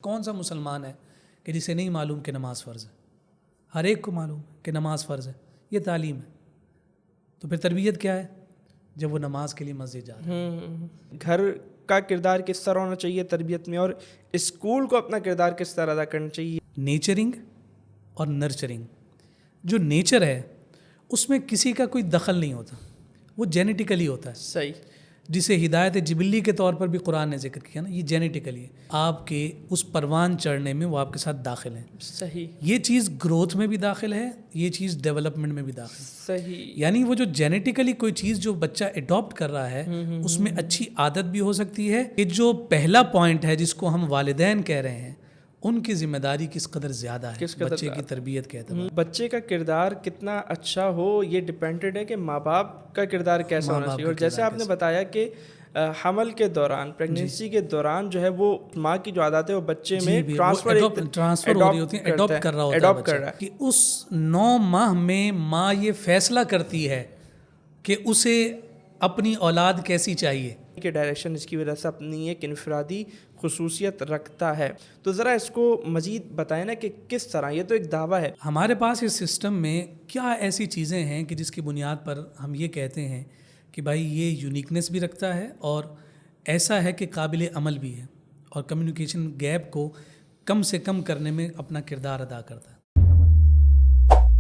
کون سا مسلمان ہے کہ جسے نہیں معلوم کہ نماز فرض ہے؟ ہر ایک کو معلوم ہے کہ نماز فرض ہے. یہ تعلیم ہے. تو پھر تربیت کیا ہے؟ جب وہ نماز کے لیے مسجد جا رہا ہے. گھر کا کردار کس طرح ہونا چاہیے تربیت میں، اور اسکول کو اپنا کردار کس طرح ادا کرنا چاہیے؟ نیچرنگ اور نرچرنگ. جو نیچر ہے اس میں کسی کا کوئی دخل نہیں ہوتا، وہ جینیٹیکلی ہوتا ہے. صحیح. جسے ہدایت جبلی کے طور پر بھی قرآن نے ذکر کیا نا، یہ جینیٹیکلی ہے. آپ کے اس پروان چڑھنے میں وہ آپ کے ساتھ داخل ہیں. صحیح. یہ چیز گروتھ میں بھی داخل ہے، یہ چیز ڈیولپمنٹ میں بھی داخل ہے. صحیح. یعنی وہ جو جینیٹیکلی کوئی چیز جو بچہ اڈاپٹ کر رہا ہے اس میں اچھی عادت بھی ہو سکتی ہے. یہ جو پہلا پوائنٹ ہے جس کو ہم والدین کہہ رہے ہیں، ان کی ذمہ داری کس قدر زیادہ ہے بچے کی تربیت کے اعتبار. بچے کا کردار کتنا اچھا ہو یہ ڈیپینڈڈ ہے کہ ماں باپ کا کردار کیسا ہونا چاہیے. اور جیسے آپ نے بتایا کہ حمل کے دوران، پریگنینسی کے دوران جو ہے وہ ماں کی جو عادات ہے وہ بچے میں ٹرانسفر ہو رہی ہوتی ہیں، اڈاپٹ کر رہا ہوتا ہے بچہ. کہ اس 9 ماہ میں ماں یہ فیصلہ کرتی ہے کہ اسے اپنی اولاد کیسی چاہیے. کہ ڈائریکشن اس کی وجہ سے اپنی ایک انفرادی خصوصیت رکھتا ہے. تو ذرا اس کو مزید بتائیں نا کہ کس طرح، یہ تو ایک دعویٰ ہے. ہمارے پاس اس سسٹم میں کیا ایسی چیزیں ہیں کہ جس کی بنیاد پر ہم یہ کہتے ہیں کہ بھائی یہ یونیکنیس بھی رکھتا ہے اور ایسا ہے کہ قابل عمل بھی ہے اور کمیونیکیشن گیپ کو کم سے کم کرنے میں اپنا کردار ادا کرتا ہے.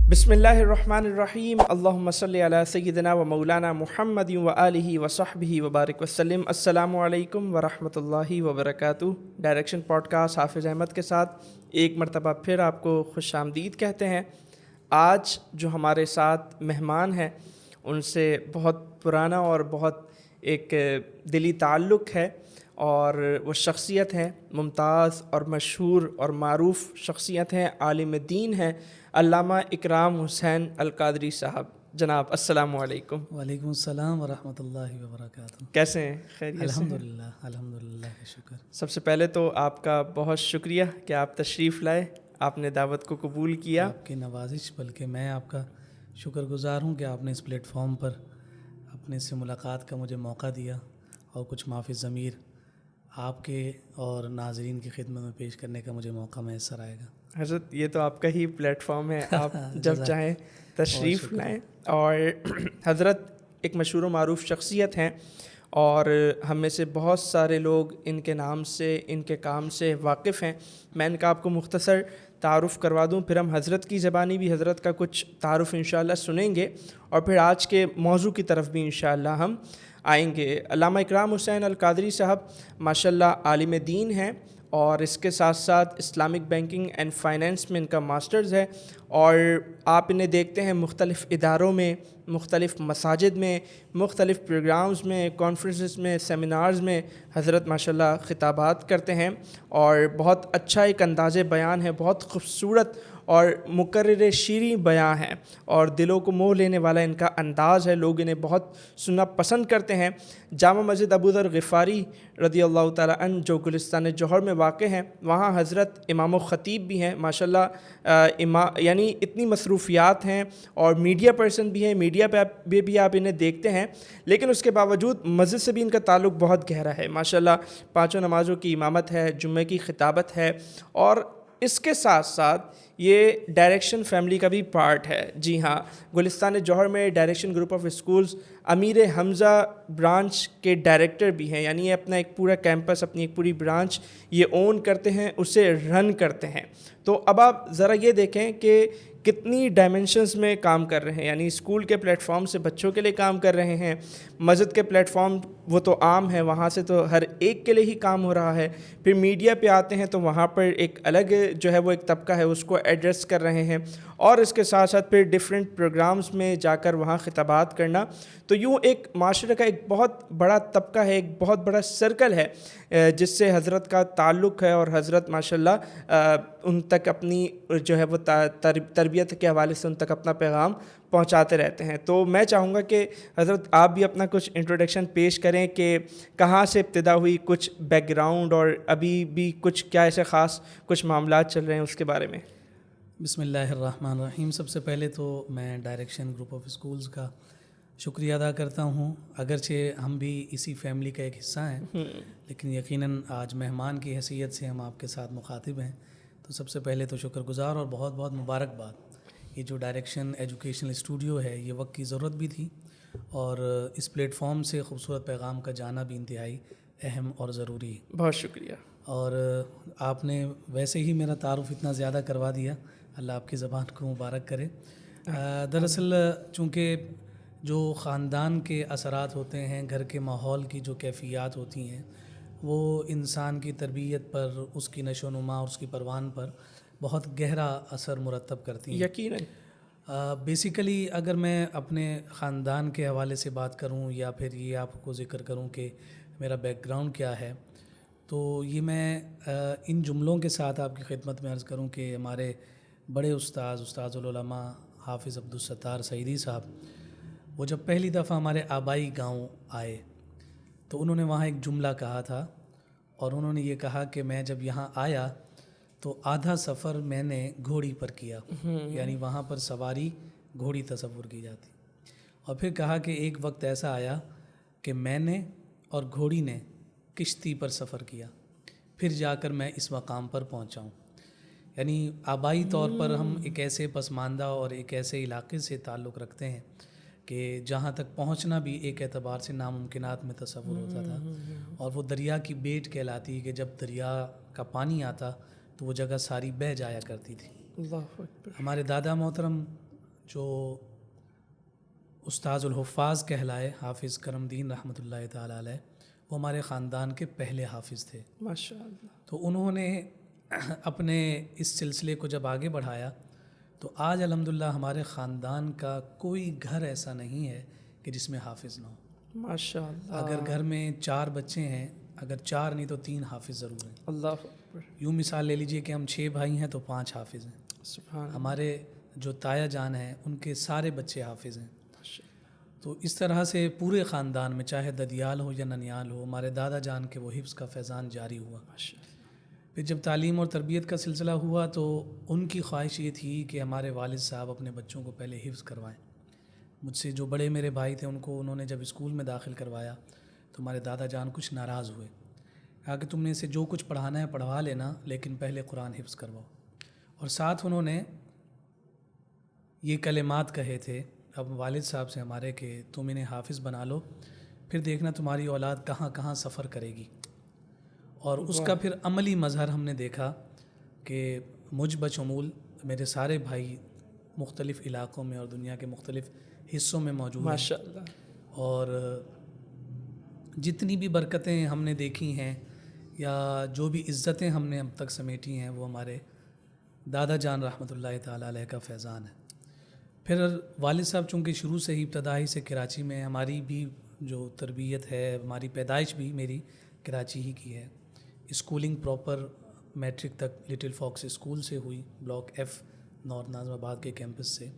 بسم اللہ الرحمن الرحیم. اللہم صلی علی سیدنا و مولانا محمد و آلہ و صحبہ وبارک وسلم. السلام علیکم ورحمۃ اللہ وبرکاتہ. ڈائریکشن پوڈ کاسٹ حافظ احمد کے ساتھ ایک مرتبہ پھر آپ کو خوش آمدید کہتے ہیں. آج جو ہمارے ساتھ مہمان ہیں ان سے بہت پرانا اور بہت ایک دلی تعلق ہے، اور وہ شخصیت ہیں ممتاز اور مشہور اور معروف شخصیت ہیں، عالم دین ہیں، علامہ اکرام حسین القادری صاحب. جناب السلام علیکم. وعلیکم السلام ورحمۃ اللہ وبرکاتہ. کیسے ہیں؟ خیریت؟ الحمدللہ الحمدللہ شکر. سب سے پہلے تو آپ کا بہت شکریہ کہ آپ تشریف لائے، آپ نے دعوت کو قبول کیا. آپ کی نوازش، بلکہ میں آپ کا شکر گزار ہوں کہ آپ نے اس پلیٹ فارم پر اپنے سے ملاقات کا مجھے موقع دیا اور کچھ معافی ضمیر آپ کے اور ناظرین کی خدمت میں پیش کرنے کا مجھے موقع میسر آئے گا. حضرت یہ تو آپ کا ہی پلیٹ فارم ہے، آپ جب چاہیں تشریف لائیں. اور حضرت ایک مشہور و معروف شخصیت ہیں اور ہم میں سے بہت سارے لوگ ان کے نام سے، ان کے کام سے واقف ہیں. میں ان کا آپ کو مختصر تعارف کروا دوں، پھر ہم حضرت کی زبانی بھی حضرت کا کچھ تعارف انشاءاللہ سنیں گے اور پھر آج کے موضوع کی طرف بھی انشاءاللہ ہم آئیں گے. علامہ اکرام حسین القادری صاحب ماشاءاللہ عالم دین ہیں، اور اس کے ساتھ ساتھ اسلامک بینکنگ اینڈ فائنینس میں ان کا ماسٹرز ہے، اور آپ انہیں دیکھتے ہیں مختلف اداروں میں، مختلف مساجد میں، مختلف پروگرامز میں، کانفرنسز میں، سیمینارز میں حضرت ماشاءاللہ خطابات کرتے ہیں، اور بہت اچھا ایک انداز بیان ہے، بہت خوبصورت اور مکرر شیریں بیان ہے، اور دلوں کو موہ لینے والا ان کا انداز ہے. لوگ انہیں بہت سننا پسند کرتے ہیں. جامع مسجد ابو ذر غفاری رضی اللہ تعالیٰ عنہ جو گلستان جوہر میں واقع ہیں، وہاں حضرت امام و خطیب بھی ہیں ماشاءاللہ. یعنی اتنی مصروفیات ہیں، اور میڈیا پرسن بھی ہیں، میڈیا پہ بھی آپ انہیں دیکھتے ہیں، لیکن اس کے باوجود مسجد سے بھی ان کا تعلق بہت گہرا ہے. ماشاءاللہ 5 نمازوں کی امامت ہے، جمعہ کی خطابت ہے، اور اس کے ساتھ ساتھ یہ ڈائریکشن فیملی کا بھی پارٹ ہے. جی ہاں، گلستان جوہر میں direction group of schools Amir Hamza branch کے ڈائریکٹر بھی ہیں. یعنی یہ اپنا ایک پورا کیمپس، اپنی ایک پوری برانچ یہ اون کرتے ہیں، اسے رن کرتے ہیں. تو اب آپ ذرا یہ دیکھیں کہ کتنی ڈائمنشنز میں کام کر رہے ہیں. یعنی اسکول کے پلیٹ فارم سے بچوں کے لیے کام کر رہے ہیں، مسجد کے پلیٹ فارم وہ تو عام ہے، وہاں سے تو ہر ایک کے لیے ہی کام ہو رہا ہے. پھر میڈیا پہ آتے ہیں تو وہاں پر ایک الگ جو ہے وہ ایک طبقہ ہے، اس کو ایڈریس کر رہے ہیں، اور اس کے ساتھ ساتھ پھر ڈفرینٹ پروگرامز میں جا کر وہاں خطابات کرنا. تو یوں ایک معاشرے کا ایک بہت بڑا طبقہ ہے، ایک بہت بڑا سرکل ہے جس سے حضرت کا تعلق ہے، اور حضرت ماشاءاللہ ان تک اپنی جو ہے وہ تربیت کے حوالے سے ان تک اپنا پیغام پہنچاتے رہتے ہیں. تو میں چاہوں گا کہ حضرت آپ بھی اپنا کچھ انٹروڈکشن پیش کریں کہ کہاں سے ابتدا ہوئی، کچھ بیک گراؤنڈ، اور ابھی بھی کچھ کیا ایسے خاص کچھ معاملات چل رہے ہیں اس کے بارے میں. بسم اللہ الرحمن الرحیم. سب سے پہلے تو میں ڈائریکشن گروپ آف اسکولز کا شکریہ ادا کرتا ہوں، اگرچہ ہم بھی اسی فیملی کا ایک حصہ ہیں، لیکن یقیناً آج مہمان کی حیثیت سے ہم آپ کے ساتھ مخاطب ہیں، تو سب سے پہلے تو شکر گزار اور بہت بہت مبارکباد۔ یہ جو ڈائریکشن ایجوکیشنل اسٹوڈیو ہے، یہ وقت کی ضرورت بھی تھی، اور اس پلیٹ فارم سے خوبصورت پیغام کا جانا بھی انتہائی اہم اور ضروری ہے۔ بہت شکریہ۔ اور آپ نے ویسے ہی میرا تعارف اتنا زیادہ کروا دیا، اللہ آپ کی زبان کو مبارک کرے۔ دراصل چونکہ جو خاندان کے اثرات ہوتے ہیں، گھر کے ماحول کی جو کیفیات ہوتی ہیں، وہ انسان کی تربیت پر، اس کی نشو و نما اور اس کی پروان پر بہت گہرا اثر مرتب کرتی ہیں۔ یقیناً بیسیکلی اگر میں اپنے خاندان کے حوالے سے بات کروں یا پھر یہ آپ کو ذکر کروں کہ میرا بیک گراؤنڈ کیا ہے، تو یہ میں ان جملوں کے ساتھ آپ کی خدمت میں عرض کروں کہ ہمارے بڑے استاذ العلماء حافظ عبدالستار سعیدی صاحب، وہ جب پہلی دفعہ ہمارے آبائی گاؤں آئے تو انہوں نے وہاں ایک جملہ کہا تھا، اور انہوں نے یہ کہا کہ میں جب یہاں آیا تو آدھا سفر میں نے گھوڑی پر کیا، یعنی وہاں پر سواری گھوڑی تصور کی جاتی، اور پھر کہا کہ ایک وقت ایسا آیا کہ میں نے اور گھوڑی نے کشتی پر سفر کیا، پھر جا کر میں اس مقام پر پہنچا ہوں۔ یعنی آبائی طور پر ہم ایک ایسے پسماندہ اور ایک ایسے علاقے سے تعلق رکھتے ہیں کہ جہاں تک پہنچنا بھی ایک اعتبار سے ناممکنات میں تصور ہوتا تھا، اور وہ دریا کی بیٹ کہلاتی ہے کہ جب دریا کا پانی آتا تو وہ جگہ ساری بہہ جایا کرتی تھی۔ اللہ اکبر۔ ہمارے دادا محترم جو استاذ الحفاظ کہلائے، حافظ کرم دین رحمۃ اللہ تعالی علیہ، وہ ہمارے خاندان کے پہلے حافظ تھے۔ ماشاء اللہ۔ تو انہوں نے اپنے اس سلسلے کو جب آگے بڑھایا تو آج الحمدللہ ہمارے خاندان کا کوئی گھر ایسا نہیں ہے کہ جس میں حافظ نہ ہو۔ ماشاء اللہ۔ اگر گھر میں 4 بچے ہیں، اگر 4 نہیں تو 3 حافظ ضرور ہیں۔ اللہ اکبر۔ یوں مثال لے لیجئے کہ ہم 6 بھائی ہیں تو 5 حافظ ہیں۔ سبحان اللہ۔ ہمارے جو تایا جان ہیں ان کے سارے بچے حافظ ہیں۔ ماشاء اللہ۔ تو اس طرح سے پورے خاندان میں، چاہے ددیال ہو یا ننیال ہو، ہمارے دادا جان کے وہ حفظ کا فیضان جاری ہوا۔ ماشاء اللہ۔ پھر جب تعلیم اور تربیت کا سلسلہ ہوا تو ان کی خواہش یہ تھی کہ ہمارے والد صاحب اپنے بچوں کو پہلے حفظ کروائیں۔ مجھ سے جو بڑے میرے بھائی تھے ان کو انہوں نے جب اسکول میں داخل کروایا تو ہمارے دادا جان کچھ ناراض ہوئے، کہا کہ تم نے اسے جو کچھ پڑھانا ہے پڑھوا لینا، لیکن پہلے قرآن حفظ کرواؤ۔ اور ساتھ انہوں نے یہ کلمات کہے تھے اب والد صاحب سے ہمارے کہ تم انہیں حافظ بنا لو، پھر دیکھنا تمہاری اولاد کہاں کہاں سفر کرے گی۔ اور اس کا پھر عملی مظہر ہم نے دیکھا کہ مجھ بشمول میرے سارے بھائی مختلف علاقوں میں اور دنیا کے مختلف حصوں میں موجود ہیں، ماشاء اللہ۔ اور جتنی بھی برکتیں ہم نے دیکھی ہیں یا جو بھی عزتیں ہم نے اب تک سمیٹی ہیں وہ ہمارے دادا جان رحمۃ اللہ تعالی علیہ کا فیضان ہے۔ پھر والد صاحب چونکہ شروع سے ہی ابتدائی سے کراچی میں، ہماری بھی جو تربیت ہے، ہماری پیدائش بھی میری کراچی ہی کی ہے۔ اسکولنگ پراپر میٹرک تک لٹل فاکس اسکول سے ہوئی، بلاک ایف نارتھ ناظم آباد کے کیمپس سے،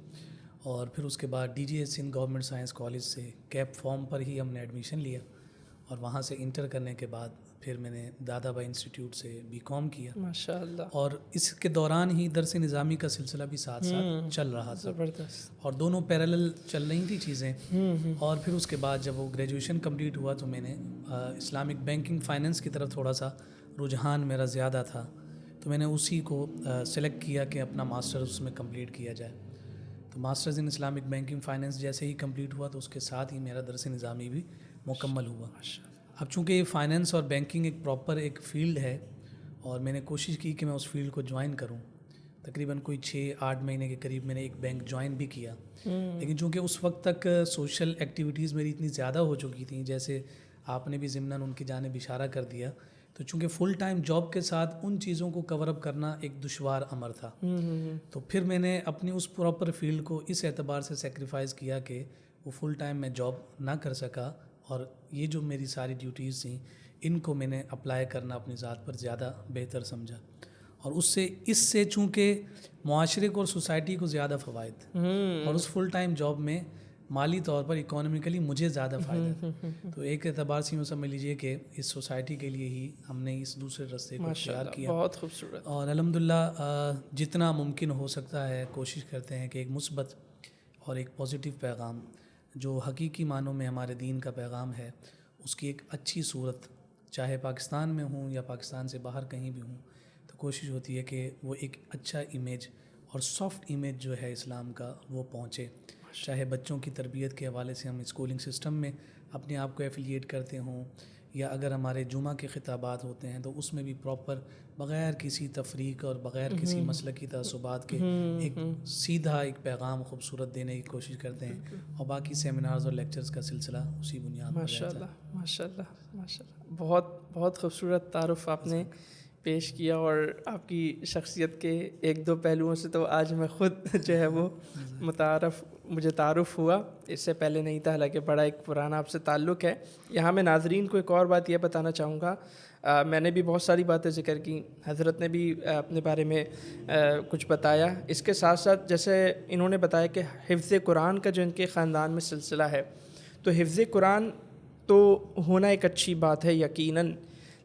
اور پھر اس کے بعد D J S Sindh Government Science College سے کیپ فارم پر ہی ہم نے ایڈمیشن لیا، اور وہاں سے انٹر کرنے کے بعد پھر میں نے دادا بھائی انسٹیٹیوٹ سے بی کام کیا، ماشاء اللہ۔ اور اس کے دوران ہی درس نظامی کا سلسلہ بھی ساتھ ساتھ چل رہا تھا، زبردست۔ اور دونوں پیرالل چل رہی تھی چیزیں۔ اور پھر اس کے بعد جب وہ گریجویشن کمپلیٹ ہوا تو میں نے اسلامک بینکنگ فائننس کی طرف تھوڑا سا رجحان میرا زیادہ تھا، تو میں نے اسی کو سلیکٹ کیا کہ اپنا ماسٹر اس میں کمپلیٹ کیا جائے۔ تو masters in Islamic banking finance جیسے ہی کمپلیٹ ہوا تو اس کے ساتھ ہی میرا درس نظامی بھی مکمل ہوا۔ اب چونکہ یہ فائننس اور بینکنگ ایک پراپر ایک فیلڈ ہے، اور میں نے کوشش کی کہ میں اس فیلڈ کو جوائن کروں، تقریباً کوئی 6-8 مہینے کے قریب میں نے ایک بینک جوائن بھی کیا، لیکن چونکہ اس وقت تک سوشل ایکٹیویٹیز میری اتنی زیادہ ہو چکی تھیں، جیسے آپ نے بھی ضمناً ان کی جانب اشارہ کر دیا، تو چونکہ فل ٹائم جاب کے ساتھ ان چیزوں کو کور اپ کرنا ایک دشوار امر تھا، تو پھر میں نے اپنی اس پراپر فیلڈ کو اس اعتبار سے سیکریفائز کیا کہ وہ فل ٹائم میں جاب نہ کر سکا، اور یہ جو میری ساری ڈیوٹیز تھیں ان کو میں نے اپلائی کرنا اپنی ذات پر زیادہ بہتر سمجھا، اور اس سے چونکہ معاشرے کو اور سوسائٹی کو زیادہ فوائد، اور اس فل ٹائم جاب میں مالی طور پر اکانومیکلی مجھے زیادہ فائدہ، تو ایک اعتبار سے یوں سمجھ لیجیے کہ اس سوسائٹی کے لیے ہی ہم نے اس دوسرے راستے کو اختیار کیا، بہت خوبصورت۔ اور الحمدللہ جتنا ممکن ہو سکتا ہے کوشش کرتے ہیں کہ ایک مثبت اور ایک پازیٹیو پیغام جو حقیقی معنوں میں ہمارے دین کا پیغام ہے اس کی ایک اچھی صورت، چاہے پاکستان میں ہوں یا پاکستان سے باہر کہیں بھی ہوں، تو کوشش ہوتی ہے کہ وہ ایک اچھا امیج اور سافٹ امیج جو ہے اسلام کا وہ پہنچے. چاہے بچوں کی تربیت کے حوالے سے ہم اسکولنگ سسٹم میں اپنے آپ کو ایفیلیٹ کرتے ہوں، یا اگر ہمارے جمعہ کے خطابات ہوتے ہیں تو اس میں بھی پراپر بغیر کسی تفریق اور بغیر کسی مسلکی تعصبات کے ایک سیدھا ایک پیغام خوبصورت دینے کی کوشش کرتے ہیں، اور باقی سیمینارز اور لیکچرز کا سلسلہ اسی بنیاد پر ماشاء رہتا ہے. اللہ ماشاء اللہ ماشاء اللہ. بہت بہت خوبصورت تعارف آپ نے پیش کیا، اور آپ کی شخصیت کے ایک دو پہلوؤں سے تو آج میں خود جو ہے وہ مجھے تعارف ہوا. اس سے پہلے نہیں تھا، حالانکہ بڑا ایک پرانا آپ سے تعلق ہے. یہاں میں ناظرین کو ایک اور بات یہ بتانا چاہوں گا، میں نے بھی بہت ساری باتیں ذکر کی، حضرت نے بھی اپنے بارے میں کچھ بتایا. اس کے ساتھ ساتھ جیسے انہوں نے بتایا کہ حفظ قرآن کا جو ان کے خاندان میں سلسلہ ہے، تو حفظ قرآن تو ہونا ایک اچھی بات ہے یقیناً،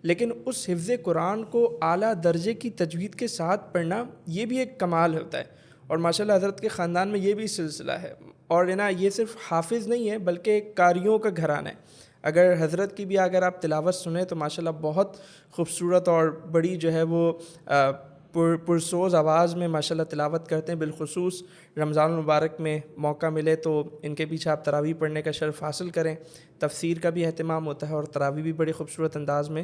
لیکن اس حفظ قرآن کو اعلیٰ درجے کی تجوید کے ساتھ پڑھنا یہ بھی ایک کمال ہوتا ہے. اور ماشاءاللہ حضرت کے خاندان میں یہ بھی سلسلہ ہے. اور یہ صرف حافظ نہیں ہے بلکہ قاریوں کا گھرانہ ہے. اگر حضرت کی بھی اگر آپ تلاوت سنیں تو ماشاءاللہ بہت خوبصورت اور بڑی جو ہے وہ پرسوز آواز میں ماشاءاللہ تلاوت کرتے ہیں. بالخصوص رمضان المبارک میں موقع ملے تو ان کے پیچھے آپ تراویح پڑھنے کا شرف حاصل کریں. تفسیر کا بھی اہتمام ہوتا ہے اور تراویح بھی بڑے خوبصورت انداز میں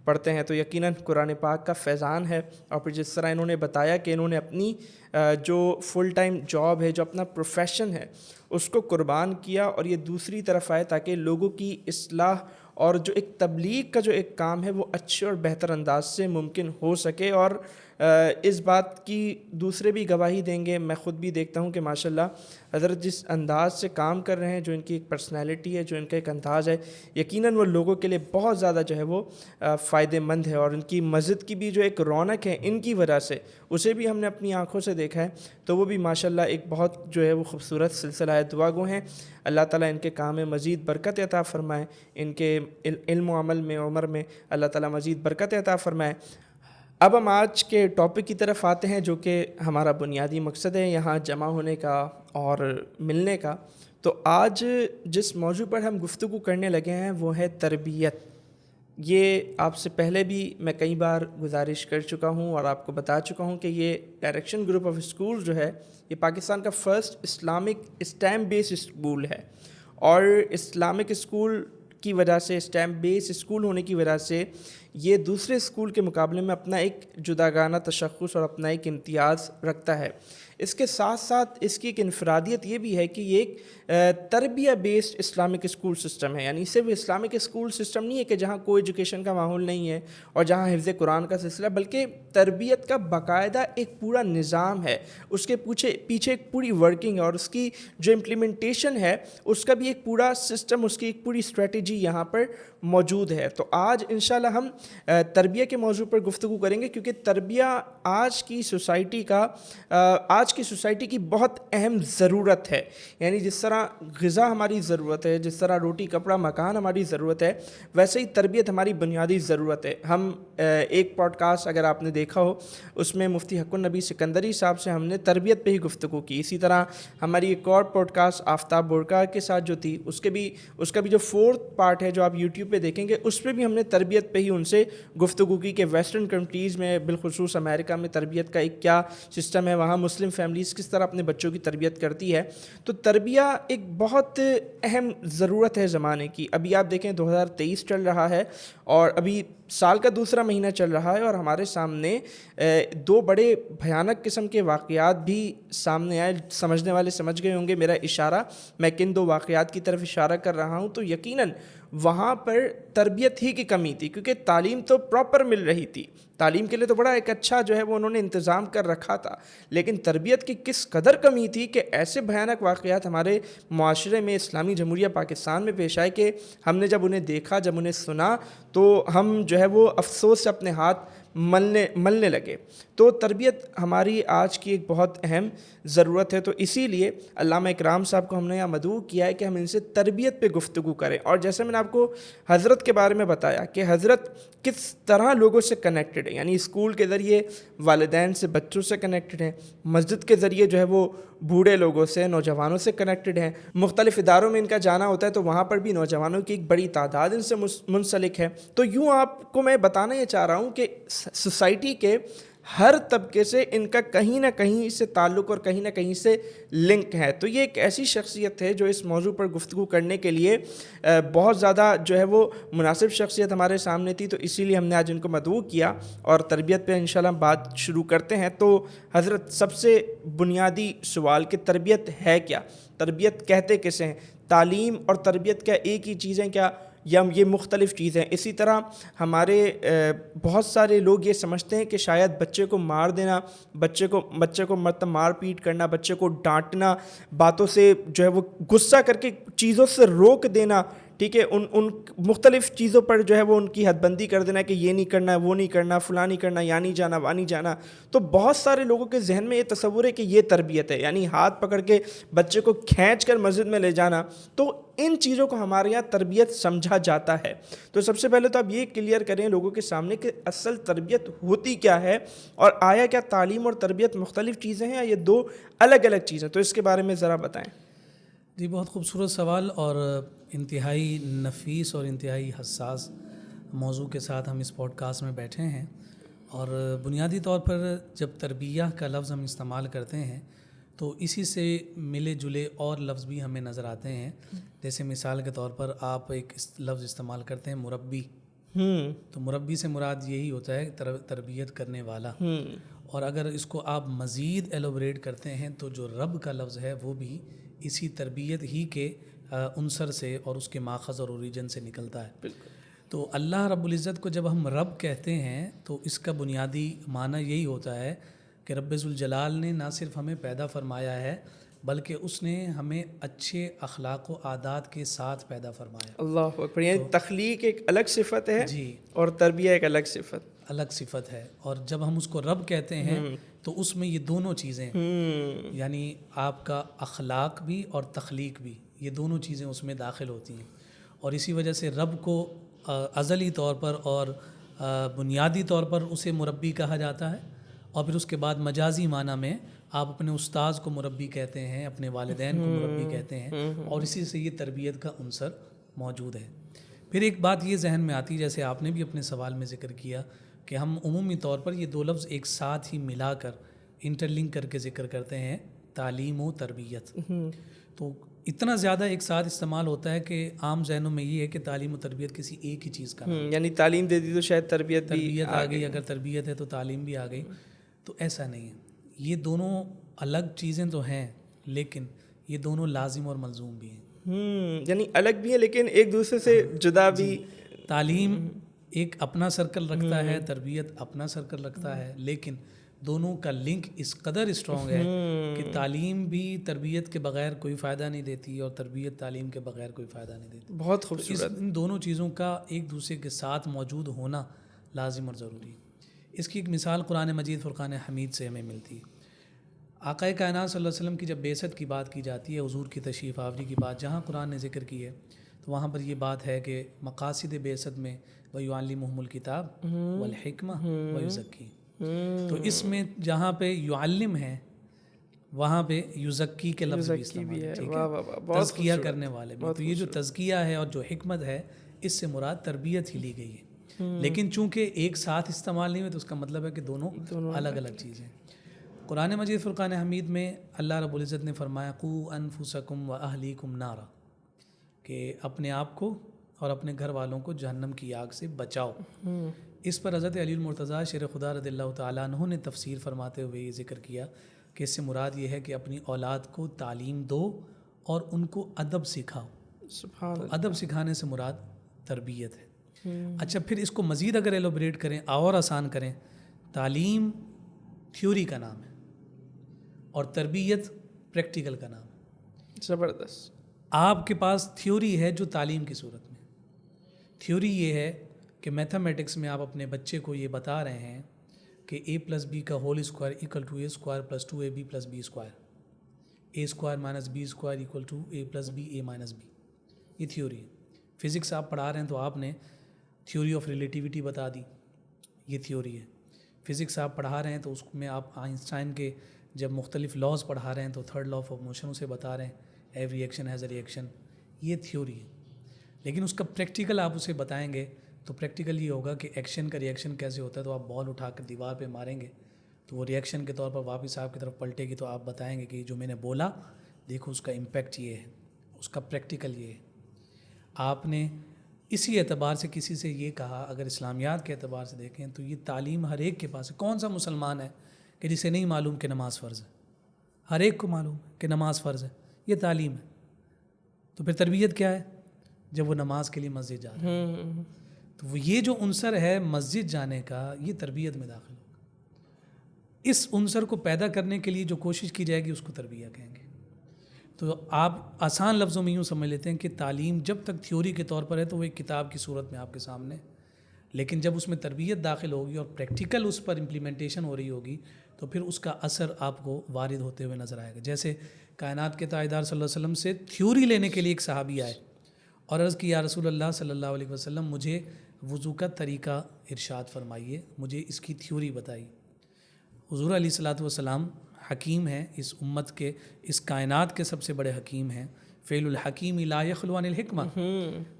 پڑھتے ہیں. تو یقیناً قرآن پاک کا فیضان ہے. اور پھر جس طرح انہوں نے بتایا کہ انہوں نے اپنی جو فل ٹائم جاب ہے، جو اپنا پروفیشن ہے، اس کو قربان کیا اور یہ دوسری طرف آئے تاکہ لوگوں کی اصلاح اور جو ایک تبلیغ کا جو ایک کام ہے وہ اچھے اور بہتر انداز سے ممکن ہو سکے. اور اس بات کی دوسرے بھی گواہی دیں گے، میں خود بھی دیکھتا ہوں کہ ماشاءاللہ حضرت جس انداز سے کام کر رہے ہیں، جو ان کی ایک پرسنالٹی ہے، جو ان کا ایک انداز ہے، یقیناً وہ لوگوں کے لیے بہت زیادہ جو ہے وہ فائدہ مند ہے. اور ان کی مسجد کی بھی جو ایک رونق ہے ان کی وجہ سے، اسے بھی ہم نے اپنی آنکھوں سے دیکھا ہے، تو وہ بھی ماشاءاللہ ایک بہت جو ہے وہ خوبصورت سلسلہ ہے. دعا گو ہیں اللہ تعالیٰ ان کے کام میں مزید برکت عطا فرمائے، ان کے علم و عمل میں، عمر میں اللہ تعالیٰ مزید برکت عطا فرمائے. اب ہم آج کے ٹاپک کی طرف آتے ہیں، جو کہ ہمارا بنیادی مقصد ہے یہاں جمع ہونے کا اور ملنے کا. تو آج جس موضوع پر ہم گفتگو کرنے لگے ہیں وہ ہے تربیت. یہ آپ سے پہلے بھی میں کئی بار گزارش کر چکا ہوں اور آپ کو بتا چکا ہوں کہ یہ ڈائریکشن گروپ آف اسکول جو ہے یہ پاکستان کا فرسٹ اسلامک اسٹیم بیس اسکول ہے. اور اسلامک اسکول کی وجہ سے، اسٹیم بیس اسکول ہونے کی وجہ سے یہ دوسرے اسکول کے مقابلے میں اپنا ایک جداگانہ تشخص اور اپنا ایک امتیاز رکھتا ہے. اس کے ساتھ ساتھ اس کی ایک انفرادیت یہ بھی ہے کہ یہ ایک تربیہ بیسڈ اسلامک اسکول سسٹم ہے. یعنی صرف اسلامک اسکول سسٹم نہیں ہے کہ جہاں کوئی ایجوکیشن کا ماحول نہیں ہے اور جہاں حفظ قرآن کا سلسلہ، بلکہ تربیت کا باقاعدہ ایک پورا نظام ہے، اس کے پیچھے ایک پوری ورکنگ ہے، اور اس کی جو امپلیمنٹیشن ہے اس کا بھی ایک پورا سسٹم، اس کی ایک پوری اسٹریٹجی یہاں پر موجود ہے. تو آج انشاءاللہ ہم تربیہ کے موضوع پر گفتگو کریں گے، کیونکہ تربیہ آج کی سوسائٹی کی بہت اہم ضرورت ہے. یعنی جس طرح غذا ہماری ضرورت ہے، جس طرح روٹی کپڑا مکان ہماری ضرورت ہے، ویسے ہی تربیت ہماری بنیادی ضرورت ہے. ہم ایک پوڈ کاسٹ اگر آپ نے دیکھا ہو، اس میں مفتی حق النبی سکندری صاحب سے ہم نے تربیت پہ ہی گفتگو کی. اسی طرح ہماری ایک اور پوڈ کاسٹ آفتاب بورکا کے ساتھ جو تھی، اس کا بھی جو 4th پارٹ ہے جو آپ یوٹیوب پہ دیکھیں گے، اس پہ بھی ہم نے تربیت پہ ہی ان سے گفتگو کی کہ ویسٹرن کنٹریز میں، بالخصوص امریکہ میں تربیت کا ایک کیا سسٹم ہے، وہاں مسلم فیملیز کس طرح اپنے بچوں کی تربیت کرتی ہے. تو تربیہ ایک بہت اہم ضرورت ہے زمانے کی. ابھی آپ دیکھیں 2023 چل رہا ہے اور ابھی سال کا دوسرا مہینہ چل رہا ہے، اور ہمارے سامنے 2 بڑے بھیانک قسم کے واقعات بھی سامنے آئے. سمجھنے والے سمجھ گئے ہوں گے میرا اشارہ، میں کن 2 واقعات کی طرف اشارہ کر رہا ہوں. تو یقیناً وہاں پر تربیت ہی کی کمی تھی، کیونکہ تعلیم تو پراپر مل رہی تھی، تعلیم کے لیے تو بڑا ایک اچھا جو ہے وہ انہوں نے انتظام کر رکھا تھا، لیکن تربیت کی کس قدر کمی تھی کہ ایسے بھیانک واقعات ہمارے معاشرے میں، اسلامی جمہوریہ پاکستان میں پیش آئے کہ ہم نے جب انہیں دیکھا، جب انہیں سنا، تو ہم جو ہے وہ افسوس سے اپنے ہاتھ ملنے لگے. تو تربیت ہماری آج کی ایک بہت اہم ضرورت ہے. تو اسی لیے علامہ اکرام صاحب کو ہم نے یہاں مدعو کیا ہے کہ ہم ان سے تربیت پہ گفتگو کریں. اور جیسے میں نے آپ کو حضرت کے بارے میں بتایا کہ حضرت کس طرح لوگوں سے کنیکٹڈ ہیں, یعنی اسکول کے ذریعے والدین سے بچوں سے کنیکٹڈ ہیں, مسجد کے ذریعے جو ہے وہ بوڑھے لوگوں سے نوجوانوں سے کنیکٹڈ ہیں, مختلف اداروں میں ان کا جانا ہوتا ہے تو وہاں پر بھی نوجوانوں کی ایک بڑی تعداد ان سے منسلک ہے. تو یوں آپ کو میں بتانا یہ چاہ رہا ہوں کہ سوسائٹی کے ہر طبقے سے ان کا کہیں نہ کہیں سے تعلق اور کہیں نہ کہیں سے لنک ہے. تو یہ ایک ایسی شخصیت ہے جو اس موضوع پر گفتگو کرنے کے لیے بہت زیادہ جو ہے وہ مناسب شخصیت ہمارے سامنے تھی. تو اسی لیے ہم نے آج ان کو مدعو کیا اور تربیت پہ انشاءاللہ ہم بات شروع کرتے ہیں. تو حضرت سب سے بنیادی سوال کہ تربیت ہے کیا, تربیت کہتے کسے ہیں, تعلیم اور تربیت کیا ایک ہی چیز ہیں کیا یا یہ مختلف چیزیں؟ اسی طرح ہمارے بہت سارے لوگ یہ سمجھتے ہیں کہ شاید بچے کو مار دینا, بچے کو مطلب مار پیٹ کرنا, بچے کو ڈانٹنا, باتوں سے جو ہے وہ غصہ کر کے چیزوں سے روک دینا, ٹھیک ہے, ان مختلف چیزوں پر جو ہے وہ ان کی حد بندی کر دینا کہ یہ نہیں کرنا ہے, وہ نہیں کرنا, فلاں نہیں کرنا, یا نہیں جانا, وہاں نہیں جانا. تو بہت سارے لوگوں کے ذہن میں یہ تصور ہے کہ یہ تربیت ہے, یعنی ہاتھ پکڑ کے بچے کو کھینچ کر مسجد میں لے جانا. تو ان چیزوں کو ہمارے یہاں تربیت سمجھا جاتا ہے. تو سب سے پہلے تو آپ یہ کلیئر کریں لوگوں کے سامنے کہ اصل تربیت ہوتی کیا ہے, اور آیا کیا تعلیم اور تربیت مختلف چیزیں ہیں یا یہ دو الگ الگ چیزیں؟ تو اس کے بارے میں ذرا بتائیں. جی, بہت خوبصورت سوال اور انتہائی نفیس اور انتہائی حساس موضوع کے ساتھ ہم اس پوڈ کاسٹ میں بیٹھے ہیں. اور بنیادی طور پر جب تربیہ کا لفظ ہم استعمال کرتے ہیں تو اسی سے ملے جلے اور لفظ بھی ہمیں نظر آتے ہیں. جیسے مثال کے طور پر آپ ایک لفظ استعمال کرتے ہیں مربی, تو مربی سے مراد یہی ہوتا ہے تربیت کرنے والا. اور اگر اس کو آپ مزید ایلوبریٹ کرتے ہیں تو جو رب کا لفظ ہے وہ بھی اسی تربیت ہی کے عنصر سے اور اس کے ماخذ اور اوریجن سے نکلتا ہے. بالکل. تو اللہ رب العزت کو جب ہم رب کہتے ہیں تو اس کا بنیادی معنی یہی ہوتا ہے کہ رب ذوالجلال نے نہ صرف ہمیں پیدا فرمایا ہے بلکہ اس نے ہمیں اچھے اخلاق و عادات کے ساتھ پیدا فرمایا. اللہ اکبر. یعنی تخلیق ایک الگ صفت ہے جی, اور تربیہ ایک الگ صفت ہے. اور جب ہم اس کو رب کہتے ہیں تو اس میں یہ دونوں چیزیں یعنی آپ کا اخلاق بھی اور تخلیق بھی, یہ دونوں چیزیں اس میں داخل ہوتی ہیں. اور اسی وجہ سے رب کو ازلی طور پر اور بنیادی طور پر اسے مربی کہا جاتا ہے. اور پھر اس کے بعد مجازی معنی میں آپ اپنے استاذ کو مربی کہتے ہیں, اپنے والدین کو مربی کہتے ہیں, اور اسی سے یہ تربیت کا عنصر موجود ہے. پھر ایک بات یہ ذہن میں آتی, جیسے آپ نے بھی اپنے سوال میں ذکر کیا کہ ہم عمومی طور پر یہ دو لفظ ایک ساتھ ہی ملا کر انٹر لنک کر کے ذکر کرتے ہیں, تعلیم و تربیت. تو اتنا زیادہ ایک ساتھ استعمال ہوتا ہے کہ عام ذہنوں میں یہ ہے کہ تعلیم و تربیت کسی ایک ہی چیز کا نام, یعنی تعلیم دے دی تو شاید تربیت آ گئی, اگر تربیت ہے تو تعلیم بھی آ گئی. تو ایسا نہیں ہے, یہ دونوں الگ چیزیں تو ہیں لیکن یہ دونوں لازم اور ملزوم بھی ہیں. یعنی الگ بھی ہیں لیکن ایک دوسرے سے جدا بھی. تعلیم ایک اپنا سرکل رکھتا ہے, تربیت اپنا سرکل رکھتا ہے, لیکن دونوں کا لنک اس قدر اسٹرانگ ہے کہ تعلیم بھی تربیت کے بغیر کوئی فائدہ نہیں دیتی اور تربیت تعلیم کے بغیر کوئی فائدہ نہیں دیتی. بہت خوبصورت. ان دونوں چیزوں کا ایک دوسرے کے ساتھ موجود ہونا لازم اور ضروری ہے. اس کی ایک مثال قرآن مجید فرقان حمید سے ہمیں ملتی ہے. آقائے کائنات صلی اللہ علیہ وسلم کی جب بعثت کی بات کی جاتی ہے, حضور کی تشریف آوری کی بات جہاں قرآن نے ذکر کی ہے تو وہاں پر یہ بات ہے کہ مقاصد بعثت میں وَيُعَلِّمُهُمُ الْكِتَابَ وَالْحِكْمَةَ وَيُزَكِّيهِمْ. تو اس میں جہاں پہ یعلم ہے وہاں پہ یزکی کے لفظ بھی استعمال ہے, ٹھیک ہے, تزکیہ کرنے والے بھی. تو یہ جو تزکیہ ہے اور جو حکمت ہے اس سے مراد تربیت ہی لی گئی ہے. لیکن چونکہ ایک ساتھ استعمال نہیں ہوئے تو اس کا مطلب ہے کہ دونوں الگ الگ چیزیں. قرآن مجید فرقان حمید میں اللہ رب العزت نے فرمایا قُوا أَنفُسَكُمْ وَأَهْلِيكُمْ نَارًا, کہ اپنے آپ کو اور اپنے گھر والوں کو جہنم کی آگ سے بچاؤ. اس پر حضرت علی المرتضیٰ شیر خدا رضی اللہ تعالیٰ عنہ نے تفسیر فرماتے ہوئے یہ ذکر کیا کہ اس سے مراد یہ ہے کہ اپنی اولاد کو تعلیم دو اور ان کو ادب سکھاؤ. تو ادب سکھانے سے مراد تربیت ہے. اچھا, پھر اس کو مزید اگر ایلوبریٹ کریں اور آسان کریں, تعلیم تھیوری کا نام ہے اور تربیت پریکٹیکل کا نام ہے. زبردست. آپ کے پاس تھیوری ہے جو تعلیم کی صورت میں. تھیوری یہ ہے کہ میتھمیٹکس میں آپ اپنے بچے کو یہ بتا رہے ہیں کہ A+B کا whole square equal to A square plus 2AB+B square, A square minus B square equal to A+B A-B، یہ تھیوری ہے۔ فزکس آپ پڑھا رہے ہیں تو آپ نے تھیوری آف ریلیٹیوٹی بتا دی، یہ تھیوری ہے۔ فزکس آپ پڑھا رہے ہیں تو اس میں آپ آئنسٹائن کے جب مختلف لاز پڑھا رہے ہیں تو تھرڈ لا آف موشن اسے بتا رہے ہیں، every action has a reaction, یہ تھیوری ہے۔ لیکن اس کا پریکٹیکل آپ اسے بتائیں گے تو پریکٹیکل یہ ہوگا کہ ایکشن کا ری ایکشن کیسے ہوتا ہے، تو آپ بال اٹھا کر دیوار پہ ماریں گے تو وہ ری ایکشن کے طور پر واپس آپ کی طرف پلٹے گی، تو آپ بتائیں گے کہ جو میں نے بولا دیکھو اس کا امپیکٹ یہ ہے، اس کا پریکٹیکل یہ ہے۔ آپ نے اسی اعتبار سے کسی سے یہ کہا، اگر اسلامیات کے اعتبار سے دیکھیں تو یہ تعلیم ہر ایک کے پاس ہے۔ کون سا مسلمان ہے کہ جسے نہیں معلوم کہ نماز فرض ہے؟ ہر ایک کو معلوم ہے کہ نماز فرض ہے، یہ تعلیم ہے۔ تو پھر تربیت کیا ہے؟ جب وہ نماز کے لیے مسجد جا رہا ہے تو وہ یہ جو عنصر ہے مسجد جانے کا، یہ تربیت میں داخل ہوگا۔ اس عنصر کو پیدا کرنے کے لیے جو کوشش کی جائے گی اس کو تربیت کہیں گے۔ تو آپ آسان لفظوں میں یوں سمجھ لیتے ہیں کہ تعلیم جب تک تھیوری کے طور پر ہے تو وہ ایک کتاب کی صورت میں آپ کے سامنے، لیکن جب اس میں تربیت داخل ہوگی اور پریکٹیکل اس پر امپلیمنٹیشن ہو رہی ہوگی تو پھر اس کا اثر آپ کو وارد ہوتے ہوئے نظر آئے گا۔ جیسے کائنات کے تاجدار صلی اللہ علیہ وسلم سے تھیوری لینے کے لیے ایک صحابی آئے اور عرض کی یا رسول اللہ صلی اللہ علیہ وسلم مجھے وضو کا طریقہ ارشاد فرمائیے، مجھے اس کی تھیوری بتائیے۔ حضور علیہ الصلوۃ والسلام حکیم ہیں، اس امت کے، اس کائنات کے سب سے بڑے حکیم ہیں۔ فعل الحکیم لا یخلو عن الحکمہ،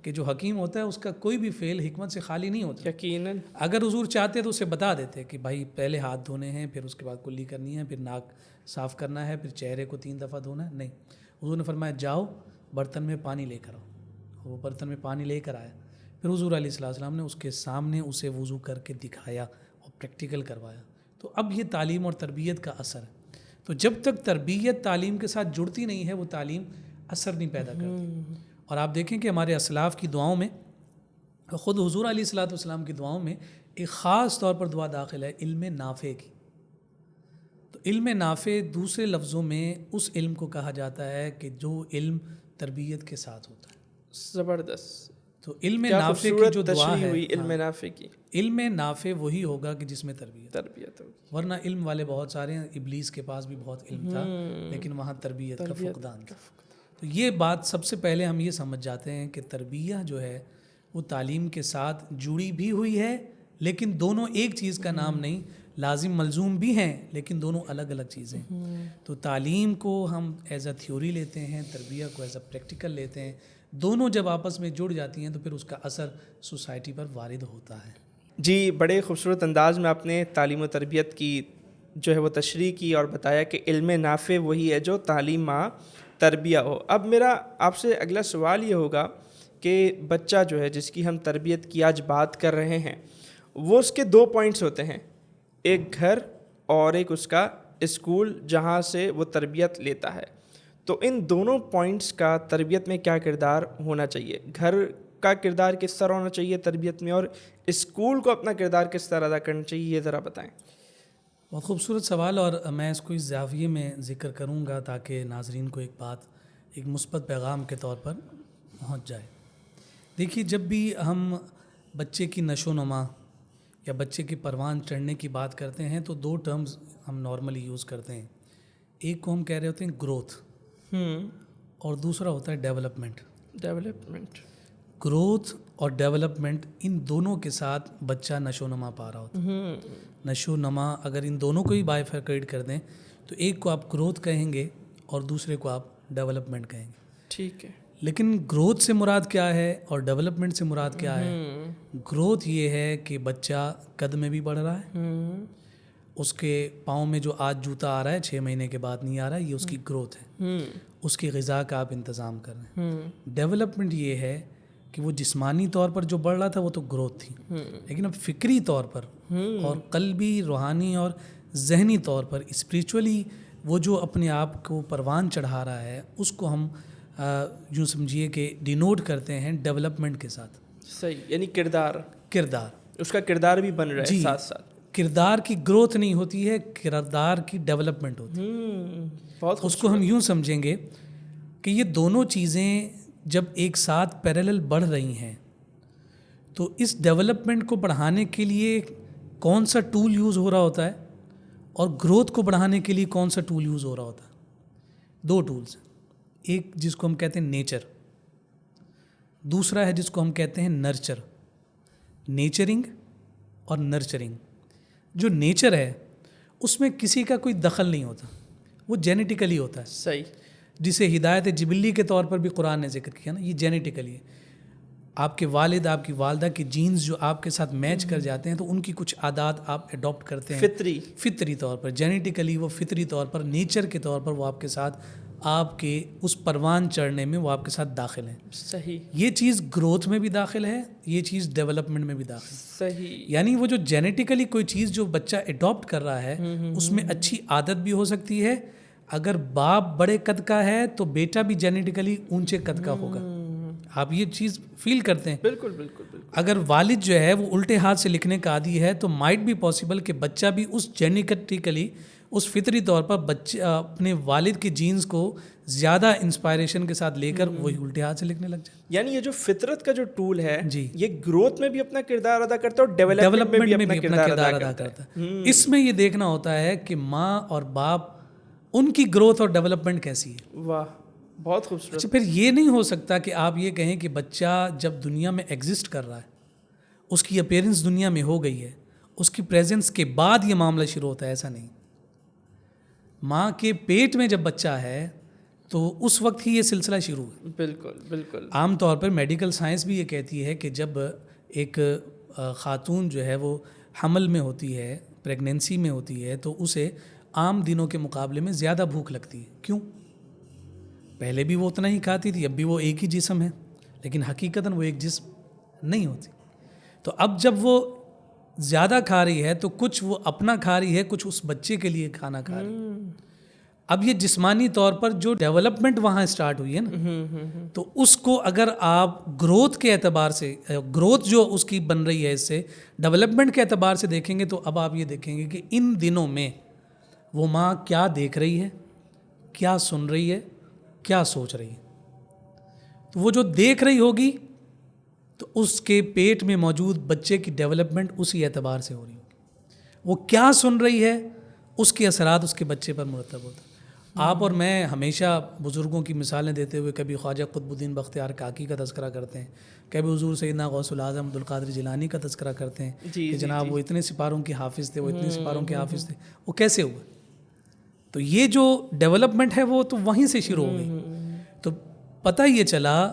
کہ جو حکیم ہوتا ہے اس کا کوئی بھی فعل حکمت سے خالی نہیں ہوتا۔ یقیناً اگر حضور چاہتے تو اسے بتا دیتے کہ بھائی پہلے ہاتھ دھونے ہیں، پھر اس کے بعد کلی کرنی ہے، پھر ناک صاف کرنا ہے، پھر چہرے کو 3 دفعہ دھونا ہے۔ نہیں، حضور نے فرمایا جاؤ برتن میں پانی لے کر آؤ۔ وہ برتن میں پانی لے کر آیا، پھر حضور علیہ السلام نے اس کے سامنے اسے وضو کر کے دکھایا اور پریکٹیکل کروایا۔ تو اب یہ تعلیم اور تربیت کا اثر ہے۔ تو جب تک تربیت تعلیم کے ساتھ جڑتی نہیں ہے وہ تعلیم اثر نہیں پیدا کرتی۔ اور آپ دیکھیں کہ ہمارے اسلاف کی دعاؤں میں، خود حضور علیہ الصلوۃ والسلام کی دعاؤں میں ایک خاص طور پر دعا داخل ہے علم نافع کی۔ تو علم نافع دوسرے لفظوں میں اس علم کو کہا جاتا ہے کہ جو علم تربیت کے ساتھ ہوتا ہے۔ زبردست، تو علم نافع کی جو دعا ہے، علم نافع کی، علم نافع وہی ہوگا کہ جس میں تربیت ہوگی، ورنہ علم والے بہت سارے ہیں۔ ابلیس کے پاس بھی بہت علم تھا لیکن وہاں تربیت کا فقدان تھا۔ تو یہ بات سب سے پہلے ہم یہ سمجھ جاتے ہیں کہ تربیت جو ہے وہ تعلیم کے ساتھ جڑی بھی ہوئی ہے، لیکن دونوں ایک چیز کا نام نہیں، لازم ملزوم بھی ہیں لیکن دونوں الگ الگ چیزیں ہیں۔ تو تعلیم کو ہم ایز اے تھیوری لیتے ہیں، تربیت کو ایز اے پریکٹیکل لیتے ہیں۔ دونوں جب آپس میں جڑ جاتی ہیں تو پھر اس کا اثر سوسائٹی پر وارد ہوتا ہے۔ جی، بڑے خوبصورت انداز میں آپ نے تعلیم و تربیت کی جو ہے وہ تشریح کی اور بتایا کہ علم نافع وہی ہے جو تعلیم مع تربیہ ہو۔ اب میرا آپ سے اگلا سوال یہ ہوگا کہ بچہ جو ہے جس کی ہم تربیت کی آج بات کر رہے ہیں، وہ اس کے 2 پوائنٹس ہوتے ہیں، ایک گھر اور ایک اس کا اسکول جہاں سے وہ تربیت لیتا ہے۔ تو ان دونوں پوائنٹس کا تربیت میں کیا کردار ہونا چاہیے؟ گھر کا کردار کس طرح ہونا چاہیے تربیت میں، اور اسکول کو اپنا کردار کس طرح ادا کرنا چاہیے، یہ ذرا بتائیں۔ بہت خوبصورت سوال، اور میں اس کو اس زاویے میں ذکر کروں گا تاکہ ناظرین کو ایک بات ایک مثبت پیغام کے طور پر پہنچ جائے۔ دیکھیے، جب بھی ہم بچے کی نشو و نما یا بچے کے پروان چڑھنے کی بات کرتے ہیں تو 2 ٹرمز ہم نارملی یوز کرتے ہیں۔ ایک کو ہم کہہ رہے ہوتے ہیں گروتھ، اور دوسرا ہوتا ہے ڈیولپمنٹ۔ گروتھ اور ڈیولپمنٹ، ان دونوں کے ساتھ بچہ نشو و نما پا رہا ہوتا ہے۔ نشو و نما اگر ان دونوں کو ہی بائیفرکیٹ کر دیں تو ایک کو آپ گروتھ کہیں گے اور دوسرے کو آپ ڈیولپمنٹ کہیں گے۔ ٹھیک ہے، لیکن گروتھ سے مراد کیا ہے اور ڈیولپمنٹ سے مراد کیا ہے؟ گروتھ یہ ہے کہ بچہ قد میں بھی بڑھ رہا ہے، اس کے پاؤں میں جو آج جوتا آ رہا ہے 6 مہینے کے بعد نہیں آ رہا ہے، یہ اس کی گروتھ ہے۔ اس کی غذا کا آپ انتظام کر رہے ہیں۔ ڈیولپمنٹ یہ ہے کہ وہ جسمانی طور پر جو بڑھ رہا تھا وہ تو گروتھ تھی، لیکن اب فکری طور پر اور قلبی، روحانی اور ذہنی طور پر، اسپریچولی وہ جو اپنے آپ کو پروان چڑھا رہا ہے، اس کو ہم یوں سمجھیے کہ ڈینوٹ کرتے ہیں ڈیولپمنٹ کے ساتھ۔ صحیح، یعنی کردار اس کا کردار بھی بن رہا ہے، ساتھ ساتھ کردار کی گروتھ نہیں ہوتی ہے، کردار کی ڈیولپمنٹ ہوتی ہے۔ اس کو ہم یوں سمجھیں گے کہ یہ دونوں چیزیں جب ایک ساتھ پیرالل بڑھ رہی ہیں تو اس ڈیولپمنٹ کو بڑھانے کے لیے کون سا ٹول یوز ہو رہا ہوتا ہے اور گروتھ کو بڑھانے کے لیے کون سا ٹول یوز ہو رہا ہوتا ہے؟ 2 ٹولز ہیں. ایک جس کو ہم کہتے ہیں نیچر، دوسرا ہے جس کو ہم کہتے ہیں نرچر. نیچرنگ اور نرچرنگ. جو نیچر ہے اس میں کسی کا کوئی دخل نہیں ہوتا، وہ جینیٹیکلی ہوتا ہے. صحیح. جسے ہدایت جبلی کے طور پر بھی قرآن نے ذکر کیا نا، یہ جینیٹیکلی ہے. آپ کے والد آپ کی والدہ کے جینز جو آپ کے ساتھ میچ کر جاتے ہیں تو ان کی کچھ عادات آپ اڈاپٹ کرتے ہیں فطری طور پر. جینیٹیکلی وہ فطری طور پر، نیچر کے طور پر وہ آپ کے ساتھ، آپ کے اس پروان چڑھنے میں وہ آپ کے ساتھ داخل ہیں. صحیح. یہ چیز گروتھ میں بھی داخل ہے، یہ چیز ڈیولپمنٹ میں بھی داخل ہے. صحیح. یعنی وہ جو جینیٹیکلی کوئی چیز جو بچہ اڈاپٹ کر رہا ہے اس میں اچھی عادت بھی ہو سکتی ہے. اگر باپ بڑے قد کا ہے تو بیٹا بھی جینیٹیکلی اونچے قد کا ہوگا. آپ یہ چیز فیل کرتے ہیں؟ بالکل بالکل بالکل. اگر والد جو ہے وہ الٹے ہاتھ سے لکھنے کا عادی ہے تو مائٹ بھی پاسبل کہ بچہ بھی اس جینیٹیکلی، اس فطری طور پر بچے اپنے والد کے جینز کو زیادہ انسپائریشن کے ساتھ لے کر وہی الٹے ہاتھ سے لکھنے لگ جائے. یعنی یہ جو فطرت کا جو ٹول ہے جی، یہ گروتھ میں بھی اپنا کردار ادا کرتا ہے اور ڈیولپمنٹ میں بھی اپنا کردار ادا کرتا ہے. اس میں یہ دیکھنا ہوتا ہے کہ ماں اور باپ ان کی گروتھ اور ڈیولپمنٹ کیسی ہے. واہ، بہت خوبصورت. اچھا، پھر یہ نہیں ہو سکتا کہ آپ یہ کہیں کہ بچہ جب دنیا میں ایگزسٹ کر رہا ہے، اس کی اپیرنس دنیا میں ہو گئی ہے، اس کی پریزنس کے بعد یہ معاملہ شروع ہوتا ہے. ایسا نہیں. ماں کے پیٹ میں جب بچہ ہے تو اس وقت ہی یہ سلسلہ شروع ہے. بالکل بالکل. عام طور پر میڈیکل سائنس بھی یہ کہتی ہے کہ جب ایک خاتون جو ہے وہ حمل میں ہوتی ہے، پریگنینسی میں ہوتی ہے، تو اسے عام دنوں کے مقابلے میں زیادہ بھوک لگتی ہے. کیوں؟ پہلے بھی وہ اتنا ہی کھاتی تھی، اب بھی وہ ایک ہی جسم ہے، لیکن حقیقتاً وہ ایک جسم نہیں ہوتی. تو اب جب وہ زیادہ کھا رہی ہے تو کچھ وہ اپنا کھا رہی ہے، کچھ اس بچے کے لیے کھانا کھا رہی ہے. اب یہ جسمانی طور پر جو ڈیولپمنٹ وہاں اسٹارٹ ہوئی ہے نا، تو اس کو اگر آپ گروتھ کے اعتبار سے، گروتھ جو اس کی بن رہی ہے اس سے ڈیولپمنٹ کے اعتبار سے دیکھیں گے تو اب آپ یہ دیکھیں گے کہ ان دنوں میں وہ ماں کیا دیکھ رہی ہے، کیا سن رہی ہے، کیا سوچ رہی ہے. تو وہ جو دیکھ رہی ہوگی تو اس کے پیٹ میں موجود بچے کی ڈیولپمنٹ اسی اعتبار سے ہو رہی ہوگی. وہ کیا سن رہی ہے اس کے اثرات اس کے بچے پر مرتب ہوتا ہے. آپ اور میں ہمیشہ بزرگوں کی مثالیں دیتے ہوئے کبھی خواجہ قطب الدین بختیار کاکی کا تذکرہ کرتے ہیں، کبھی حضور سیدنا غوث الاعظم عبد القادر جیلانی کا تذکرہ کرتے ہیں کہ جناب وہ اتنے سپاروں کے حافظ تھے، وہ اتنے سپاروں کے حافظ تھے. وہ کیسے ہوئے؟ تو یہ جو ڈیولپمنٹ ہے وہ تو وہیں سے شروع ہو گئی. تو پتہ یہ چلا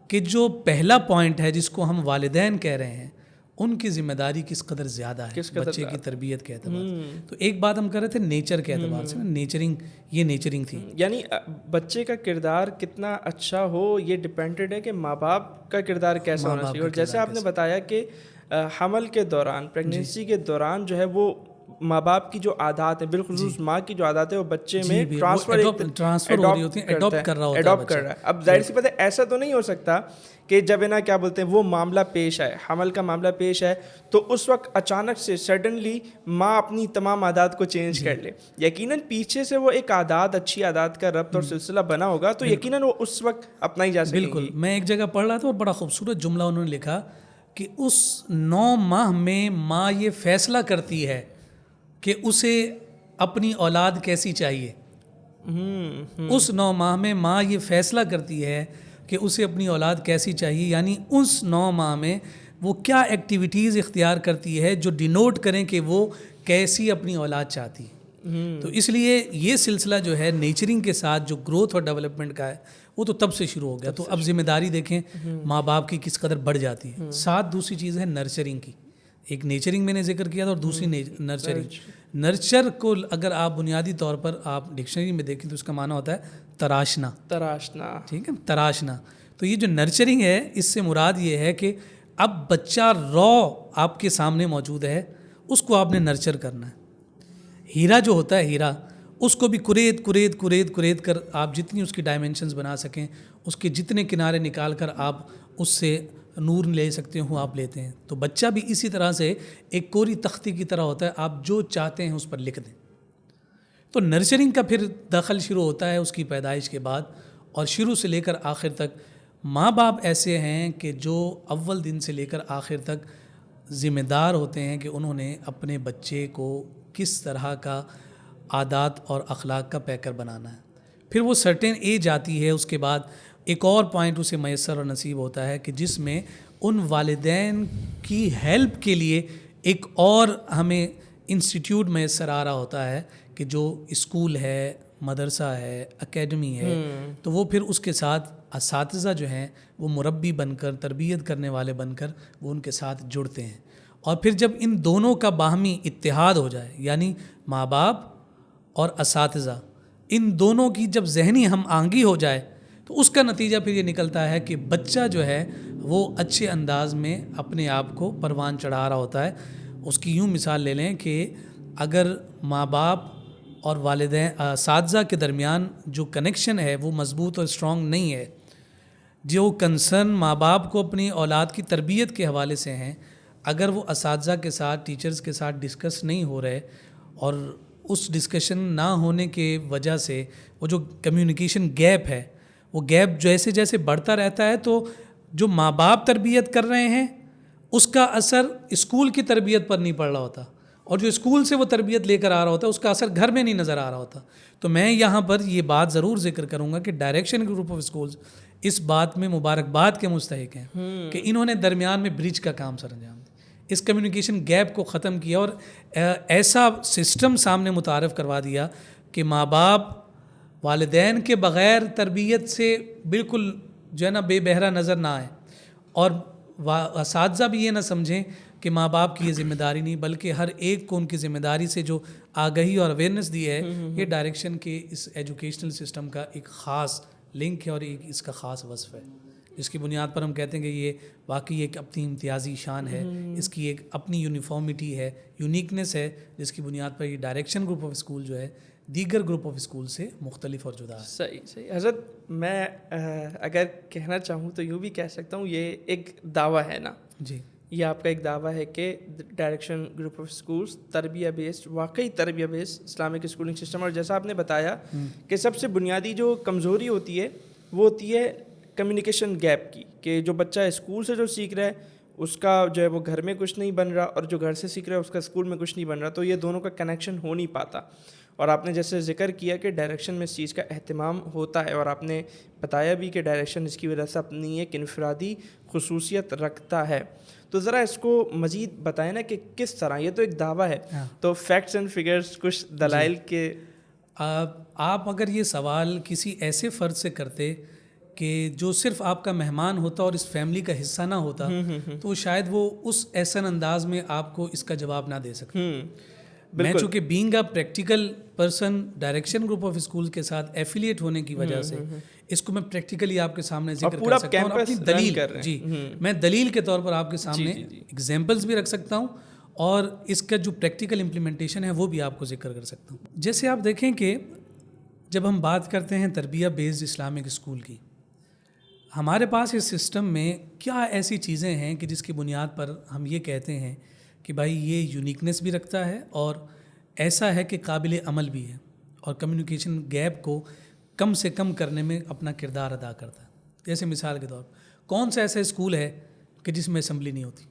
کہ جو پہلا پوائنٹ ہے جس کو ہم والدین کہہ رہے ہیں، ان کی ذمہ داری کس قدر زیادہ ہے بچے کی تربیت کے اعتبار سے. تو ایک بات ہم کر رہے تھے نیچر کے اعتبار سے، نیچرنگ، یہ نیچرنگ تھی. یعنی بچے کا کردار کتنا اچھا ہو یہ ڈپینڈڈ ہے کہ ماں باپ کا کردار کیسا ہونا چاہیے. اور جیسے آپ نے بتایا کہ حمل کے دوران، پریگنینسی کے دوران جو ہے وہ ماں باپ کی جو عادات ہیں، بالخصوص ماں کی جو عادات ہیں وہ بچے میں ٹرانسفر ہو رہی ہوتی ہیں، اڈاپٹ کر رہا ہے. اب ظاہر سی بات ہے ایسا تو نہیں ہو سکتا کہ جب ہے نا کیا بولتے ہیں وہ معاملہ پیش آئے، حمل کا معاملہ پیش آئے تو اس وقت اچانک سے سڈنلی ماں اپنی تمام عادات کو چینج کر لے. یقیناً پیچھے سے وہ ایک عادات، اچھی عادات کا ربط اور سلسلہ بنا ہوگا تو یقیناً وہ اس وقت اپنائی جا سکے. بالکل. میں ایک جگہ پڑھ رہا تھا اور بڑا خوبصورت جملہ انہوں نے لکھا کہ اس 9 ماہ میں ماں یہ فیصلہ کرتی ہے کہ اسے اپنی اولاد کیسی چاہیے. اس 9 ماہ میں ماں یہ فیصلہ کرتی ہے کہ اسے اپنی اولاد کیسی چاہیے. یعنی اس 9 ماہ میں وہ کیا ایکٹیویٹیز اختیار کرتی ہے جو ڈینوٹ کریں کہ وہ کیسی اپنی اولاد چاہتی ہے. تو اس لیے یہ سلسلہ جو ہے نیچرنگ کے ساتھ جو گروتھ اور ڈیولپمنٹ کا ہے وہ تو تب سے شروع ہو گیا. تو اب ذمہ داری دیکھیں ماں باپ کی کس قدر بڑھ جاتی ہے. ساتھ دوسری چیز ہے نرچرنگ کی. ایک نیچرنگ میں نے ذکر کیا تھا اور دوسری نرچرنگ. نرچر کو اگر آپ بنیادی طور پر آپ ڈکشنری میں دیکھیں تو اس کا معنی ہوتا ہے تراشنا. ٹھیک ہے، تراشنا. تو یہ جو نرچرنگ ہے اس سے مراد یہ ہے کہ اب بچہ آپ کے سامنے موجود ہے، اس کو آپ نے نرچر کرنا ہے. ہیرا جو ہوتا ہے، ہیرا، اس کو بھی کریت کر آپ جتنی اس کی ڈائمینشنز بنا سکیں، اس کے جتنے کنارے نکال کر آپ اس سے نور لے سکتے ہوں آپ لیتے ہیں. تو بچہ بھی اسی طرح سے ایک کوری تختی کی طرح ہوتا ہے، آپ جو چاہتے ہیں اس پر لکھ دیں. تو نرچرنگ کا پھر دخل شروع ہوتا ہے اس کی پیدائش کے بعد، اور شروع سے لے کر آخر تک ماں باپ ایسے ہیں کہ جو اول دن سے لے کر آخر تک ذمہ دار ہوتے ہیں کہ انہوں نے اپنے بچے کو کس طرح کا عادات اور اخلاق کا پیکر بنانا ہے. پھر وہ سرٹین ایج آتی ہے, اس کے بعد ایک اور پوائنٹ اسے میسر اور نصیب ہوتا ہے کہ جس میں ان والدین کی ہیلپ کے لیے ایک اور ہمیں انسٹیٹیوٹ میسر آ رہا ہوتا ہے کہ جو اسکول ہے, مدرسہ ہے, اکیڈمی ہے. تو وہ پھر اس کے ساتھ اساتذہ جو ہیں وہ مربی بن کر, تربیت کرنے والے بن کر وہ ان کے ساتھ جڑتے ہیں. اور پھر جب ان دونوں کا باہمی اتحاد ہو جائے, یعنی ماں باپ اور اساتذہ ان دونوں کی جب ذہنی ہم آہنگی ہو جائے, تو اس کا نتیجہ پھر یہ نکلتا ہے کہ بچہ جو ہے وہ اچھے انداز میں اپنے آپ کو پروان چڑھا رہا ہوتا ہے. اس کی یوں مثال لے لیں کہ اگر ماں باپ اور والدین اساتذہ کے درمیان جو کنیکشن ہے وہ مضبوط اور اسٹرانگ نہیں ہے, جو کنسرن ماں باپ کو اپنی اولاد کی تربیت کے حوالے سے ہیں, اگر وہ اساتذہ کے ساتھ, ٹیچرز کے ساتھ ڈسکس نہیں ہو رہے, اور اس ڈسکشن نہ ہونے کے وجہ سے وہ جو کمیونیکیشن گیپ ہے, وہ گیپ جیسے جیسے بڑھتا رہتا ہے, تو جو ماں باپ تربیت کر رہے ہیں اس کا اثر اسکول کی تربیت پر نہیں پڑ رہا ہوتا, اور جو اسکول سے وہ تربیت لے کر آ رہا ہوتا ہے اس کا اثر گھر میں نہیں نظر آ رہا ہوتا. تو میں یہاں پر یہ بات ضرور ذکر کروں گا کہ ڈائریکشن گروپ آف اسکولز اس بات میں مبارکباد کے مستحق ہیں کہ انہوں نے درمیان میں برج کا کام سر انجام دیا, اس کمیونیکیشن گیپ کو ختم کیا اور ایسا سسٹم سامنے متعارف کروا دیا کہ ماں باپ والدین کے بغیر تربیت سے بالکل جو ہے نا بے بہرا نظر نہ آئے, اور اساتذہ بھی یہ نہ سمجھیں کہ ماں باپ کی یہ ذمہ داری نہیں, بلکہ ہر ایک کو ان کی ذمہ داری سے جو آگہی اور اویئرنیس دی ہے, یہ ڈائریکشن کے اس ایجوکیشنل سسٹم کا ایک خاص لنک ہے اور ایک اس کا خاص وصف ہے, جس کی بنیاد پر ہم کہتے ہیں کہ یہ واقعی ایک اپنی امتیازی شان ہے, اس کی ایک اپنی یونیفارمٹی ہے, یونیکنیس ہے, جس کی بنیاد پر یہ ڈائریکشن گروپ آف اسکول جو ہے دیگر گروپ آف اسکول سے مختلف اور جدا ہے. صحیح حضرت, میں اگر کہنا چاہوں تو یوں بھی کہہ سکتا ہوں یہ ایک دعویٰ ہے نا. جی, یہ آپ کا ایک دعویٰ ہے کہ ڈائریکشن گروپ آف اسکولس تربیہ بیسڈ, واقعی تربیہ بیسڈ اسلامک اسکولنگ سسٹم. اور جیسا آپ نے بتایا کہ سب سے بنیادی جو کمزوری ہوتی ہے وہ ہوتی ہے کمیونیکیشن گیپ کی, کہ جو بچہ اسکول سے جو سیکھ رہا ہے اس کا جو ہے وہ گھر میں کچھ نہیں بن رہا, اور جو گھر سے سیکھ رہا ہے اس کا اسکول میں کچھ نہیں بن رہا, تو یہ دونوں کا کنیکشن ہو نہیں پاتا. اور آپ نے جیسے ذکر کیا کہ ڈائریکشن میں اس چیز کا اہتمام ہوتا ہے, اور آپ نے بتایا بھی کہ ڈائریکشن اس کی وجہ سے اپنی ایک انفرادی خصوصیت رکھتا ہے. تو ذرا اس کو مزید بتائیں نا کہ کس طرح, یہ تو ایک دعویٰ ہے, تو فیکٹس اینڈ فگرز, کچھ دلائل کے. آپ اگر یہ سوال کسی ایسے فرد سے کرتے کہ جو صرف آپ کا مہمان ہوتا اور اس فیملی کا حصہ نہ ہوتا, تو شاید وہ اس احسن انداز میں آپ کو اس کا جواب نہ دے سکتا. میں چونکہ being a practical person direction group of school کے ساتھ ایفیلیٹ ہونے کی وجہ سے اس کو میں پریکٹیکلی آپ کے سامنے ذکر کر سکتا ہوں, اپنی دلیل. جی, میں دلیل کے طور پر آپ کے سامنے ایگزامپلس بھی رکھ سکتا ہوں, اور اس کا جو پریکٹیکل امپلیمنٹیشن ہے وہ بھی آپ کو ذکر کر سکتا ہوں. جیسے آپ دیکھیں کہ جب ہم بات کرتے ہیں تربیہ بیسڈ اسلامک اسکول کی, ہمارے پاس اس سسٹم میں کیا ایسی چیزیں ہیں کہ جس کی بنیاد پر ہم یہ کہتے ہیں کہ بھائی یہ یونیکنیس بھی رکھتا ہے اور ایسا ہے کہ قابل عمل بھی ہے, اور کمیونیکیشن گیپ کو کم سے کم کرنے میں اپنا کردار ادا کرتا ہے. جیسے مثال کے طور پر کون سا ایسا اسکول ہے کہ جس میں اسمبلی نہیں ہوتی؟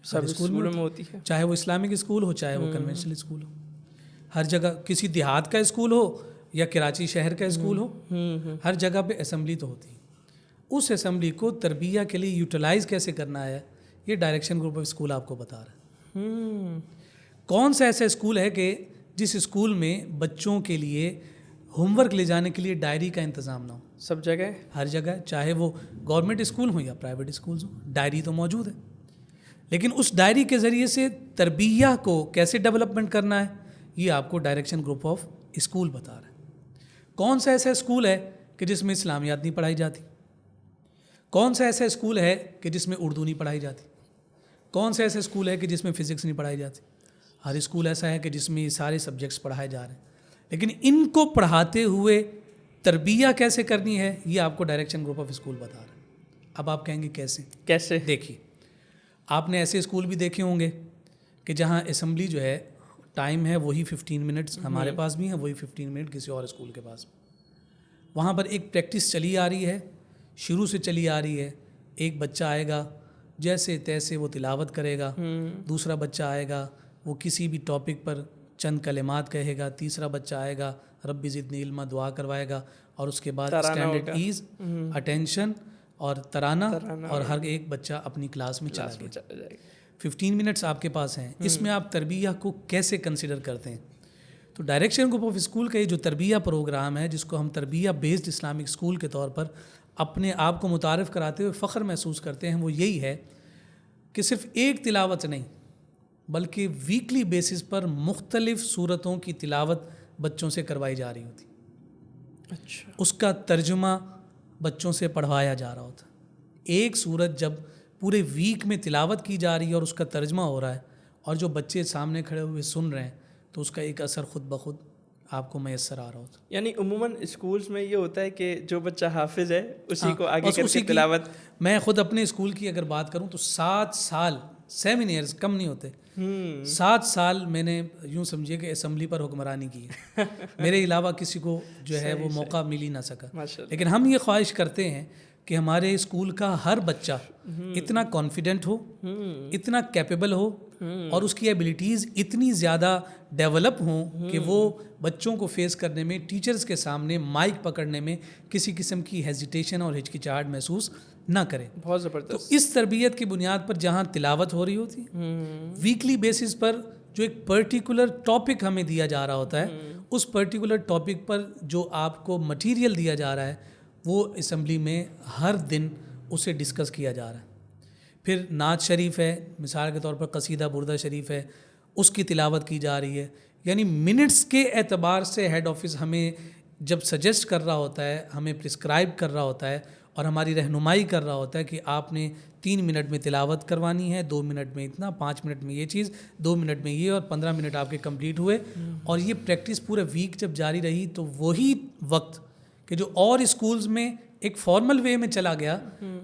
سب اسکولوں میں ہوتی ہے, چاہے وہ اسلامک اسکول ہو, چاہے وہ کنونشنل اسکول ہو. ہر جگہ, کسی دیہات کا اسکول ہو یا کراچی شہر کا اسکول ہو, ہر جگہ پہ اسمبلی تو ہوتی ہے. اس اسمبلی کو تربیہ کے لیے یوٹیلائز کیسے کرنا ہے, یہ ڈائریکشن گروپ آف اسکول آپ کو بتا رہا ہے. کون سا ایسا اسکول ہے کہ جس اسکول میں بچوں کے لیے ہوم ورک لے جانے کے لیے ڈائری کا انتظام نہ ہو؟ سب جگہ, ہر جگہ, چاہے وہ گورنمنٹ اسکول ہوں یا پرائیویٹ اسکولز ہوں, ڈائری تو موجود ہے. لیکن اس ڈائری کے ذریعے سے تربیہ کو کیسے ڈیولپمنٹ کرنا ہے, یہ آپ کو ڈائریکشن گروپ آف اسکول بتا رہا ہے. کون سا ایسا اسکول ہے کہ جس میں اسلامیات نہیں پڑھائی جاتی؟ کون سا ایسا اسکول ہے کہ جس میں اردو نہیں پڑھائی جاتی؟ کون سا ایسا اسکول ہے کہ جس میں فزکس نہیں پڑھائی جاتی؟ ہر اسکول ایسا ہے کہ جس میں یہ سارے سبجیکٹس پڑھائے جا رہے ہیں. لیکن ان کو پڑھاتے ہوئے تربیہ کیسے کرنی ہے, یہ آپ کو ڈائریکشن گروپ آف اسکول بتا رہا ہے. اب آپ کہیں گے کیسے؟ دیکھیے, آپ نے ایسے اسکول بھی دیکھے ہوں گے کہ جہاں اسمبلی جو ہے ٹائم ہے وہی 15 منٹس, ہمارے پاس بھی ہے وہی 15 منٹ کسی اور اسکول کے پاس. وہاں پر ایک پریکٹس چلی آ رہی ہے شروع سے چلی آ رہی ہے. ایک بچہ آئے گا جیسے تیسے وہ تلاوت کرے گا, دوسرا بچہ آئے گا وہ کسی بھی ٹاپک پر چند کلمات کہے گا, تیسرا بچہ آئے گا رب زدنی علما دعا کروائے گا, اور اس کے بعد اسٹینڈرڈ ایز, اٹینشن اور ترانہ, اور ہر ایک بچہ اپنی کلاس میں چلا گیا. 15 منٹس آپ کے پاس ہیں, اس میں آپ تربیہ کو کیسے کنسیڈر کرتے ہیں؟ تو ڈائریکشن گروپ آف اسکول کا یہ جو تربیہ پروگرام ہے, جس کو ہم تربیہ بیسڈ اسلامک اسکول کے طور پر اپنے آپ کو متعارف کراتے ہوئے فخر محسوس کرتے ہیں, وہ یہی ہے کہ صرف ایک تلاوت نہیں بلکہ ویکلی بیسس پر مختلف صورتوں کی تلاوت بچوں سے کروائی جا رہی ہوتی. اچھا. اس کا ترجمہ بچوں سے پڑھوایا جا رہا ہوتا. ایک صورت جب پورے ویک میں تلاوت کی جا رہی ہے اور اس کا ترجمہ ہو رہا ہے اور جو بچے سامنے کھڑے ہوئے سن رہے ہیں, تو اس کا ایک اثر خود بخود آپ کو میسر آ رہا ہوتا. یعنی عموماً اسکولز میں یہ ہوتا ہے کہ جو بچہ حافظ ہے اسی کو آگے کر کے تلاوت. میں خود اپنے اسکول کی اگر بات کروں تو 7 سال 7 ایئرز کم نہیں ہوتے, 7 سال میں نے یوں سمجھیے کہ اسمبلی پر حکمرانی کی ہے. میرے علاوہ کسی کو جو ہے وہ موقع مل ہی نہ سکا. لیکن ہم یہ خواہش کرتے ہیں کہ ہمارے اسکول کا ہر بچہ اتنا کانفیڈنٹ ہو, اتنا کیپیبل ہو, اور اس کی ایبلٹیز اتنی زیادہ ڈیولپ ہوں کہ وہ بچوں کو فیس کرنے میں, ٹیچرز کے سامنے مائک پکڑنے میں کسی قسم کی ہیزیٹیشن اور ہچکچاہٹ محسوس نہ کرے. بہت زبردست. تو اس تربیت کی بنیاد پر جہاں تلاوت ہو رہی ہوتی, ویکلی بیسس پر جو ایک پرٹیکولر ٹاپک ہمیں دیا جا رہا ہوتا ہے, اس پرٹیکولر ٹاپک پر جو آپ کو مٹیریل دیا جا رہا ہے وہ اسمبلی میں ہر دن اسے ڈسکس کیا جا رہا ہے. پھر نعت شریف ہے, مثال کے طور پر قصیدہ بردہ شریف ہے, اس کی تلاوت کی جا رہی ہے. یعنی منٹس کے اعتبار سے ہیڈ آفس ہمیں جب سجیسٹ کر رہا ہوتا ہے, ہمیں پرسکرائب کر رہا ہوتا ہے اور ہماری رہنمائی کر رہا ہوتا ہے کہ آپ نے 3 منٹ میں تلاوت کروانی ہے, 2 منٹ میں اتنا, 5 منٹ میں یہ چیز, 2 منٹ میں یہ, اور 15 منٹ آپ کے کمپلیٹ ہوئے. اور یہ پریکٹس پورے ویک جب جاری رہی تو وہی وقت کہ جو اور اسکولز میں ایک فارمل وے میں چلا گیا,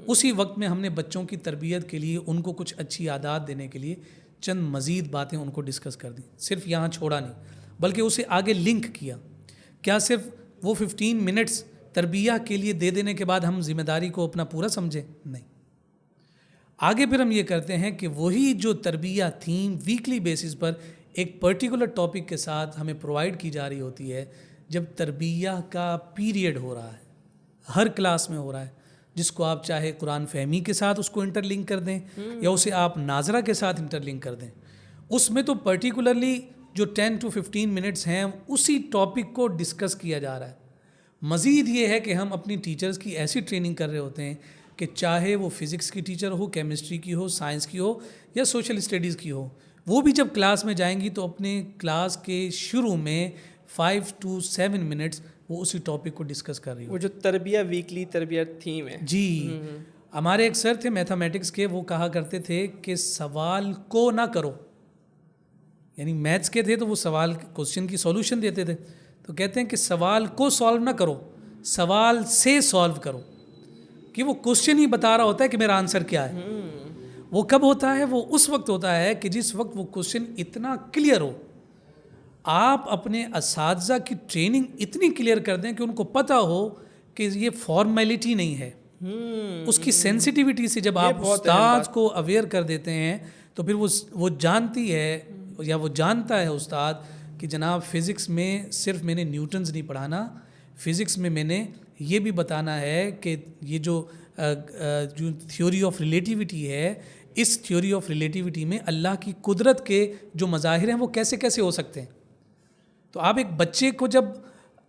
اسی وقت میں ہم نے بچوں کی تربیت کے لیے, ان کو کچھ اچھی عادات دینے کے لیے چند مزید باتیں ان کو ڈسکس کر دیں. صرف یہاں چھوڑا نہیں بلکہ اسے آگے لنک کیا. کیا صرف وہ 15 منٹس تربیہ کے لیے دے دینے کے بعد ہم ذمہ داری کو اپنا پورا سمجھیں؟ نہیں. آگے پھر ہم یہ کرتے ہیں کہ وہی جو تربیہ تھیم ویکلی بیسس پر ایک پرٹیکولر ٹاپک کے ساتھ ہمیں پرووائڈ کی جا رہی ہوتی ہے, جب تربیہ کا پیریڈ ہو رہا ہے, ہر کلاس میں ہو رہا ہے, جس کو آپ چاہے قرآن فہمی کے ساتھ اس کو انٹر لنک کر دیں یا اسے آپ ناظرہ کے ساتھ انٹر لنک کر دیں, اس میں تو پرٹیکولرلی جو 10 to 15 منٹس ہیں اسی ٹاپک کو ڈسکس کیا جا رہا ہے. مزید یہ ہے کہ ہم اپنی ٹیچرز کی ایسی ٹریننگ کر رہے ہوتے ہیں کہ چاہے وہ فزکس کی ٹیچر ہو, کیمسٹری کی ہو, سائنس کی ہو یا سوشل اسٹڈیز کی ہو, وہ بھی جب کلاس میں جائیں گی تو اپنے کلاس کے شروع میں 5 to 7 منٹس وہ اسی ٹاپک کو ڈسکس کر رہی ہو. وہ جو تربیہ ویکلی تربیہ تھیم ہے. جی, ہمارے ایک سر تھے میتھمیٹکس کے, وہ کہا کرتے تھے کہ سوال کو نہ کرو. یعنی میتھس کے تھے تو وہ سوال کوشچن کی سولوشن دیتے تھے, تو کہتے ہیں کہ سوال کو سالو نہ کرو, سوال سے سالو کرو. کہ وہ کوشچن ہی بتا رہا ہوتا ہے کہ میرا آنسر کیا ہے. وہ کب ہوتا ہے؟ وہ اس وقت ہوتا ہے کہ جس وقت وہ کوشچن اتنا کلیئر ہو, آپ اپنے اساتذہ کی ٹریننگ اتنی کلیئر کر دیں کہ ان کو پتہ ہو کہ یہ فارمیلٹی نہیں ہے. اس کی سینسٹیوٹی سے جب آپ استاد کو اویئر کر دیتے ہیں تو پھر وہ جانتی ہے یا وہ جانتا ہے استاد کہ جناب فزکس میں صرف میں نے نیوٹنز نہیں پڑھانا, فزکس میں نے یہ بھی بتانا ہے کہ یہ جو تھیوری آف ریلیٹیوٹی ہے, اس تھیوری آف ریلیٹیوٹی میں اللہ کی قدرت کے جو مظاہر ہیں وہ کیسے کیسے ہو سکتے ہیں. تو آپ ایک بچے کو جب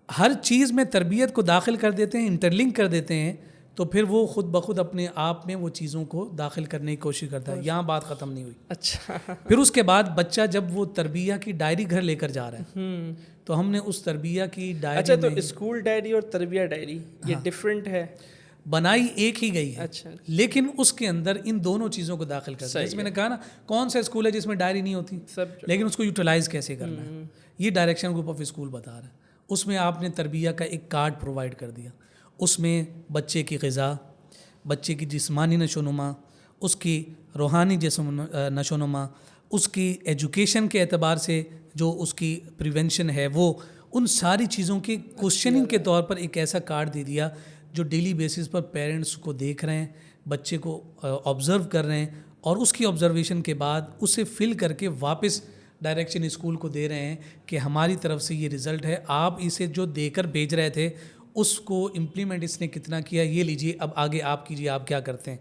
ہر چیز میں تربیت کو داخل کر دیتے ہیں, انٹرلنک کر دیتے ہیں, تو پھر وہ خود بخود اپنے آپ میں وہ چیزوں کو داخل کرنے کی کوشش کرتا ہے. یہاں بات ختم نہیں ہوئی. اچھا. پھر اس کے بعد بچہ جب وہ تربیہ کی ڈائری گھر لے کر جا رہا ہے, تو ہم نے اس تربیہ کی ڈائری, اچھا تو اسکول ڈائری اور تربیہ ڈائری یہ ڈفرینٹ ہے؟ بنائی ایک ہی گئی ہے, اچھا, لیکن اس کے اندر ان دونوں چیزوں کو داخل کرنا ہے. جس میں نے کہا نا, کون سا اسکول ہے جس میں ڈائری نہیں ہوتی, لیکن اس کو یوٹیلائز کیسے کرنا ہے, یہ ڈائریکشن گروپ آف اسکول بتا رہا ہے. اس میں آپ نے تربیہ کا ایک کارڈ پرووائڈ کر دیا, اس میں بچے کی غذا, بچے کی جسمانی نشوونما, اس کی روحانی نشوونما, اس کی ایجوکیشن کے اعتبار سے جو اس کی پریونشن ہے, وہ ان ساری چیزوں کے کوشچننگ کے طور پر ایک ایسا کارڈ دے دیا جو ڈیلی بیسس پر پیرنٹس کو دیکھ رہے ہیں, بچے کو آبزرو کر رہے ہیں, اور اس کی آبزرویشن کے بعد اسے فل کر کے واپس ڈائریکشن اسکول کو دے رہے ہیں کہ ہماری طرف سے یہ رزلٹ ہے, آپ اسے جو دے کر بھیج رہے تھے اس کو امپلیمنٹ اس نے کتنا کیا, یہ لیجیے اب آگے آپ کیجیے, آپ کیا کرتے ہیں.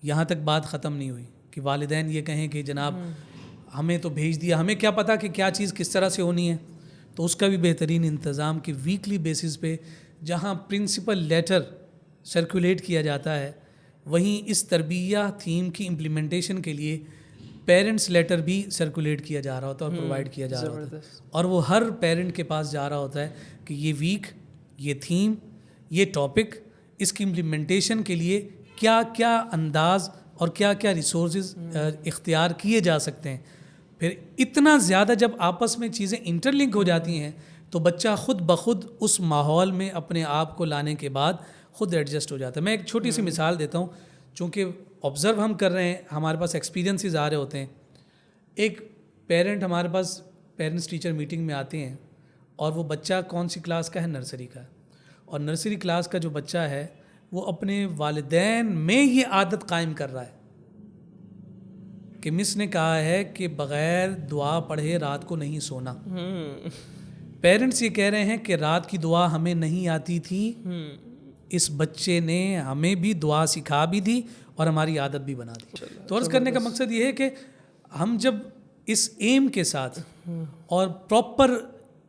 یہاں تک بات ختم نہیں ہوئی کہ والدین یہ کہیں کہ جناب ہمیں تو بھیج دیا, ہمیں کیا پتہ کہ کیا چیز کس طرح سے ہونی ہے. تو اس کا بھی بہترین انتظام کہ ویکلی بیسس پہ جہاں پرنسپل لیٹر سرکولیٹ کیا جاتا ہے, وہیں اس تربیہ تھیم کی امپلیمنٹیشن کے لیے پیرنٹس لیٹر بھی سرکولیٹ کیا جا رہا ہوتا ہے اور پرووائڈ کیا جا رہا ہوتا ہے, اور وہ ہر پیرنٹ کے پاس جا رہا ہوتا ہے کہ یہ ویک, یہ تھیم, یہ ٹاپک, اس کی امپلیمنٹیشن کے لیے کیا کیا انداز اور کیا کیا ریسورسز اختیار کیے جا سکتے ہیں. پھر اتنا زیادہ جب آپس میں چیزیں انٹر لنک ہو جاتی ہیں تو بچہ خود بخود اس ماحول میں اپنے آپ کو لانے کے بعد خود ایڈجسٹ ہو جاتا ہے. میں ایک چھوٹی سی مثال دیتا ہوں, چونکہ آبزرو ہم کر رہے ہیں, ہمارے پاس ایکسپیرینسز آ رہے ہوتے ہیں. ایک پیرنٹ ہمارے پاس پیرنٹس ٹیچر میٹنگ میں آتے ہیں اور وہ بچہ کون سی کلاس کا ہے, نرسری کا, اور نرسری کلاس کا جو بچہ ہے وہ اپنے والدین میں یہ عادت قائم کر رہا ہے کہ مس نے کہا ہے کہ بغیر دعا پڑھے رات کو نہیں سونا. پیرنٹس یہ کہہ رہے ہیں کہ رات کی دعا ہمیں نہیں آتی تھی, اس بچے نے ہمیں بھی دعا سکھا بھی دی اور ہماری عادت بھی بنا دی. تو عرض کرنے کا مقصد یہ ہے کہ ہم جب اس ایم کے ساتھ اور پراپر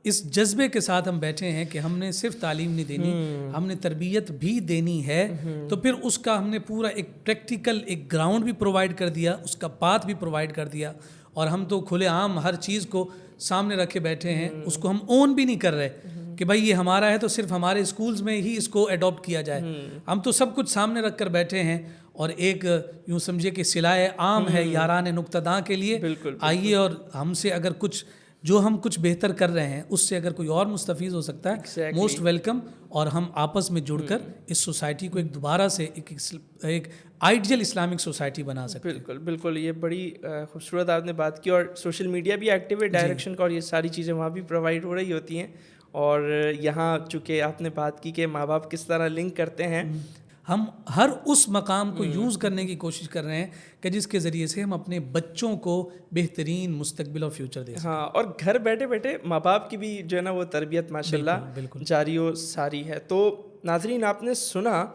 اس جذبے کے ساتھ ہم بیٹھے ہیں کہ ہم نے صرف تعلیم نہیں دینی, ہم نے تربیت بھی دینی ہے, تو پھر اس کا ہم نے پورا ایک پریکٹیکل ایک گراؤنڈ بھی پرووائڈ کر دیا, اس کا پاتھ بھی پرووائڈ کر دیا, اور ہم تو کھلے عام ہر چیز کو سامنے رکھے بیٹھے ہیں, اس کو ہم اون بھی نہیں کر رہے کہ بھائی یہ ہمارا ہے تو صرف ہمارے اسکولز میں ہی اس کو اڈاپٹ کیا جائے. ہم تو سب کچھ سامنے رکھ کر بیٹھے ہیں, اور ایک یوں سمجھے کہ صلاح عام ہے یاران نقطہ داں کے لیے, آئیے اور ہم سے اگر کچھ جو ہم کچھ بہتر کر رہے ہیں اس سے اگر کوئی اور مستفیض ہو سکتا ہے, موسٹ ویلکم, اور ہم آپس میں جڑ کر اس سوسائٹی کو ایک دوبارہ سے ایک آئیڈیل اسلامک سوسائٹی بنا سکتے ہیں. بالکل بالکل, یہ بڑی خوبصورت آپ نے بات کی, اور سوشل میڈیا بھی ایکٹیو ہے ڈائریکشن کا, اور یہ ساری چیزیں وہاں بھی پرووائڈ ہو رہی ہوتی ہیں. اور یہاں چونکہ آپ نے بات کی کہ ماں باپ کس طرح لنک کرتے ہیں, ہم ہر اس مقام کو یوز کرنے کی کوشش کر رہے ہیں کہ جس کے ذریعے سے ہم اپنے بچوں کو بہترین مستقبل اور فیوچر دے سکیں. ہاں, اور گھر بیٹھے بیٹھے ماں باپ کی بھی جو ہے نا وہ تربیت ماشاءاللہ جاری و ساری ہے. تو ناظرین, آپ نے سنا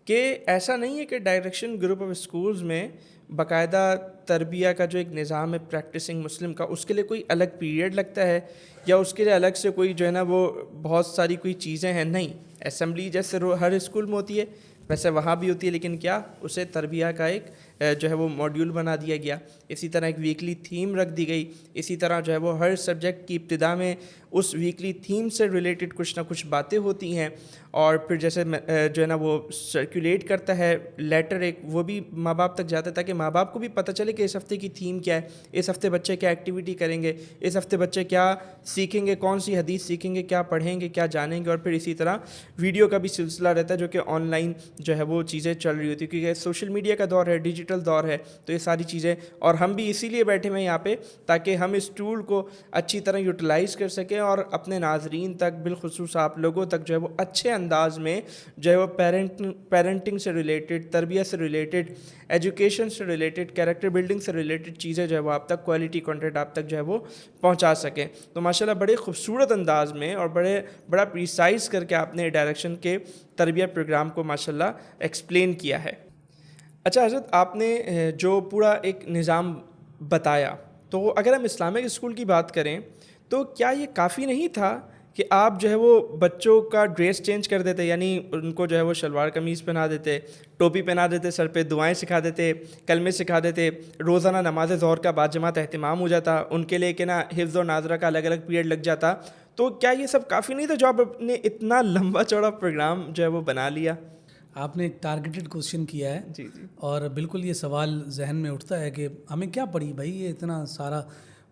کہ ایسا نہیں ہے کہ ڈائریکشن گروپ آف اسکولز میں باقاعدہ تربیہ کا جو ایک نظام ہے پریکٹسنگ مسلم کا, اس کے لیے کوئی الگ پیریڈ لگتا ہے یا اس کے لیے الگ سے کوئی جو ہے نا وہ بہت ساری کوئی چیزیں ہیں. نہیں, اسمبلی جیسے ہر اسکول میں ہوتی ہے ویسے وہاں بھی ہوتی ہے, لیکن کیا اسے تربیہ کا ایک جو ہے وہ ماڈیول بنا دیا گیا. اسی طرح ایک ویکلی تھیم رکھ دی گئی. اسی طرح جو ہے وہ ہر سبجیکٹ کی ابتدا میں اس ویکلی تھیم سے ریلیٹڈ کچھ نہ کچھ باتیں ہوتی ہیں, اور پھر جیسے جو ہے نا وہ سرکولیٹ کرتا ہے لیٹر ایک, وہ بھی ماں باپ تک جاتا ہے تاکہ ماں باپ کو بھی پتہ چلے کہ اس ہفتے کی تھیم کیا ہے, اس ہفتے بچے کیا ایکٹیویٹی کریں گے, اس ہفتے بچے کیا سیکھیں گے, کون سی حدیث سیکھیں گے, کیا پڑھیں گے, کیا جانیں گے. اور پھر اسی طرح ویڈیو کا بھی سلسلہ رہتا ہے جو کہ آن لائن جو ہے وہ چیزیں چل رہی ہوتی ہے, کیونکہ سوشل میڈیا کا دور ہے, ڈیجیٹل دور ہے. تو یہ ساری چیزیں, اور ہم بھی اسی لیے بیٹھے ہوئے یہاں پہ تاکہ ہم اس ٹول کو اچھی طرح یوٹیلائز کر سکیں اور اپنے ناظرین تک, بالخصوص آپ لوگوں تک جو ہے وہ اچھے انداز میں جو ہے وہ پیرنٹنگ سے ریلیٹڈ, تربیت سے ریلیٹڈ, ایجوکیشن سے ریلیٹڈ, کیریکٹر بلڈنگ سے ریلیٹڈ چیزیں جو ہے وہ آپ تک, کوالٹی کنٹینٹ آپ تک جو ہے وہ پہنچا سکیں. تو ماشاءاللہ بڑے خوبصورت انداز میں اور بڑا پریسائز کر کے آپ نے ڈائریکشن کے تربیت پروگرام کو ماشاءاللہ ایکسپلین کیا ہے. اچھا حضرت, آپ نے جو پورا ایک نظام بتایا, تو اگر ہم اسلامک اسکول کی بات کریں تو کیا یہ کافی نہیں تھا کہ آپ جو ہے وہ بچوں کا ڈریس چینج کر دیتے, یعنی ان کو جو ہے وہ شلوار قمیض پہنا دیتے, ٹوپی پہنا دیتے, سر پہ دعائیں سکھا دیتے, کلمے سکھا دیتے, روزانہ نماز ظہر کا بعد جماعت اہتمام ہو جاتا, ان کے لیے کہ نا حفظ و ناظرہ کا الگ الگ پیریڈ لگ جاتا, تو کیا یہ سب کافی نہیں تھا جو آپ نے اتنا لمبا چوڑا پروگرام جو ہے وہ بنا لیا؟ آپ نے ایک ٹارگیٹڈ کوشچن کیا ہے. جی جی, اور بالکل یہ سوال ذہن میں اٹھتا ہے کہ ہمیں کیا پڑی بھائی یہ اتنا سارا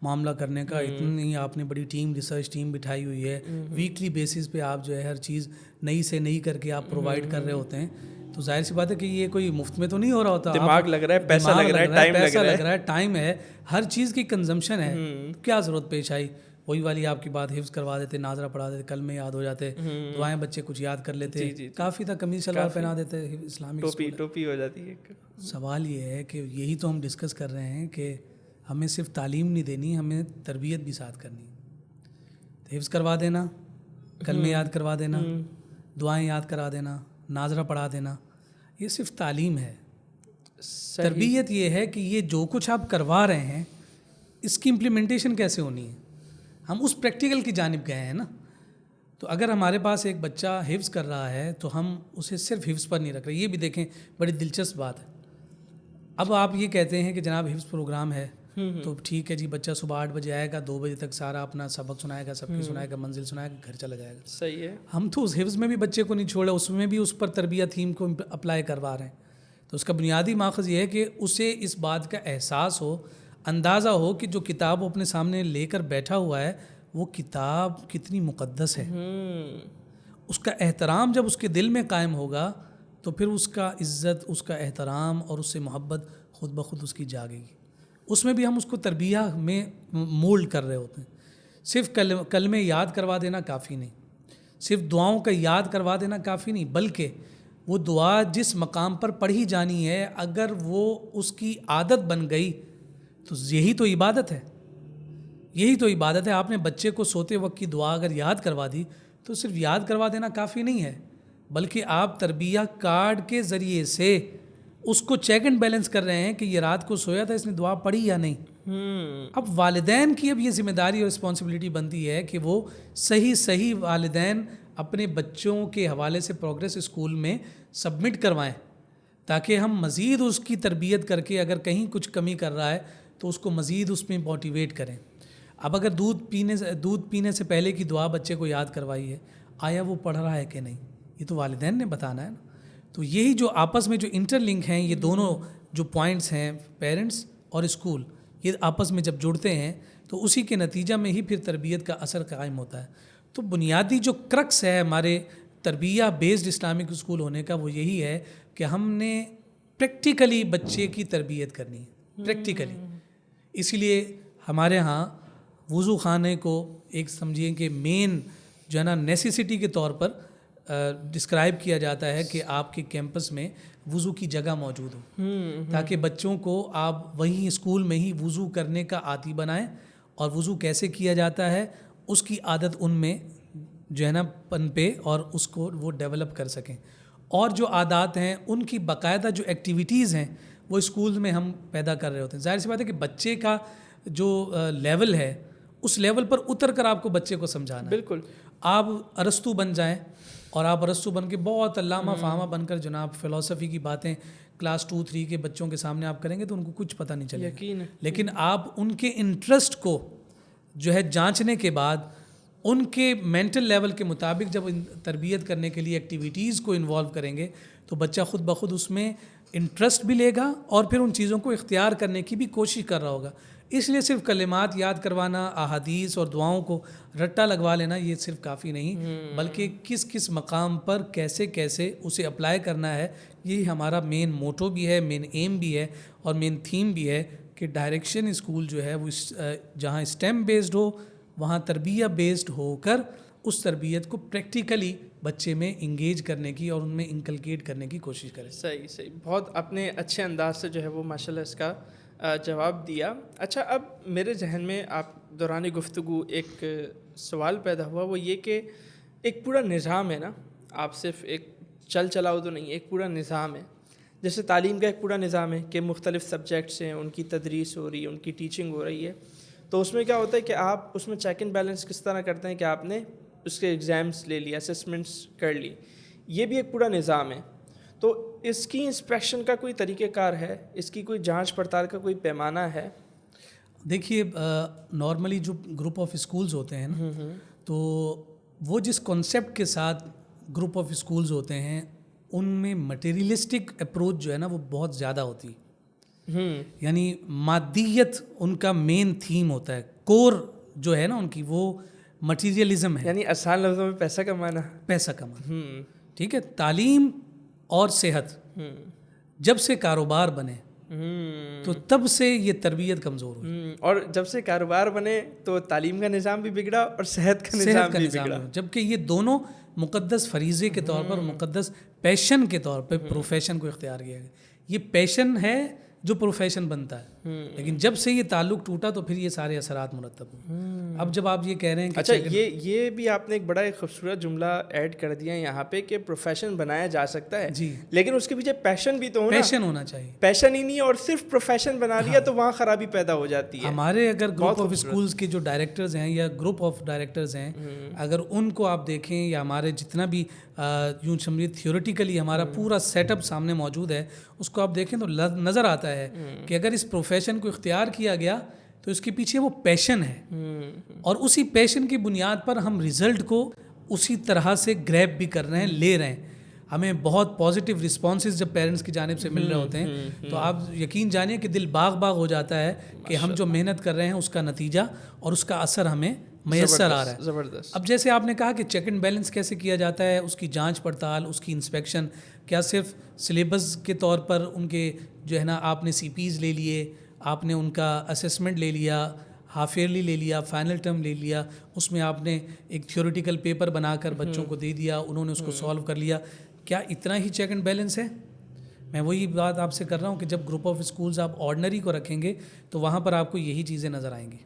معاملہ کرنے کا, اتنی آپ نے بڑی ٹیم, ریسرچ ٹیم بٹھائی ہوئی ہے, ویکلی بیسس پہ آپ جو ہے ہر چیز نئی سے نئی کر کے آپ پرووائڈ کر رہے ہوتے ہیں, تو ظاہر سی بات ہے کہ یہ کوئی مفت میں تو نہیں ہو رہا ہوتا. دماغ لگ رہا ہے, پیسہ لگ رہا ہے, ٹائم لگ رہا ہے, ٹائم ہے, ہر چیز کی کنزمپشن ہے, کیا ضرورت پیش آئی وہی والی آپ کی بات، حفظ کروا دیتے، ناظرہ پڑھا دیتے، کلمے یاد ہو جاتے، دعائیں بچے کچھ یاد کر لیتے، کافی تھا، قمیص شلوار پہنا دیتے، اسلامک ٹوپی ہو جاتی ہے. سوال یہ ہے کہ یہی تو ہم ڈسکس کر رہے ہیں کہ ہمیں صرف تعلیم نہیں دینی، ہمیں تربیت بھی ساتھ کرنی. حفظ کروا دینا، کلمے یاد کروا دینا، دعائیں یاد کرا دینا، ناظرہ پڑھا دینا، یہ صرف تعلیم ہے. تربیت یہ ہے کہ یہ جو کچھ آپ کروا رہے ہیں اس کی امپلیمنٹیشن کیسے ہونی ہے. ہم اس پریکٹیکل کی جانب گئے ہیں نا. تو اگر ہمارے پاس ایک بچہ حفظ کر رہا ہے تو ہم اسے صرف حفظ پر نہیں رکھ رہے. یہ بھی دیکھیں بڑی دلچسپ بات ہے. اب آپ یہ کہتے ہیں کہ جناب حفظ پروگرام ہے تو ٹھیک ہے جی، بچہ صبح 8 بجے آئے گا، 2 بجے تک سارا اپنا سبق سنائے گا، سب کی سنائے گا، منزل سنائے گا، گھر چلا جائے گا. صحیح ہے. ہم تو اس حفظ میں بھی بچے کو نہیں چھوڑے، اس میں بھی اس پر تربیت تھیم کو اپلائی کروا رہے ہیں. تو اس کا بنیادی ماخذ یہ ہے کہ اسے اس بات کا احساس ہو، اندازہ ہو کہ جو کتاب وہ اپنے سامنے لے کر بیٹھا ہوا ہے وہ کتاب کتنی مقدس ہے. اس کا احترام جب اس کے دل میں قائم ہوگا تو پھر اس کا عزت، اس کا احترام اور اس سے محبت خود بخود اس کی جاگے گی. اس میں بھی ہم اس کو تربیہ میں مولڈ کر رہے ہوتے ہیں. صرف کلمے یاد کروا دینا کافی نہیں، صرف دعاؤں کا یاد کروا دینا کافی نہیں، بلکہ وہ دعا جس مقام پر پڑھی جانی ہے اگر وہ اس کی عادت بن گئی تو یہی تو عبادت ہے. یہی تو عبادت ہے. آپ نے بچے کو سوتے وقت کی دعا اگر یاد کروا دی تو صرف یاد کروا دینا کافی نہیں ہے، بلکہ آپ تربیہ کارڈ کے ذریعے سے اس کو چیک اینڈ بیلنس کر رہے ہیں کہ یہ رات کو سویا تھا، اس نے دعا پڑھی یا نہیں. اب والدین کی اب یہ ذمہ داری اور رسپانسبلٹی بنتی ہے کہ وہ صحیح والدین اپنے بچوں کے حوالے سے پروگریس اسکول میں سبمٹ کروائیں تاکہ ہم مزید اس کی تربیت کر کے اگر کہیں کچھ کمی کر رہا ہے تو اس کو مزید اس میں موٹیویٹ کریں. اب اگر دودھ پینے سے پہلے کی دعا بچے کو یاد کروائی ہے، آیا وہ پڑھ رہا ہے کہ نہیں، یہ تو والدین نے بتانا ہے نا. تو یہی جو آپس میں جو انٹر لنک ہیں، یہ دونوں جو پوائنٹس ہیں، پیرنٹس اور اسکول، یہ آپس میں جب جڑتے ہیں تو اسی کے نتیجہ میں ہی پھر تربیت کا اثر قائم ہوتا ہے. تو بنیادی جو کرکس ہے ہمارے تربیہ بیسڈ اسلامک اسکول ہونے کا وہ یہی ہے کہ ہم نے پریکٹیکلی بچے کی تربیت کرنی ہے، پریکٹیکلی. اسی لیے ہمارے ہاں وضو خانے کو ایک سمجھیں کہ مین جو ہے نا نیسیسٹی کے طور پر ڈسکرائب کیا جاتا ہے کہ آپ کے کیمپس میں وضو کی جگہ موجود ہو تاکہ بچوں کو آپ وہیں اسکول میں ہی وضو کرنے کا عادی بنائیں اور وضو کیسے کیا جاتا ہے اس کی عادت ان میں جو ہے نا پنپے اور اس کو وہ ڈیولپ کر سکیں. اور جو عادات ہیں ان کی باقاعدہ جو ایکٹیویٹیز ہیں وہ اسکول میں ہم پیدا کر رہے ہوتے ہیں. ظاہر سی بات ہے کہ بچے کا جو لیول ہے اس لیول پر اتر کر آپ کو بچے کو سمجھانا ہے. بالکل. آپ ارسطو بن جائیں اور آپ ارسطو بن کے بہت علامہ فہامہ بن کر جناب فلسفی کی باتیں کلاس 2-3 کے بچوں کے سامنے آپ کریں گے تو ان کو کچھ پتہ نہیں چلے گا. یقین ہے. لیکن آپ ان کے انٹرسٹ کو جو ہے جانچنے کے بعد ان کے مینٹل لیول کے مطابق جب تربیت کرنے کے لیے ایکٹیویٹیز کو انوالو کریں گے تو بچہ خود بخود اس میں انٹرسٹ بھی لے گا اور پھر ان چیزوں کو اختیار کرنے کی بھی کوشش کر رہا ہوگا. اس لیے صرف کلمات یاد کروانا، احادیث اور دعاؤں کو رٹا لگوا لینا یہ صرف کافی نہیں، بلکہ کس کس مقام پر کیسے کیسے اسے اپلائی کرنا ہے یہی ہمارا مین موٹو بھی ہے، مین ایم بھی ہے اور مین تھیم بھی ہے کہ ڈائریکشن اسکول جو ہے وہ جہاں اسٹیم بیسڈ ہو وہاں تربیہ بیسڈ ہو کر اس تربیت کو پریکٹیکلی بچے میں انگیج کرنے کی اور ان میں انکلکیٹ کرنے کی کوشش کریں. صحیح. بہت اپنے اچھے انداز سے جو ہے وہ ماشاءاللہ اس کا جواب دیا. اچھا، اب میرے ذہن میں آپ دوران گفتگو ایک سوال پیدا ہوا، وہ یہ کہ ایک پورا نظام ہے نا، آپ صرف ایک چلاؤ تو نہیں، ایک پورا نظام ہے. جیسے تعلیم کا ایک پورا نظام ہے کہ مختلف سبجیکٹس ہیں، ان کی تدریس ہو رہی ہے، ان کی ٹیچنگ ہو رہی ہے. تو اس میں کیا ہوتا ہے کہ آپ اس میں چیک اینڈ بیلنس کس طرح کرتے ہیں کہ آپ نے اس کے ایگزامس لے لی، اسسمنٹس کر لی. یہ بھی ایک پورا نظام ہے. تو اس کی انسپیکشن کا کوئی طریقہ کار ہے؟ اس کی کوئی جانچ پڑتال کا کوئی پیمانہ ہے؟ دیکھیے نارملی جو گروپ آف اسکولز ہوتے ہیں نا تو وہ جس کانسیپٹ کے ساتھ گروپ آف اسکولز ہوتے ہیں ان میں مٹیریلسٹک اپروچ جو ہے نا وہ بہت زیادہ ہوتی ہے. یعنی مادیت ان کا مین تھیم ہوتا ہے، کور جو ہے نا ان کی وہ مٹیریلزم ہے، یعنی آسان لفظوں میں پیسہ کمانا. ٹھیک ہے. تعلیم اور صحت جب سے کاروبار بنے تو تب سے یہ تربیت کمزور ہوئی. اور جب سے کاروبار بنے تو تعلیم کا نظام بھی بگڑا اور صحت کا نظام بھی بگڑا, جبکہ یہ دونوں مقدس فریضے کے طور پر, مقدس پیشن کے طور پہ پروفیشن کو اختیار کیا گیا. یہ پیشن ہے جو پروفیشن بنتا ہے, لیکن جب سے یہ تعلق ٹوٹا تو پھر یہ سارے اثرات مرتب ہوئے. اب جب آپ یہ کہہ رہے ہیں کہ اچھا یہ بھی آپ نے ایک بڑا خوبصورت جملہ ایڈ کر دیا یہاں پہ کہ پروفیشن بنایا جا سکتا ہے, جی, لیکن اس کے پیچھے پیشن بھی تو ہونا, پیشن ہونا چاہیے. پیشن ہی نہیں اور صرف پروفیشن بنا لیا تو وہاں خرابی پیدا ہو جاتی ہے. ہمارے اگر گروپ آف اسکولز کے جو ڈائریکٹرز ہیں یا گروپ آف ڈائریکٹرز ہیں, اگر ان کو آپ دیکھیں یا ہمارے جتنا بھی یوں سمجھیے تھیوریٹیکلی ہمارا پورا سیٹ اپ سامنے موجود ہے, اس کو آپ دیکھیں تو نظر آتا ہے کہ اگر اس پروفیشن کو اختیار کیا گیا تو اس کے پیچھے وہ پیشن ہے, اور اسی پیشن کی بنیاد پر ہم رزلٹ کو اسی طرح سے گریب بھی کر رہے ہیں, لے رہے ہیں. ہمیں بہت پازیٹیو رسپانسز جب پیرنٹس کی جانب سے مل رہے ہوتے ہیں تو آپ یقین جانیے کہ دل باغ باغ ہو جاتا ہے کہ ہم جو محنت کر رہے ہیں اس کا نتیجہ اور اس کا اثر ہمیں میسر آ رہا ہے. زبردست. اب جیسے آپ نے کہا کہ چیک اینڈ بیلنس کیسے کیا جاتا ہے, اس کی جانچ پڑتال, اس کی انسپیکشن, کیا صرف سلیبس کے طور پر ان کے جو ہے نا آپ نے سی پیز لے لیے, آپ نے ان کا اسیسمنٹ لے لیا, ہاف ایئرلی لے لیا, فائنل ٹرم لے لیا, اس میں آپ نے ایک تھیوریٹیکل پیپر بنا کر بچوں کو دے دیا, انہوں نے اس کو سالو کر لیا, کیا اتنا ہی چیک اینڈ بیلنس ہے؟ میں وہی بات آپ سے کر رہا ہوں کہ جب گروپ آف اسکولز آپ آرڈنری کو رکھیں گے تو وہاں پر آپ کو یہی چیزیں نظر آئیں گی.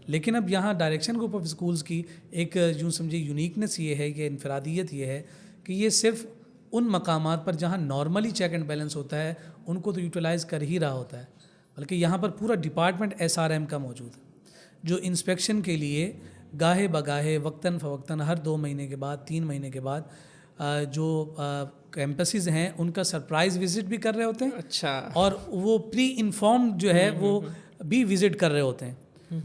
لیکن اب یہاں ڈائریکشن گروپ آف اسکولز کی ایک یوں سمجھے یونیکنیس یہ ہے, کہ انفرادیت یہ ہے کہ یہ صرف ان مقامات پر جہاں نارملی چیک اینڈ بیلنس ہوتا ہے ان کو تو یوٹیلائز کر ہی رہا ہوتا ہے, بلکہ یہاں پر پورا ڈپارٹمنٹ SRM کا موجود ہے جو انسپیکشن کے لیے گاہے بگاہے وقتاً فوقتاً ہر 2 مہینے کے بعد 3 مہینے کے بعد جو کیمپسز ہیں ان کا سرپرائز وزٹ بھی کر رہے ہوتے ہیں. اچھا. اور وہ پری انفارمڈ جو ہے وہ بھی وزٹ کر رہے ہوتے ہیں.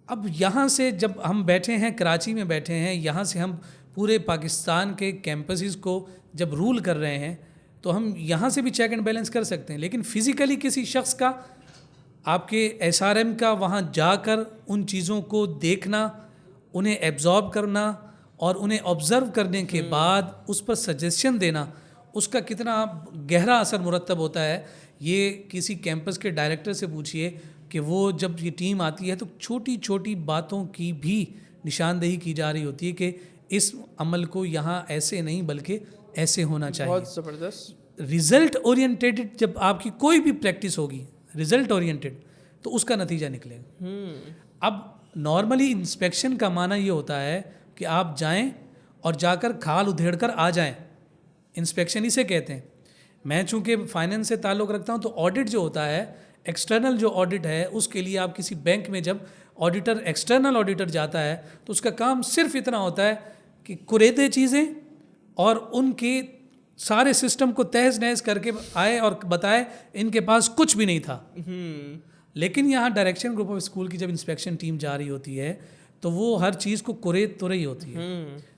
اب یہاں سے جب ہم بیٹھے ہیں, کراچی میں بیٹھے ہیں, یہاں سے ہم پورے پاکستان کے کیمپسز کو جب رول کر رہے ہیں تو ہم یہاں سے بھی چیک اینڈ بیلنس کر سکتے ہیں, لیکن فزیکلی کسی شخص کا, آپ کے SRM کا وہاں جا کر ان چیزوں کو دیکھنا, انہیں ایبزارب کرنا اور انہیں آبزرو کرنے کے بعد اس پر سجیشن دینا, اس کا کتنا گہرا اثر مرتب ہوتا ہے. یہ کسی کیمپس کے ڈائریکٹر سے پوچھئے کہ وہ جب یہ ٹیم آتی ہے تو چھوٹی چھوٹی باتوں کی بھی نشاندہی کی جا رہی ہوتی ہے کہ اس عمل کو یہاں ایسے نہیں بلکہ ایسے ہونا چاہیے. بہت زبردست. رزلٹ اورینٹیڈ جب آپ کی کوئی بھی پریکٹس ہوگی رزلٹ اورینٹیڈ تو اس کا نتیجہ نکلے گا. اب نارملی انسپیکشن کا معنی یہ ہوتا ہے کہ آپ جائیں اور جا کر کھال ادھیڑ کر آ جائیں, انسپیکشن اسے کہتے ہیں. میں چونکہ فائنینس سے تعلق رکھتا ہوں تو آڈٹ جو ہوتا ہے, ایکسٹرنل جو آڈٹ ہے, اس کے لیے آپ کسی بینک میں جب آڈیٹر ایکسٹرنل آڈیٹر جاتا ہے تو اس کا کام صرف اتنا ہوتا ہے کہ کریدے چیزیں اور ان کے سارے سسٹم کو تہز نہز کر کے آئے اور بتائے ان کے پاس کچھ بھی نہیں تھا. لیکن یہاں ڈائریکشن گروپ آف اسکول کی جب انسپیکشن ٹیم جا رہی ہوتی ہے تو وہ ہر چیز کو کریت تو رہی ہوتی ہے,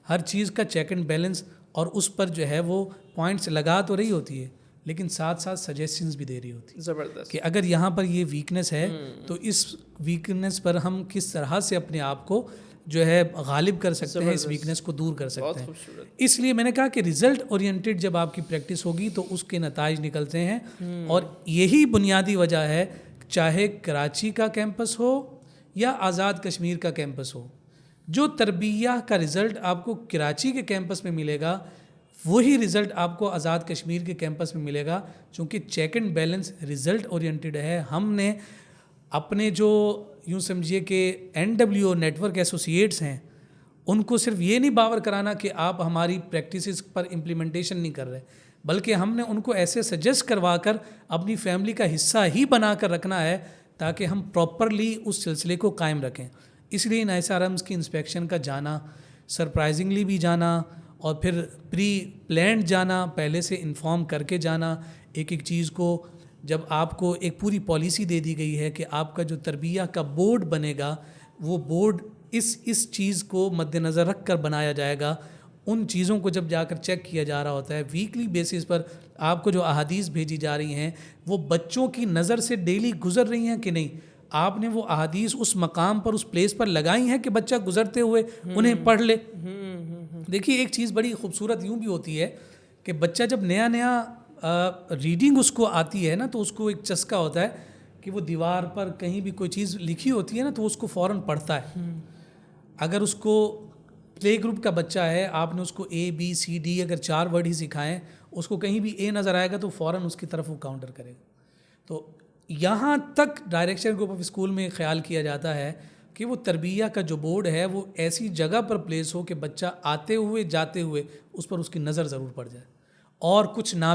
ہر چیز کا چیک اینڈ بیلنس اور اس پر جو ہے وہ پوائنٹس لگا تو رہی ہوتی ہے, لیکن ساتھ ساتھ سجیشنز بھی دے رہی ہوتی ہے. زبردست. کہ اگر یہاں پر یہ ویکنس ہے تو اس ویکنس پر ہم کس طرح سے اپنے آپ کو جو ہے غالب کر سکتے ہیں, اس ویکنس کو دور کر سکتے ہیں. اس لیے میں نے کہا کہ رزلٹ اورینٹیڈ جب آپ کی پریکٹس ہوگی تو اس کے نتائج نکلتے ہیں, اور یہی بنیادی وجہ ہے چاہے کراچی کا کیمپس ہو یا آزاد کشمیر کا کیمپس ہو, جو تربیہ کا رزلٹ آپ کو کراچی کے کیمپس میں ملے گا وہی رزلٹ آپ کو آزاد کشمیر کے کیمپس میں ملے گا, چونکہ check and balance result oriented ہے. ہم نے اپنے جو یوں سمجھیے کہ NWO نیٹورک ایسوسیٹس ہیں ان کو صرف یہ نہیں باور کرانا کہ آپ ہماری پریکٹسز پر امپلیمنٹیشن نہیں کر رہے, بلکہ ہم نے ان کو ایسے سجیسٹ کروا کر اپنی فیملی کا حصہ ہی بنا کر رکھنا ہے تاکہ ہم پراپرلی اس سلسلے کو قائم رکھیں. اس لیے ان SRMs کی انسپیکشن کا جانا, سرپرائزنگلی بھی جانا اور پھر پری پلانڈ جانا, پہلے سے انفارم کر کے جانا, ایک ایک چیز کو جب آپ کو ایک پوری پالیسی دے دی گئی ہے کہ آپ کا جو تربیہ کا بورڈ بنے گا وہ بورڈ اس چیز کو مد نظر رکھ کر بنایا جائے گا. ان چیزوں کو جب جا کر چیک کیا جا رہا ہوتا ہے ویکلی بیسس پر, آپ کو جو احادیث بھیجی جا رہی ہیں وہ بچوں کی نظر سے ڈیلی گزر رہی ہیں کہ نہیں, آپ نے وہ احادیث اس مقام پر اس پلیس پر لگائی ہیں کہ بچہ گزرتے ہوئے انہیں پڑھ لے. دیکھیے ایک چیز بڑی خوبصورت یوں بھی ہوتی ہے کہ بچہ جب نیا ریڈنگ اس کو آتی ہے نا تو اس کو ایک چسکا ہوتا ہے کہ وہ دیوار پر کہیں بھی کوئی چیز لکھی ہوتی ہے نا تو اس کو فوراً پڑھتا ہے. اگر اس کو پلے گروپ کا بچہ ہے, آپ نے اس کو اے بی سی ڈی اگر 4 ورڈ ہی سکھائیں, اس کو کہیں بھی اے نظر آئے گا تو فوراً اس کی طرف وہ کاؤنٹر کرے گا. تو یہاں تک ڈائریکشن گروپ آف اسکول میں خیال کیا جاتا ہے کہ وہ تربیہ کا جو بورڈ ہے وہ ایسی جگہ پر پلیس ہو کہ بچہ آتے ہوئے جاتے ہوئے اس پر اس کی نظر ضرور پڑ جائے, اور کچھ نہ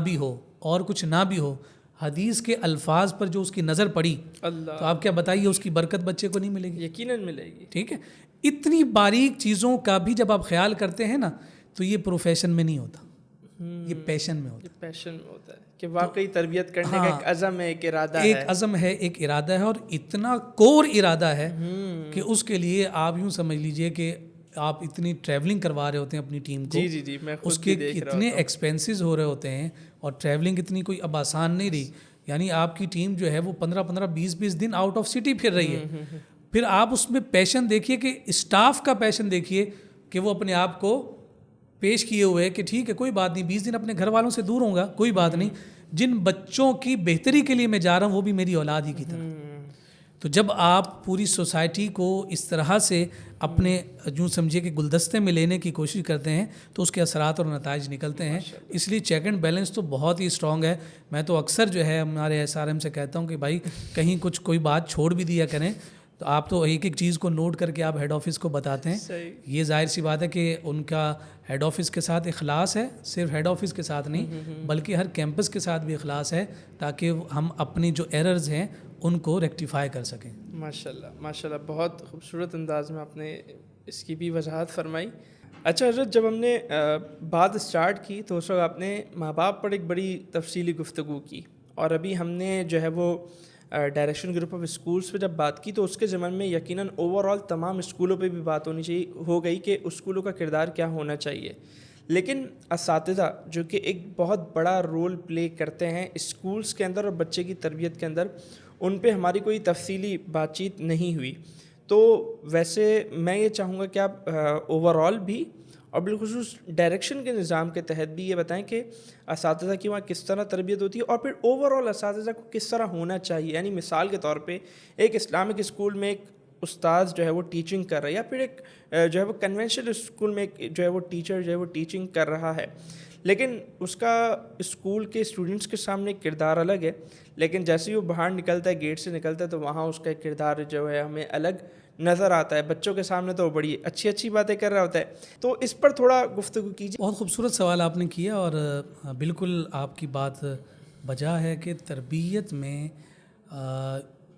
بھی ہو حدیث کے الفاظ پر جو اس کی نظر پڑی اللہ, تو آپ کیا بتائیے اس کی برکت بچے کو نہیں ملے گی؟ یقیناً ملے گی. ٹھیک ہے, اتنی باریک چیزوں کا بھی جب آپ خیال کرتے ہیں نا تو یہ پروفیشن میں نہیں ہوتا, یہ پیشن میں ہوتا ہے. پیشن میں ہوتا ہے کہ واقعی تربیت کرنے کا ایک عزم ہے, ایک ارادہ ہے. ایک عزم ہے, ایک ارادہ ہے, اور اتنا کور ارادہ ہے کہ اس کے لیے آپ یوں سمجھ لیجئے کہ آپ اتنی ٹریولنگ کروا رہے ہوتے ہیں اپنی ٹیم کو. جی میں اس کے اتنے ایکسپینسز ہو رہے ہوتے ہیں, اور ٹریولنگ اتنی کوئی اب آسان نہیں رہی. یعنی آپ کی ٹیم جو ہے وہ 15-20 دن آؤٹ آف سٹی پھر رہی ہے. پھر آپ اس میں پیشن دیکھیے کہ اسٹاف کا پیشن دیکھیے کہ وہ اپنے آپ کو پیش کیے ہوئے کہ ٹھیک ہے کوئی بات نہیں 20 دن اپنے گھر والوں سے دور ہوں گا, کوئی بات نہیں, جن بچوں کی بہتری کے لیے میں جا رہا ہوں وہ بھی میری اولاد ہی کی طرح. تو جب آپ پوری سوسائٹی کو اس طرح سے اپنے جو سمجھیے کہ گلدستے میں لینے کی کوشش کرتے ہیں تو اس کے اثرات اور نتائج نکلتے ہیں. اس لیے چیک اینڈ بیلنس تو بہت ہی اسٹرانگ ہے. میں تو اکثر جو ہے ہمارے ایس آر ایم سے کہتا ہوں کہ بھائی کہیں کوئی بات چھوڑ بھی دیا کریں تو آپ تو ایک چیز کو نوٹ کر کے آپ ہیڈ آفس کو بتاتے ہیں. یہ ظاہر سی بات ہے کہ ان کا ہیڈ آفس کے ساتھ اخلاص ہے, صرف ہیڈ آفس کے ساتھ نہیں بلکہ ہر کیمپس کے ساتھ بھی اخلاص ہے, تاکہ ہم اپنے جو ایررز ہیں ان کو ریکٹیفائی کر سکیں. ماشاءاللہ بہت خوبصورت انداز میں آپ نے اس کی بھی وضاحت فرمائی. اچھا حضرت, جب ہم نے بات اسٹارٹ کی تو اس وقت آپ نے ماں باپ پر ایک بڑی تفصیلی گفتگو کی, اور ابھی ہم نے جو ہے وہ ڈائریکشن گروپ آف اسکولس پہ جب بات کی تو اس کے ضمن میں یقیناً اوور آل تمام اسکولوں پہ بھی بات ہونی چاہیے ہو گئی کہ اسکولوں کا کردار کیا ہونا چاہیے. لیکن اساتذہ جو کہ ایک بہت بڑا رول پلے کرتے ہیں اسکولس کے اندر اور بچے کی تربیت کے اندر, ان پہ ہماری کوئی تفصیلی بات چیت نہیں ہوئی. تو ویسے میں یہ چاہوں گا کہ آپ اوور آل بھی اور بالخصوص ڈائریکشن کے نظام کے تحت بھی یہ بتائیں کہ اساتذہ کی وہاں کس طرح تربیت ہوتی ہے, اور پھر اوور آل اساتذہ کو کس طرح ہونا چاہیے. یعنی مثال کے طور پہ ایک اسلامک اسکول میں ایک استاذ جو ہے وہ ٹیچنگ کر رہا ہے, یا پھر ایک جو ہے وہ کنونشنل اسکول میں ایک جو ہے وہ ٹیچر جو ہے وہ ٹیچنگ کر رہا ہے, لیکن اس کا اسکول کے اسٹوڈنٹس کے سامنے کردار الگ ہے, لیکن جیسے ہی وہ باہر نکلتا ہے گیٹ سے نکلتا ہے تو وہاں اس کا کردار جو ہے ہمیں الگ نظر آتا ہے. بچوں کے سامنے تو بڑی اچھی باتیں کر رہا ہوتا ہے. تو اس پر تھوڑا گفتگو کیجیے. بہت خوبصورت سوال آپ نے کیا, اور بالکل آپ کی بات بجا ہے کہ تربیت میں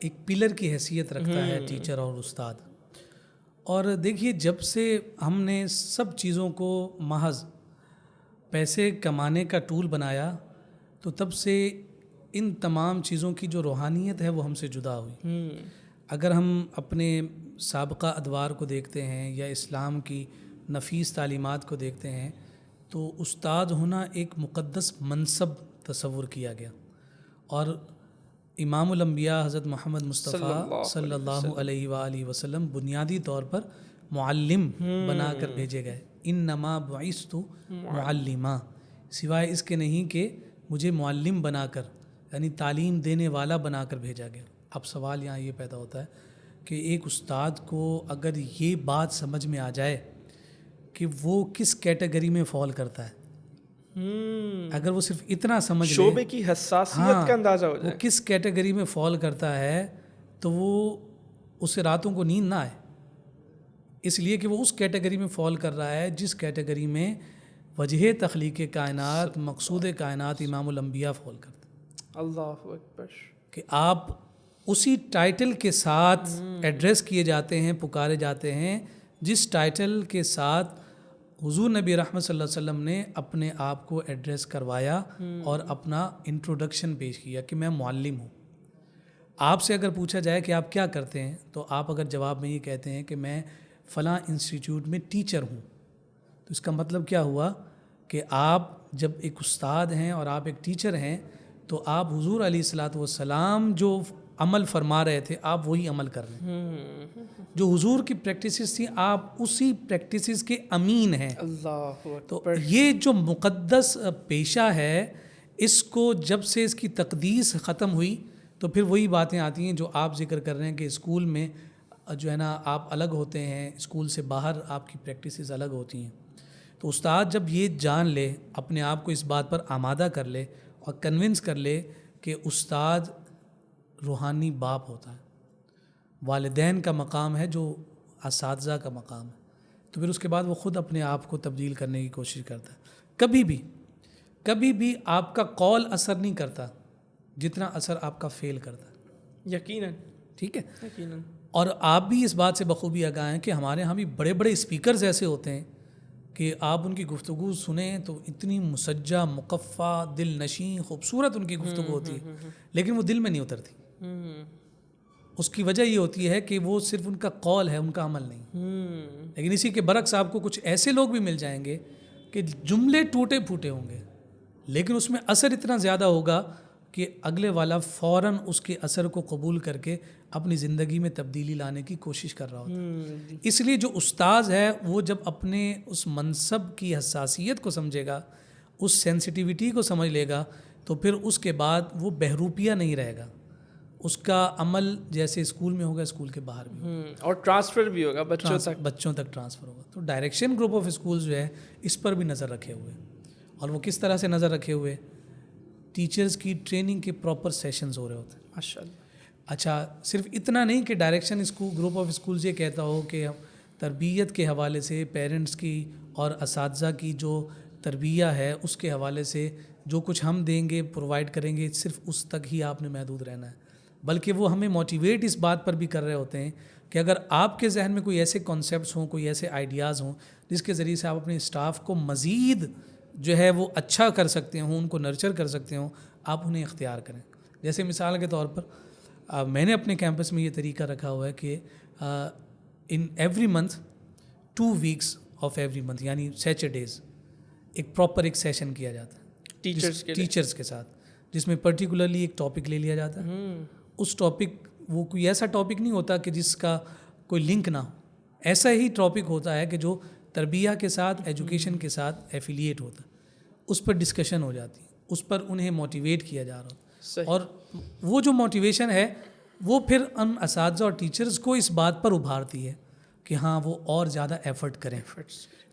ایک پلر کی حیثیت رکھتا ہے ٹیچر اور استاد. اور دیکھیے جب سے ہم نے سب چیزوں کو محض پیسے کمانے کا ٹول بنایا تو تب سے ان تمام چیزوں کی جو روحانیت ہے وہ ہم سے جدا ہوئی. اگر ہم اپنے سابقہ ادوار کو دیکھتے ہیں یا اسلام کی نفیس تعلیمات کو دیکھتے ہیں تو استاد ہونا ایک مقدس منصب تصور کیا گیا, اور امام الانبیاء حضرت محمد مصطفیٰ صلی اللہ علیہ وآلہ وسلم بنیادی طور پر معلم بنا کر بھیجے گئے. انما بعثت معلما, سوائے اس کے نہیں کہ مجھے معلم بنا کر یعنی تعلیم دینے والا بنا کر بھیجا گیا. اب سوال یہاں یہ پیدا ہوتا ہے کہ ایک استاد کو اگر یہ بات سمجھ میں آ جائے کہ وہ کس کیٹیگری میں فال کرتا ہے, اگر وہ صرف اتنا سمجھ لے شعبے کی حساسیت کا اندازہ ہو جائے وہ کس کیٹیگری میں فال کرتا ہے تو وہ اسے راتوں کو نیند نہ آئے, اس لیے کہ وہ اس کیٹیگری میں فال کر رہا ہے جس کیٹیگری میں وجہ تخلیق کائنات مقصود کائنات امام الانبیاء فال کرتے ہیں. اللہ اکبر. کہ آپ اسی ٹائٹل کے ساتھ ایڈریس کیے جاتے ہیں, پکارے جاتے ہیں جس ٹائٹل کے ساتھ حضور نبی رحمت صلی اللہ علیہ وسلم نے اپنے آپ کو ایڈریس کروایا اور اپنا انٹروڈکشن پیش کیا کہ میں معلم ہوں. آپ سے اگر پوچھا جائے کہ آپ کیا کرتے ہیں تو آپ اگر جواب میں یہ کہتے ہیں کہ میں فلاں انسٹیٹیوٹ میں ٹیچر ہوں, تو اس کا مطلب کیا ہوا کہ آپ جب ایک استاد ہیں اور آپ ایک ٹیچر ہیں تو آپ حضور علیہ الصلوۃ والسلام جو عمل فرما رہے تھے آپ وہی عمل کر رہے ہیں. جو حضور کی پریکٹسز تھیں آپ اسی پریکٹسز کے امین ہیں. اللہ تو یہ جو مقدس پیشہ ہے اس کو جب سے اس کی تقدیس ختم ہوئی تو پھر وہی باتیں آتی ہیں جو آپ ذکر کر رہے ہیں کہ اسکول میں جو ہے نا آپ الگ ہوتے ہیں، اسکول سے باہر آپ کی پریکٹسز الگ ہوتی ہیں. تو استاد جب یہ جان لے، اپنے آپ کو اس بات پر آمادہ کر لے اور کنونس کر لے کہ استاد روحانی باپ ہوتا ہے، والدین کا مقام ہے جو اساتذہ کا مقام ہے، تو پھر اس کے بعد وہ خود اپنے آپ کو تبدیل کرنے کی کوشش کرتا ہے. کبھی بھی آپ کا قول اثر نہیں کرتا جتنا اثر آپ کا فیل کرتا ہے. یقیناً. ٹھیک ہے. یقیناً. اور آپ بھی اس بات سے بخوبی آگاہ ہیں کہ ہمارے ہاں بھی بڑے بڑے اسپیکرز ایسے ہوتے ہیں کہ آپ ان کی گفتگو سنیں تو اتنی مسجع، مقفع، دل نشیں، خوبصورت ان کی گفتگو ہوتی ہے، لیکن وہ دل میں نہیں اترتی. اس کی وجہ یہ ہوتی ہے کہ وہ صرف ان کا قول ہے، ان کا عمل نہیں. لیکن اسی کے برعکس آپ کو کچھ ایسے لوگ بھی مل جائیں گے کہ جملے ٹوٹے پھوٹے ہوں گے لیکن اس میں اثر اتنا زیادہ ہوگا کہ اگلے والا فوراً اس کے اثر کو قبول کر کے اپنی زندگی میں تبدیلی لانے کی کوشش کر رہا ہوتا ہے. اس لیے جو استاذ ہے وہ جب اپنے اس منصب کی حساسیت کو سمجھے گا، اس سینسٹیوٹی کو سمجھ لے گا، تو پھر اس کے بعد وہ بہروپیہ نہیں رہے گا. اس کا عمل جیسے اسکول میں ہوگا، اسکول کے باہر بھی اور ٹرانسفر بھی ہوگا بچوں تک ٹرانسفر ہوگا. تو ڈائریکشن گروپ آف اسکولز جو ہے اس پر بھی نظر رکھے ہوئے. اور وہ کس طرح سے نظر رکھے ہوئے؟ ٹیچرز کی ٹریننگ کے پراپر سیشنز ہو رہے ہوتے ہیں. ماشاءاللہ. اچھا، صرف اتنا نہیں کہ ڈائریکشن گروپ آف اسکولز یہ کہتا ہو کہ تربیت کے حوالے سے پیرنٹس کی اور اساتذہ کی جو تربیہ ہے اس کے حوالے سے جو کچھ ہم دیں گے، پرووائڈ کریں گے، صرف اس تک ہی آپ نے محدود رہنا ہے، بلکہ وہ ہمیں موٹیویٹ اس بات پر بھی کر رہے ہوتے ہیں کہ اگر آپ کے ذہن میں کوئی ایسے کانسیپٹس ہوں، کوئی ایسے آئیڈیاز ہوں جس کے ذریعے سے آپ اپنے اسٹاف کو مزید جو ہے وہ اچھا کر سکتے ہوں، ان کو نرچر کر سکتے ہوں، آپ انہیں اختیار کریں. جیسے مثال کے طور پر میں نے اپنے کیمپس میں یہ طریقہ رکھا ہوا ہے کہ in every month 2 weeks of every month یعنی سیچرڈیز ایک پراپر ایک سیشن کیا جاتا ہے ٹیچرز کے ساتھ، جس میں پرٹیکولرلی ایک ٹاپک لے لیا جاتا ہے. اس ٹاپک وہ کوئی ایسا ٹاپک نہیں ہوتا کہ جس کا کوئی لنک نہ ہو، ایسا ہی ٹاپک ہوتا ہے کہ جو تربیہ کے ساتھ، ایجوکیشن کے ساتھ ایفیلیٹ ہوتا ہے. اس پر ڈسکشن ہو جاتی ہے، اس پر انہیں موٹیویٹ کیا جا رہا ہوتا ہے. اور وہ جو موٹیویشن ہے وہ پھر ان اساتذہ اور ٹیچرز کو اس بات پر ابھارتی ہے کہ ہاں وہ اور زیادہ ایفرٹ کریں.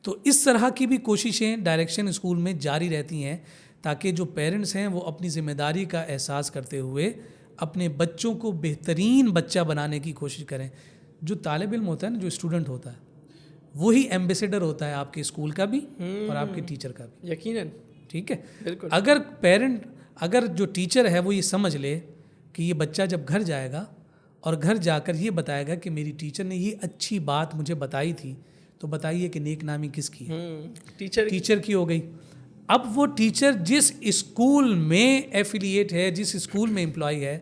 تو اس طرح کی بھی کوششیں ڈائریکشن اسکول میں جاری رہتی ہیں تاکہ جو پیرنٹس ہیں وہ اپنی ذمہ داری کا احساس کرتے ہوئے اپنے بچوں کو بہترین بچہ بنانے کی کوشش کریں. جو طالب علم ہوتا ہے نا، جو اسٹوڈنٹ ہوتا ہے، وہی ایمبیسیڈر ہوتا ہے آپ کے اسکول کا بھی اور آپ کے ٹیچر کا بھی. یقیناً. ٹھیک ہے. بالکل. اگر جو ٹیچر ہے وہ یہ سمجھ لے کہ یہ بچہ جب گھر جائے گا اور گھر جا کر یہ بتائے گا کہ میری ٹیچر نے یہ اچھی بات مجھے بتائی تھی، تو بتائیے کہ نیک نامی کس کی ہے؟ ٹیچر کی ہو گئی. اب وہ ٹیچر جس اسکول میں ایفیلیٹ ہے، جس اسکول میں امپلائی ہے،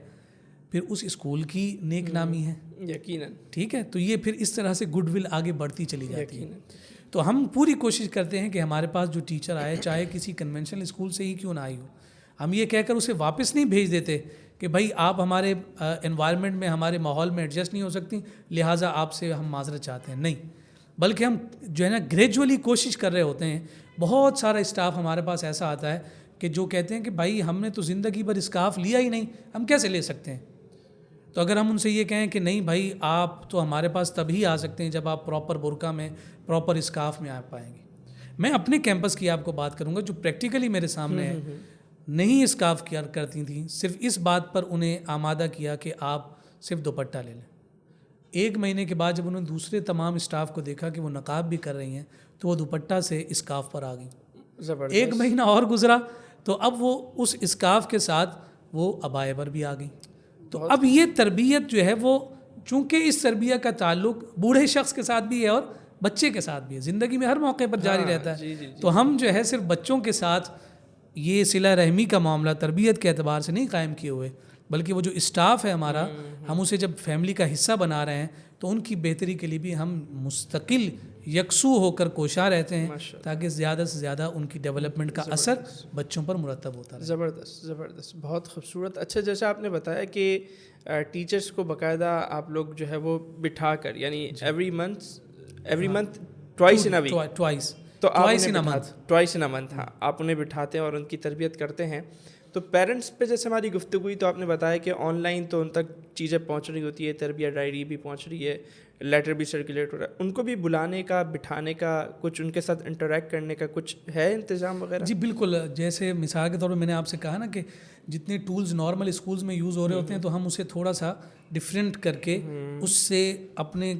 پھر اس اسکول کی نیک نامی ہے. یقیناً. ٹھیک ہے. تو یہ پھر اس طرح سے گڈ ول آگے بڑھتی چلی جاتی ہے. تو ہم پوری کوشش کرتے ہیں کہ ہمارے پاس جو ٹیچر آئے، چاہے کسی کنونشنل اسکول سے ہی کیوں نہ آئی ہو، ہم یہ کہہ کر اسے واپس نہیں بھیج دیتے کہ بھائی آپ ہمارے انوائرمنٹ میں، ہمارے ماحول میں ایڈجسٹ نہیں ہو سکتی، لہٰذا آپ سے ہم معذرت چاہتے ہیں. نہیں، بلکہ ہم جو ہے نا گریجولی کوشش کر رہے ہوتے ہیں. بہت سارا اسٹاف ہمارے پاس ایسا آتا ہے کہ جو کہتے ہیں کہ بھائی ہم نے تو زندگی بھر اسکارف لیا ہی نہیں، ہم کیسے لے سکتے ہیں؟ تو اگر ہم ان سے یہ کہیں کہ نہیں بھائی آپ تو ہمارے پاس تبھی آ سکتے ہیں جب آپ پراپر برقع میں، پراپر اسکارف میں آ پائیں گے. میں اپنے کیمپس کی آپ کو بات کروں گا جو پریکٹیکلی میرے سامنے ہے. نہیں اسکارف کیا کرتی تھیں، صرف اس بات پر انہیں آمادہ کیا کہ آپ صرف دوپٹہ لے لیں. 1 مہینے کے بعد جب انہوں نے دوسرے تمام اسٹاف کو دیکھا کہ وہ نقاب بھی کر رہی ہیں تو وہ دوپٹہ سے اسکارف پر آ گئیں. 1 مہینہ اور گزرا تو اب وہ اس اسکارف کے ساتھ وہ عبائے پر بھی آ گئیں. تو اب یہ تربیت جو ہے وہ چونکہ اس تربیت کا تعلق بوڑھے شخص کے ساتھ بھی ہے اور بچے کے ساتھ بھی ہے، زندگی میں ہر موقع پر جاری رہتا ہے. تو ہم جو ہے صرف بچوں کے ساتھ یہ صلہ رحمی کا معاملہ تربیت کے اعتبار سے نہیں قائم کیے ہوئے، بلکہ وہ جو اسٹاف ہے ہمارا، ہم اسے جب فیملی کا حصہ بنا رہے ہیں تو ان کی بہتری کے لیے بھی ہم مستقل یکسو ہو کر کوشاں رہتے ہیں تاکہ زیادہ سے زیادہ ان کی ڈیولپمنٹ کا اثر بچوں پر مرتب ہوتا رہے. زبردست، بہت خوبصورت. اچھا، جیسا آپ نے بتایا کہ ٹیچرز کو باقاعدہ آپ لوگ جو ہے وہ بٹھا کر، یعنی ایوری منتھ ٹوائس ان اے ویک، تو آپ Twice in a month. Twice in a month, ہاں آپ انہیں بٹھاتے ہیں اور ان کی تربیت کرتے ہیں. تو پیرنٹس پہ جیسے ہماری گفتگو ہوئی تو آپ نے بتایا کہ آن لائن تو ان تک چیزیں پہنچ رہی ہوتی ہے، تربیت ڈائری بھی پہنچ رہی ہے، لیٹر بھی سرکولیٹ ہو رہا ہے، ان کو بھی بلانے کا، بٹھانے کا، کچھ ان کے ساتھ انٹریکٹ کرنے کا کچھ ہے انتظام وغیرہ؟ جی بالکل. جیسے مثال کے طور پہ میں نے آپ سے کہا نا کہ جتنے ٹولز نارمل اسکولز میں یوز ہو رہے ہوتے ہیں تو ہم اسے تھوڑا سا ڈفرینٹ کر کے اس سے اپنے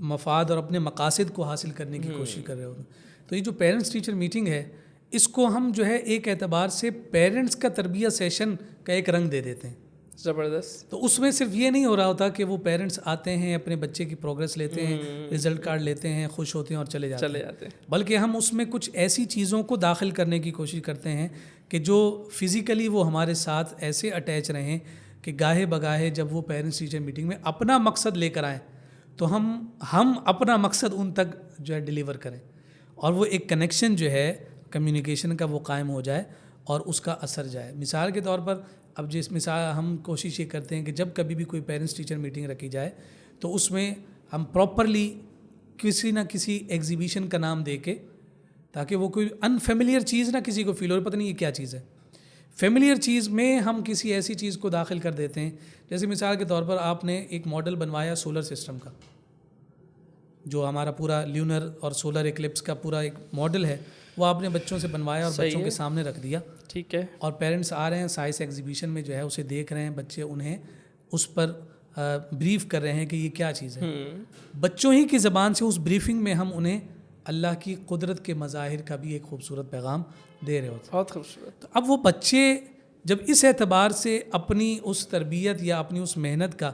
مفاد اور اپنے مقاصد کو حاصل کرنے کی کوشش کر رہے ہوتے ہیں. تو یہ جو پیرنٹس ٹیچر میٹنگ ہے اس کو ہم جو ہے ایک اعتبار سے پیرنٹس کا تربیت سیشن کا ایک رنگ دے دیتے ہیں. زبردست. تو اس میں صرف یہ نہیں ہو رہا ہوتا کہ وہ پیرنٹس آتے ہیں، اپنے بچے کی پروگرس لیتے ہیں، رزلٹ کارڈ لیتے ہیں، خوش ہوتے ہیں اور چلے جاتے ہیں، بلکہ ہم اس میں کچھ ایسی چیزوں کو داخل کرنے کی کوشش کرتے ہیں کہ جو فزیکلی وہ ہمارے ساتھ ایسے اٹیچ رہیں کہ گاہے بگاہے جب وہ پیرنٹس ٹیچر میٹنگ میں اپنا مقصد لے کر آئیں تو ہم اپنا مقصد ان تک جو ہے ڈیلیور کریں اور وہ ایک کنیکشن جو ہے کمیونیکیشن کا وہ قائم ہو جائے اور اس کا اثر جائے. مثال کے طور پر اب جس مثال ہم کوشش یہ کرتے ہیں کہ جب کبھی بھی کوئی پیرنٹس ٹیچر میٹنگ رکھی جائے تو اس میں ہم پراپرلی کسی نہ کسی ایگزیبیشن کا نام دے کے، تاکہ وہ کوئی انفیملیئر چیز نہ کسی کو فیل ہو، پتہ نہیں یہ کیا چیز ہے. فیملیئر چیز میں ہم کسی ایسی چیز کو داخل کر دیتے ہیں. جیسے مثال کے طور پر آپ نے ایک ماڈل بنوایا سولر سسٹم کا، جو ہمارا پورا لیونر اور سولر ایکلپس کا پورا ایک ماڈل ہے، وہ آپ نے بچوں سے بنوایا اور بچوں کے سامنے رکھ دیا. ٹھیک ہے. اور پیرنٹس آ رہے ہیں سائنس ایگزیبیشن میں جو ہے اسے دیکھ رہے ہیں، بچے انہیں اس پر بریف کر رہے ہیں کہ یہ کیا چیز ہے. بچوں ہی کی زبان سے اس بریفنگ میں ہم انہیں اللہ کی قدرت کے مظاہر کا بھی ایک خوبصورت پیغام دے رہے ہوتے ہیں. بہت خوبصورت. تو اب وہ بچے جب اس اعتبار سے اپنی اس تربیت یا اپنی اس محنت کا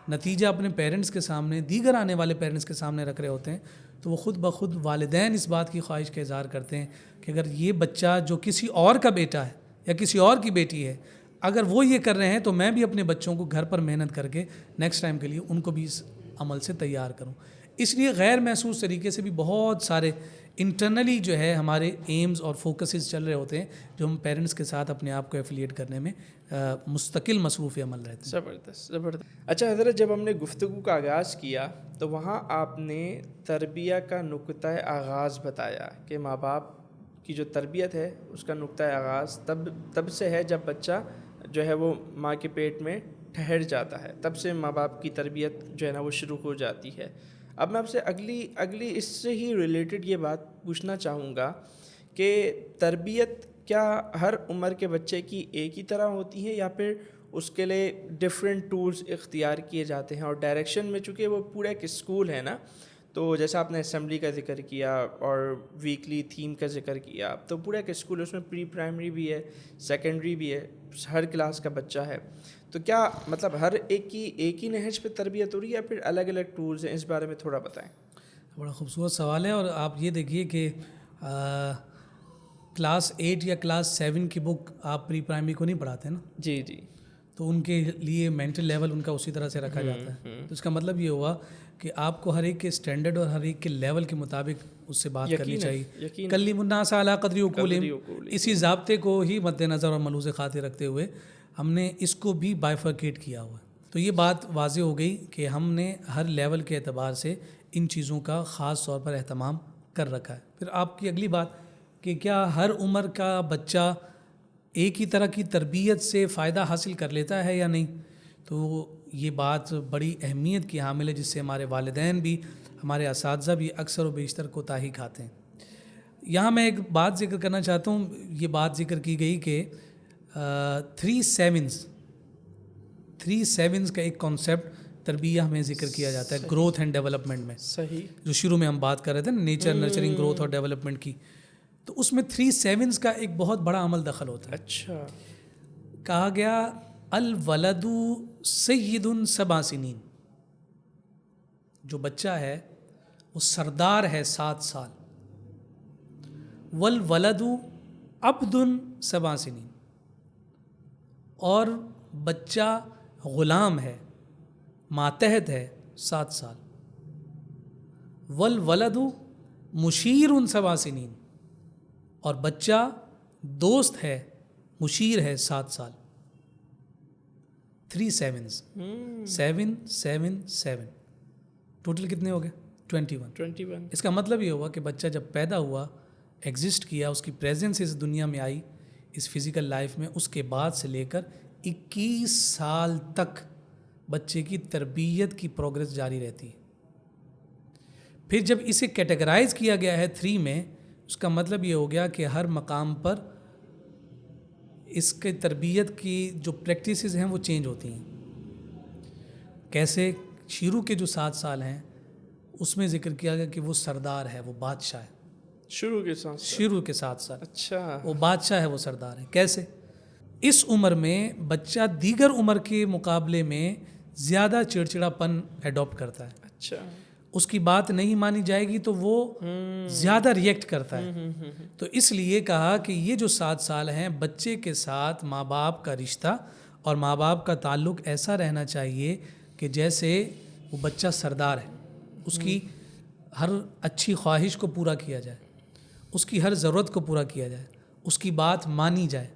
نتیجہ اپنے پیرنٹس کے سامنے، دیگر آنے والے پیرنٹس کے سامنے رکھ رہے ہوتے ہیں تو وہ خود بخود والدین اس بات کی خواہش کا اظہار کرتے ہیں کہ اگر یہ بچہ جو کسی اور کا بیٹا ہے یا کسی اور کی بیٹی ہے، اگر وہ یہ کر رہے ہیں تو میں بھی اپنے بچوں کو گھر پر محنت کر کے نیکسٹ ٹائم کے لیے ان کو بھی اس عمل سے تیار کروں. اس لیے غیر محسوس طریقے سے بھی بہت سارے انٹرنلی جو ہے ہمارے ایمز اور فوکسز چل رہے ہوتے ہیں جو ہم پیرنٹس کے ساتھ اپنے آپ کو ایفیلیٹ کرنے میں مستقل مصروف عمل رہتے ہیں. زبردست زبردست. اچھا حضرت، جب ہم نے گفتگو کا آغاز کیا تو وہاں آپ نے تربیہ کا نقطہ آغاز بتایا کہ ماں باپ کی جو تربیت ہے اس کا نقطہ آغاز تب سے ہے جب بچہ جو ہے وہ ماں کے پیٹ میں ٹھہر جاتا ہے، تب سے ماں باپ کی تربیت جو ہے نا وہ شروع ہو جاتی ہے. اب میں آپ سے اگلی اس سے ہی ریلیٹڈ یہ بات پوچھنا چاہوں گا کہ تربیت کیا ہر عمر کے بچے کی ایک ہی طرح ہوتی ہے یا پھر اس کے لیے ڈفرینٹ ٹولز اختیار کیے جاتے ہیں؟ اور ڈائریکشن میں چونکہ وہ پورا ایک اسکول ہے نا، تو جیسا آپ نے اسمبلی کا ذکر کیا اور ویکلی تھیم کا ذکر کیا، تو پورا ایک اسکول، اس میں پری پرائمری بھی ہے، سیکنڈری بھی ہے، ہر کلاس کا بچہ ہے. تو کیا مطلب ہر ایک ہی نہج پہ تربیت ہو رہی ہے یا پھر الگ الگ ٹولز ہیں؟ اس بارے میں تھوڑا بتائیں. بڑا خوبصورت سوال ہے. اور آپ یہ دیکھیے کہ کلاس 8 یا کلاس 7 کی بک آپ پری پرائمری کو نہیں پڑھاتے نا. جی جی. تو ان کے لیے مینٹل لیول ان کا اسی طرح سے رکھا جاتا ہے. تو اس کا مطلب یہ ہوا کہ آپ کو ہر ایک کے اسٹینڈرڈ اور ہر ایک کے لیول کے مطابق اس سے بات کرنی چاہیے. کلیم الناس علی قدر عقولہم، اسی ضابطے کو ہی مد نظر اور ملحوظ خاطر رکھتے ہوئے ہم نے اس کو بھی بائیفرکیٹ کیا ہوا ہے. تو یہ بات واضح ہو گئی کہ ہم نے ہر لیول کے اعتبار سے ان چیزوں کا خاص طور پر اہتمام کر رکھا ہے. پھر آپ کی اگلی بات کہ کیا ہر عمر کا بچہ ایک ہی طرح کی تربیت سے فائدہ حاصل کر لیتا ہے یا نہیں؟ تو یہ بات بڑی اہمیت کی حامل ہے جس سے ہمارے والدین بھی، ہمارے اساتذہ بھی اکثر و بیشتر کوتاہی کھاتے ہیں. یہاں میں ایک بات ذکر کرنا چاہتا ہوں. یہ بات ذکر کی گئی کہ 3 7s کا ایک کانسیپٹ تربیہ میں ذکر کیا جاتا ہے گروتھ اینڈ ڈیولپمنٹ میں. صحیح. جو شروع میں ہم بات کر رہے تھے نا، نیچر، نرچرنگ، گروتھ اور ڈیولپمنٹ کی، تو اس میں 3 7s کا ایک بہت بڑا عمل دخل ہوتا ہے. اچھا. کہا گیا الولد سید 7 سنین، جو بچہ ہے وہ سردار ہے 7 سال. والولد عبد 7 سنین، اور بچہ غلام ہے، ماتحت ہے 7 سال. والولد مشیر 7 سنین، اور بچہ دوست ہے، مشیر ہے 7 سال. 3 7s، 7 7 7، ٹوٹل کتنے ہو گئے؟ 21. اس کا مطلب یہ ہوا کہ بچہ جب پیدا ہوا ایگزسٹ کیا, اس کی پریزنس اس دنیا میں آئی, اس فزیکل لائف میں, اس کے بعد سے لے کر 21 سال تک بچے کی تربیت کی پروگرس جاری رہتی ہے. پھر جب اسے کیٹیگرائز کیا گیا ہے 3 میں, اس کا مطلب یہ ہو گیا کہ ہر مقام پر اس کے تربیت کی جو پریکٹسز ہیں وہ چینج ہوتی ہیں. کیسے؟ شروع کے جو 7 سال ہیں اس میں ذکر کیا گیا کہ وہ سردار ہے, وہ بادشاہ ہے. شروع کے 7 سال اچھا, وہ بادشاہ ہے, وہ سردار ہے. کیسے؟ اس عمر میں بچہ دیگر عمر کے مقابلے میں زیادہ چڑچڑا پن ایڈاپٹ کرتا ہے. اچھا, اس کی بات نہیں مانی جائے گی تو وہ زیادہ ریئیکٹ کرتا ہے. تو اس لیے کہا کہ یہ جو 7 سال ہیں بچے کے ساتھ ماں باپ کا رشتہ اور ماں باپ کا تعلق ایسا رہنا چاہیے کہ جیسے وہ بچہ سردار ہے, اس کی ہر اچھی خواہش کو پورا کیا جائے, اس کی ہر ضرورت کو پورا کیا جائے, اس کی بات مانی جائے,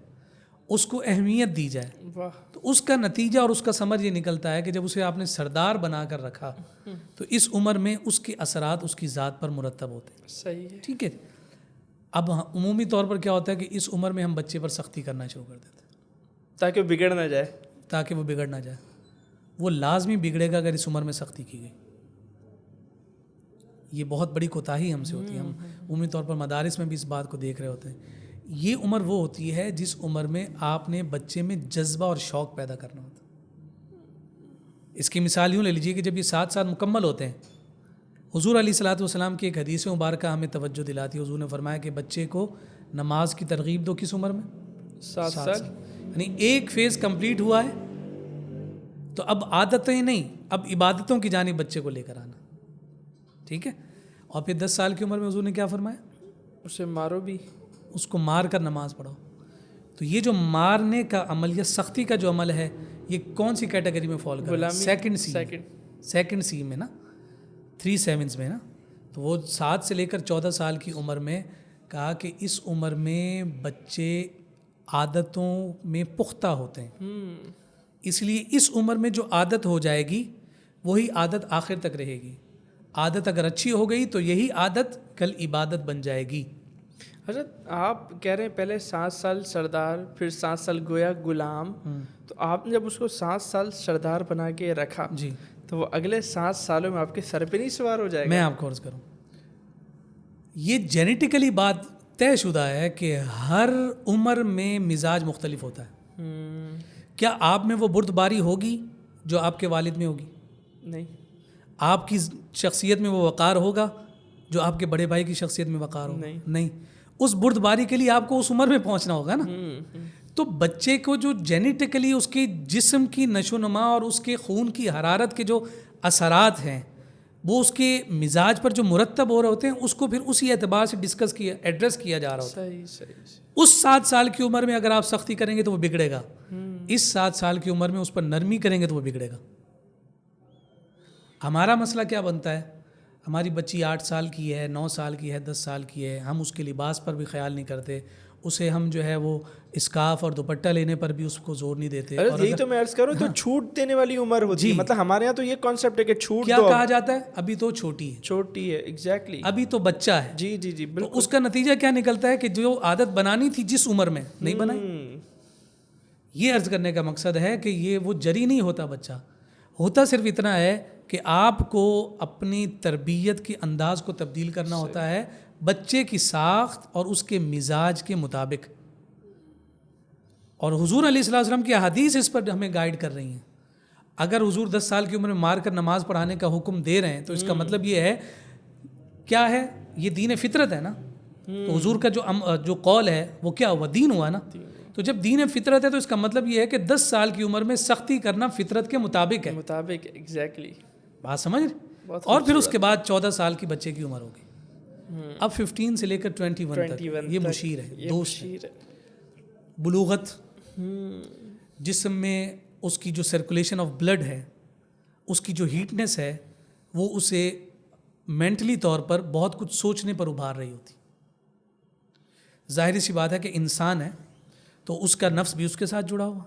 اس کو اہمیت دی جائے. واہ, تو اس کا نتیجہ اور اس کا ثمر یہ نکلتا ہے کہ جب اسے آپ نے سردار بنا کر رکھا تو اس عمر میں اس کے اثرات اس کی ذات پر مرتب ہوتے ہیں. صحیح ہے. ٹھیک ہے. اب عمومی طور پر کیا ہوتا ہے کہ اس عمر میں ہم بچے پر سختی کرنا شروع کر دیتے ہیں تاکہ وہ بگڑ نہ جائے. تاکہ وہ بگڑ نہ جائے. وہ لازمی بگڑے گا اگر اس عمر میں سختی کی گئی. یہ بہت بڑی کوتاہی ہم سے ہوتی ہے. ہم عمومی طور پر مدارس میں بھی اس بات کو دیکھ رہے ہوتے ہیں. یہ عمر وہ ہوتی ہے جس عمر میں آپ نے بچے میں جذبہ اور شوق پیدا کرنا ہوتا ہے. اس کی مثال یوں لے لیجیے کہ جب یہ 7 سال مکمل ہوتے ہیں, حضور علیہ الصلوۃ والسلام کی ایک حدیث مبارکہ ہمیں توجہ دلاتی ہے. حضور نے فرمایا کہ بچے کو نماز کی ترغیب دو. کس عمر میں؟ 7 سال. یعنی ایک فیز کمپلیٹ ہوا ہے تو اب عادتیں نہیں, اب عبادتوں کی جانب بچے کو لے کر آنا. ٹھیک ہے. اور پھر 10 سال کی عمر میں حضور نے کیا فرمایا؟ اسے مارو بھی, اس کو مار کر نماز پڑھاؤ. تو یہ جو مارنے کا عمل یا سختی کا جو عمل ہے یہ کون سی کیٹیگری میں فال کر رہا ہے؟ سیکنڈ سی میں نا, 3 7s میں نا. تو وہ 7 سے لے کر 14 سال کی عمر میں کہا کہ اس عمر میں بچے عادتوں میں پختہ ہوتے ہیں. اس لیے اس عمر میں جو عادت ہو جائے گی وہی عادت آخر تک رہے گی. عادت اگر اچھی ہو گئی تو یہی عادت کل عبادت بن جائے گی. حضرت آپ کہہ رہے ہیں پہلے 7 سال سردار, پھر 7 سال گویا غلام, تو آپ نے جب اس کو 7 سال سردار بنا کے رکھا جی تو وہ اگلے 7 سالوں میں آپ کے سر پہ نہیں سوار ہو جائے گا؟ میں آپ کو عرض کروں, یہ جینیٹیکلی بات طے شدہ ہے کہ ہر عمر میں مزاج مختلف ہوتا ہے. کیا آپ میں وہ بردباری ہوگی جو آپ کے والد میں ہوگی؟ نہیں. آپ کی شخصیت میں وہ وقار ہوگا جو آپ کے بڑے بھائی کی شخصیت میں وقار ہوگا؟ نہیں. اس بردباری کے لیے آپ کو اس عمر میں پہنچنا ہوگا نا. تو بچے کو جو جینیٹیکلی اس کے جسم کی نشو و نما اور اس کے خون کی حرارت کے جو اثرات ہیں وہ اس کے مزاج پر جو مرتب ہو رہے ہوتے ہیں اس کو پھر اسی اعتبار سے ڈسکس کیا, ایڈریس کیا جا رہا ہوتا ہے. صحیح. اس 7 سال کی عمر میں اگر آپ سختی کریں گے تو وہ بگڑے گا. اس 7 سال کی عمر میں اس پر نرمی کریں گے تو وہ بگڑے گا. ہمارا مسئلہ کیا بنتا ہے؟ ہماری بچی 8 سال کی ہے, 9 سال کی ہے, 10 سال کی ہے, ہم اس کے لباس پر بھی خیال نہیں کرتے, اسے ہم جو ہے وہ اسکارف اور دوپٹہ لینے پر بھی اس کو زور نہیں دیتے. اور یہی تو میں عرض کروں تو چھوٹ دینے والی عمر ہوتی ہے. مطلب ہمارے یہاں تو یہ کانسیپٹ ہے کہ چھوٹ کیا کہا جاتا ہے, ابھی تو چھوٹی ہے. ایگزیکٹلی, ابھی تو بچہ ہے. جی بالکل. تو اس کا نتیجہ کیا نکلتا ہے کہ جو عادت بنانی تھی جس عمر میں نہیں بنائی. یہ عرض کرنے کا مقصد ہے کہ یہ وہ جری نہیں ہوتا بچہ, ہوتا صرف اتنا ہے کہ آپ کو اپنی تربیت کے انداز کو تبدیل کرنا ہوتا ہے بچے کی ساخت اور اس کے مزاج کے مطابق. اور حضور علیہ الصلوۃ والسلام کی احادیث اس پر ہمیں گائیڈ کر رہی ہیں. اگر حضور 10 سال کی عمر میں مار کر نماز پڑھانے کا حکم دے رہے ہیں تو اس کا مطلب یہ ہے کیا ہے, یہ دین فطرت ہے نا. تو حضور کا جو قول ہے وہ کیا ہوا, دین ہوا نا. تو جب دین فطرت ہے تو اس کا مطلب یہ ہے کہ 10 سال کی عمر میں سختی کرنا فطرت کے مطابق ہے. ایگزیکٹلی. بات سمجھ رہے؟ اور پھر اس کے بعد 14 سال کی بچے کی عمر ہوگی. اب 15 سے لے کر 21 تک یہ مشیر ہے, دوست ہے. بلوغت, جسم میں اس کی جو سرکولیشن آف بلڈ ہے, اس کی جو ہیٹنس ہے, وہ اسے مینٹلی طور پر بہت کچھ سوچنے پر ابھار رہی ہوتی. ظاہری سی بات ہے کہ انسان ہے تو اس کا نفس بھی اس کے ساتھ جڑا ہوا,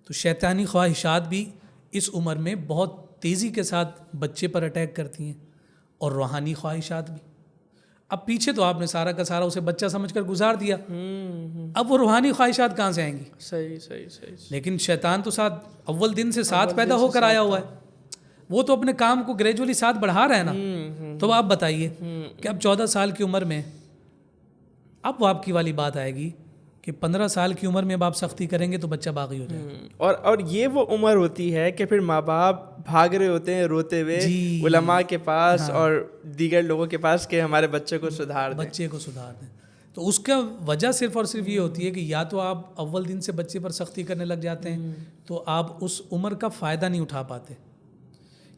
تو شیطانی خواہشات بھی اس عمر میں بہت تیزی کے ساتھ بچے پر اٹیک کرتی ہیں, اور روحانی خواہشات بھی. اب پیچھے تو آپ نے سارا کا سارا اسے بچہ سمجھ کر گزار دیا، اب وہ روحانی خواہشات کہاں سے آئیں گی؟ صحیح. لیکن شیطان تو ساتھ اول دن سے ساتھ پیدا ہو کر آیا ہوا ہے، وہ تو اپنے کام کو گریجولی ساتھ بڑھا رہا ہے نا. تو آپ بتائیے کہ اب 14 سال کی عمر میں اب وہ آپ کی والی بات آئے گی کہ 15 سال کی عمر میں اب آپ سختی کریں گے تو بچہ باغی ہو جائے گا. اور یہ وہ عمر ہوتی ہے کہ پھر ماں باپ بھاگ رہے ہوتے ہیں روتے ہوئے علماء کے پاس اور دیگر لوگوں کے پاس کہ ہمارے بچے کو سدھار دیں. تو اس کا وجہ صرف اور صرف یہ ہوتی ہے کہ یا تو آپ اول دن سے بچے پر سختی کرنے لگ جاتے ہیں تو آپ اس عمر کا فائدہ نہیں اٹھا پاتے،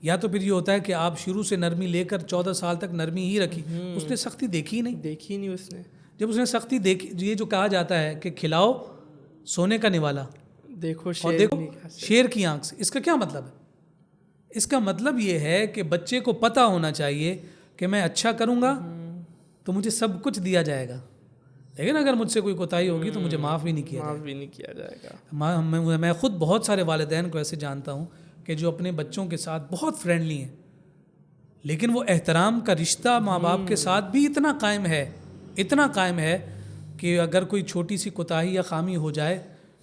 یا تو پھر یہ ہوتا ہے کہ آپ شروع سے نرمی لے کر 14 سال تک نرمی ہی رکھی، اس نے سختی دیکھی ہی نہیں. اس نے جب اس نے سختی دیکھی، یہ جو کہا جاتا ہے کہ کھلاؤ سونے کا نوالا دیکھو شیر کی آنکھ سے، اس کا کیا مطلب ہے؟ اس کا مطلب یہ ہے کہ بچے کو پتہ ہونا چاہیے کہ میں اچھا کروں گا تو مجھے سب کچھ دیا جائے گا، لیکن اگر مجھ سے کوئی کوتاہی ہوگی تو مجھے معاف بھی نہیں کیا جائے گا. میں خود بہت سارے والدین کو ایسے جانتا ہوں کہ جو اپنے بچوں کے ساتھ بہت فرینڈلی ہیں، لیکن وہ احترام کا رشتہ ماں باپ کے ساتھ بھی اتنا قائم ہے کہ اگر کوئی چھوٹی سی کوتاہی یا خامی ہو جائے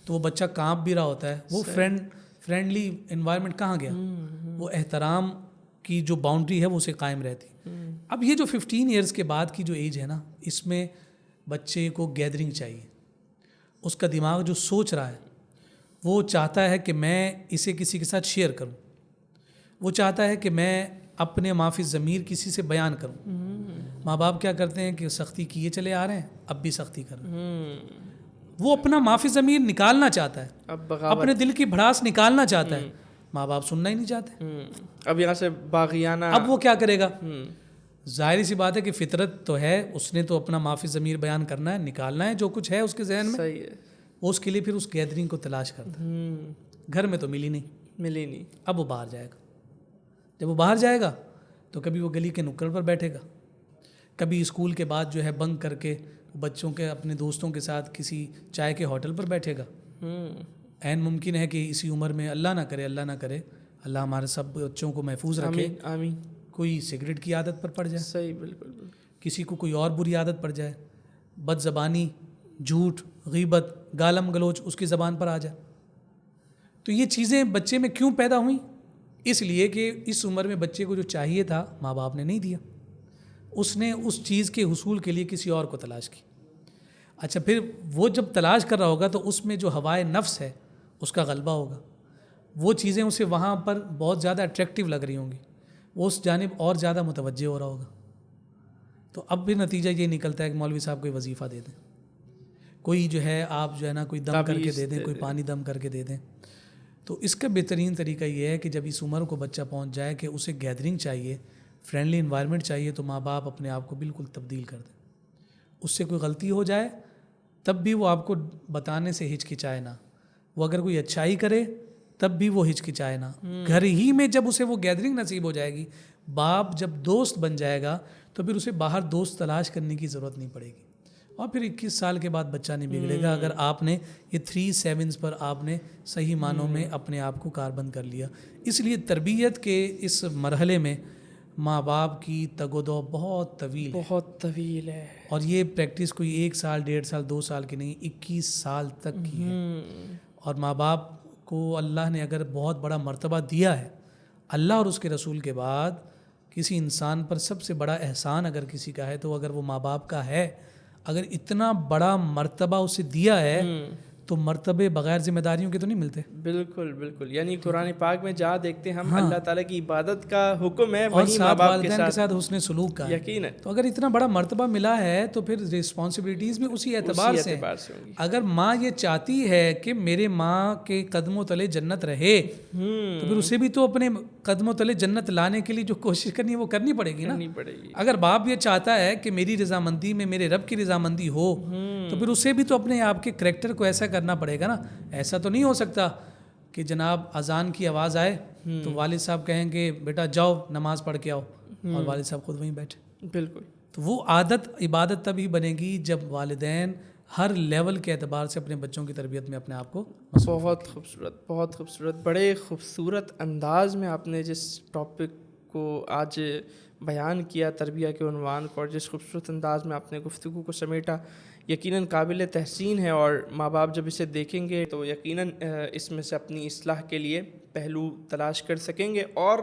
تو وہ بچہ کانپ بھی رہا ہوتا ہے. وہ فرینڈلی انوائرمنٹ کہاں گیا؟ وہ احترام کی جو باؤنڈری ہے وہ اسے قائم رہتی. اب یہ جو 15 ایئرز کے بعد کی جو ایج ہے نا، اس میں بچے کو گیدرنگ چاہیے. اس کا دماغ جو سوچ رہا ہے وہ چاہتا ہے کہ میں اسے کسی کے ساتھ شیئر کروں، وہ چاہتا ہے کہ میں اپنے معافی ضمیر کسی سے بیان کروں. ماں باپ کیا کرتے ہیں کہ سختی کیے چلے آ رہے ہیں، اب بھی سختی کر رہے ہیں. وہ اپنا معافی ضمیر نکالنا چاہتا ہے، اپنے دل کی بھڑاس نکالنا چاہتا ہے، ماں باپ سننا ہی نہیں چاہتے. اب یہاں سے باغیانہ اب وہ کیا کرے گا؟ ظاہری سی بات ہے کہ فطرت تو ہے، اس نے تو اپنا معافی ضمیر بیان کرنا ہے، نکالنا ہے جو کچھ ہے اس کے ذہن میں. صحیح ہے. وہ اس کے لیے پھر اس گیدرنگ کو تلاش کرتا ہے. گھر میں تو ملی نہیں. اب وہ باہر جائے گا. جب وہ باہر جائے گا تو کبھی وہ گلی کے نکڑ پر بیٹھے گا، کبھی اسکول کے بعد جو ہے بنک کر کے بچوں کے اپنے دوستوں کے ساتھ کسی چائے کے ہوٹل پر بیٹھے گا. عین ممکن ہے کہ اسی عمر میں اللہ نہ کرے اللہ ہمارے سب بچوں کو محفوظ رکھے، آمین، کوئی سگریٹ کی عادت پر پڑ جائے. صحیح، بالکل. کسی کو کوئی اور بری عادت پڑ جائے، بد زبانی، جھوٹ، غیبت، گالم گلوچ اس کی زبان پر آ جائے. تو یہ چیزیں بچے میں کیوں پیدا ہوئیں؟ اس لیے کہ اس عمر میں بچے کو جو چاہیے تھا ماں باپ نے نہیں دیا، اس نے اس چیز کے حصول کے لیے کسی اور کو تلاش کی. اچھا، پھر وہ جب تلاش کر رہا ہوگا تو اس میں جو ہوائے نفس ہے اس کا غلبہ ہوگا، وہ چیزیں اسے وہاں پر بہت زیادہ اٹریکٹیو لگ رہی ہوں گی، وہ اس جانب اور زیادہ متوجہ ہو رہا ہوگا. تو اب بھی نتیجہ یہ نکلتا ہے کہ مولوی صاحب کوئی وظیفہ دے دیں، کوئی جو ہے آپ جو ہے نا کوئی دم کر کے دے دیں، کوئی پانی دم کر کے دے دیں. تو اس کا بہترین طریقہ یہ ہے کہ جب اس عمر کو بچہ پہنچ جائے کہ اسے گیدرنگ چاہیے، فرینڈلی انوائرمنٹ چاہیے، تو ماں باپ اپنے آپ کو بالکل تبدیل کر دیں. اس سے کوئی غلطی ہو جائے تب بھی وہ آپ کو بتانے سے ہچکچائے نہ، وہ اگر کوئی اچھائی کرے تب بھی وہ ہچکچائے نہ. گھر ہی میں جب اسے وہ گیدرنگ نصیب ہو جائے گی، باپ جب دوست بن جائے گا تو پھر اسے باہر دوست تلاش کرنے کی ضرورت نہیں پڑے گی. اور پھر 21 سال کے بعد بچہ نہیں بگڑے گا اگر آپ نے یہ 3 7s پر آپ نے صحیح معنوں میں اپنے آپ کو کاربند کر لیا. اس لیے تربیت کے اس مرحلے میں ماں باپ کی تگ و دو بہت طویل ہے، اور یہ پریکٹس کوئی 1 سال 1.5 سال 2 سال کی نہیں، 21 سال تک کی ہے. اور ماں باپ کو اللہ نے اگر بہت بڑا مرتبہ دیا ہے، اللہ اور اس کے رسول کے بعد کسی انسان پر سب سے بڑا احسان اگر کسی کا ہے تو اگر وہ ماں باپ کا ہے. اگر اتنا بڑا مرتبہ اسے دیا ہے تو مرتبے بغیر ذمہ داریوں کے تو نہیں ملتے. بالکل. یعنی قرآن پاک میں جہاں دیکھتے ہیں ہم اللہ تعالیٰ کی عبادت کا حکم ہے، اور وہی ماں باپ والدین کے ساتھ حسن سلوک کا ہے. یقین ہے. تو اگر اتنا بڑا مرتبہ ملا ہے تو پھر رسپانسبلٹیز بھی اسی اعتبار سے ہوں گی. اگر ماں یہ چاہتی ہے کہ میرے ماں کے قدموں تلے جنت رہے تو پھر اسے بھی تو اپنے قدموں تلے جنت لانے کے لیے جو کوشش کرنی ہے وہ کرنی پڑے گی نا. اگر باپ یہ چاہتا ہے کہ میری رضامندی میں میرے رب کی رضامندی ہو تو پھر اسے بھی تو اپنے آپ کے کریکٹر کو ایسا کرنا پڑے گا نا. ایسا تو نہیں ہو سکتا کہ جناب اذان کی آواز آئے تو والد صاحب کہیں کہ بیٹا جاؤ نماز پڑھ کے آؤ، اور والد صاحب خود وہیں بیٹھے. بالکل. تو وہ عبادت تب ہی بنے گی جب والدین ہر لیول کے اعتبار سے اپنے بچوں کی تربیت میں اپنے آپ کو. بہت خوبصورت، بڑے خوبصورت انداز میں آپ نے جس ٹاپک کو آج بیان کیا تربیہ کے عنوان کو، اور جس خوبصورت انداز میں آپ نے گفتگو کو سمیٹا، یقیناً قابل تحسین ہے، اور ماں باپ جب اسے دیکھیں گے تو یقیناً اس میں سے اپنی اصلاح کے لیے پہلو تلاش کر سکیں گے۔ اور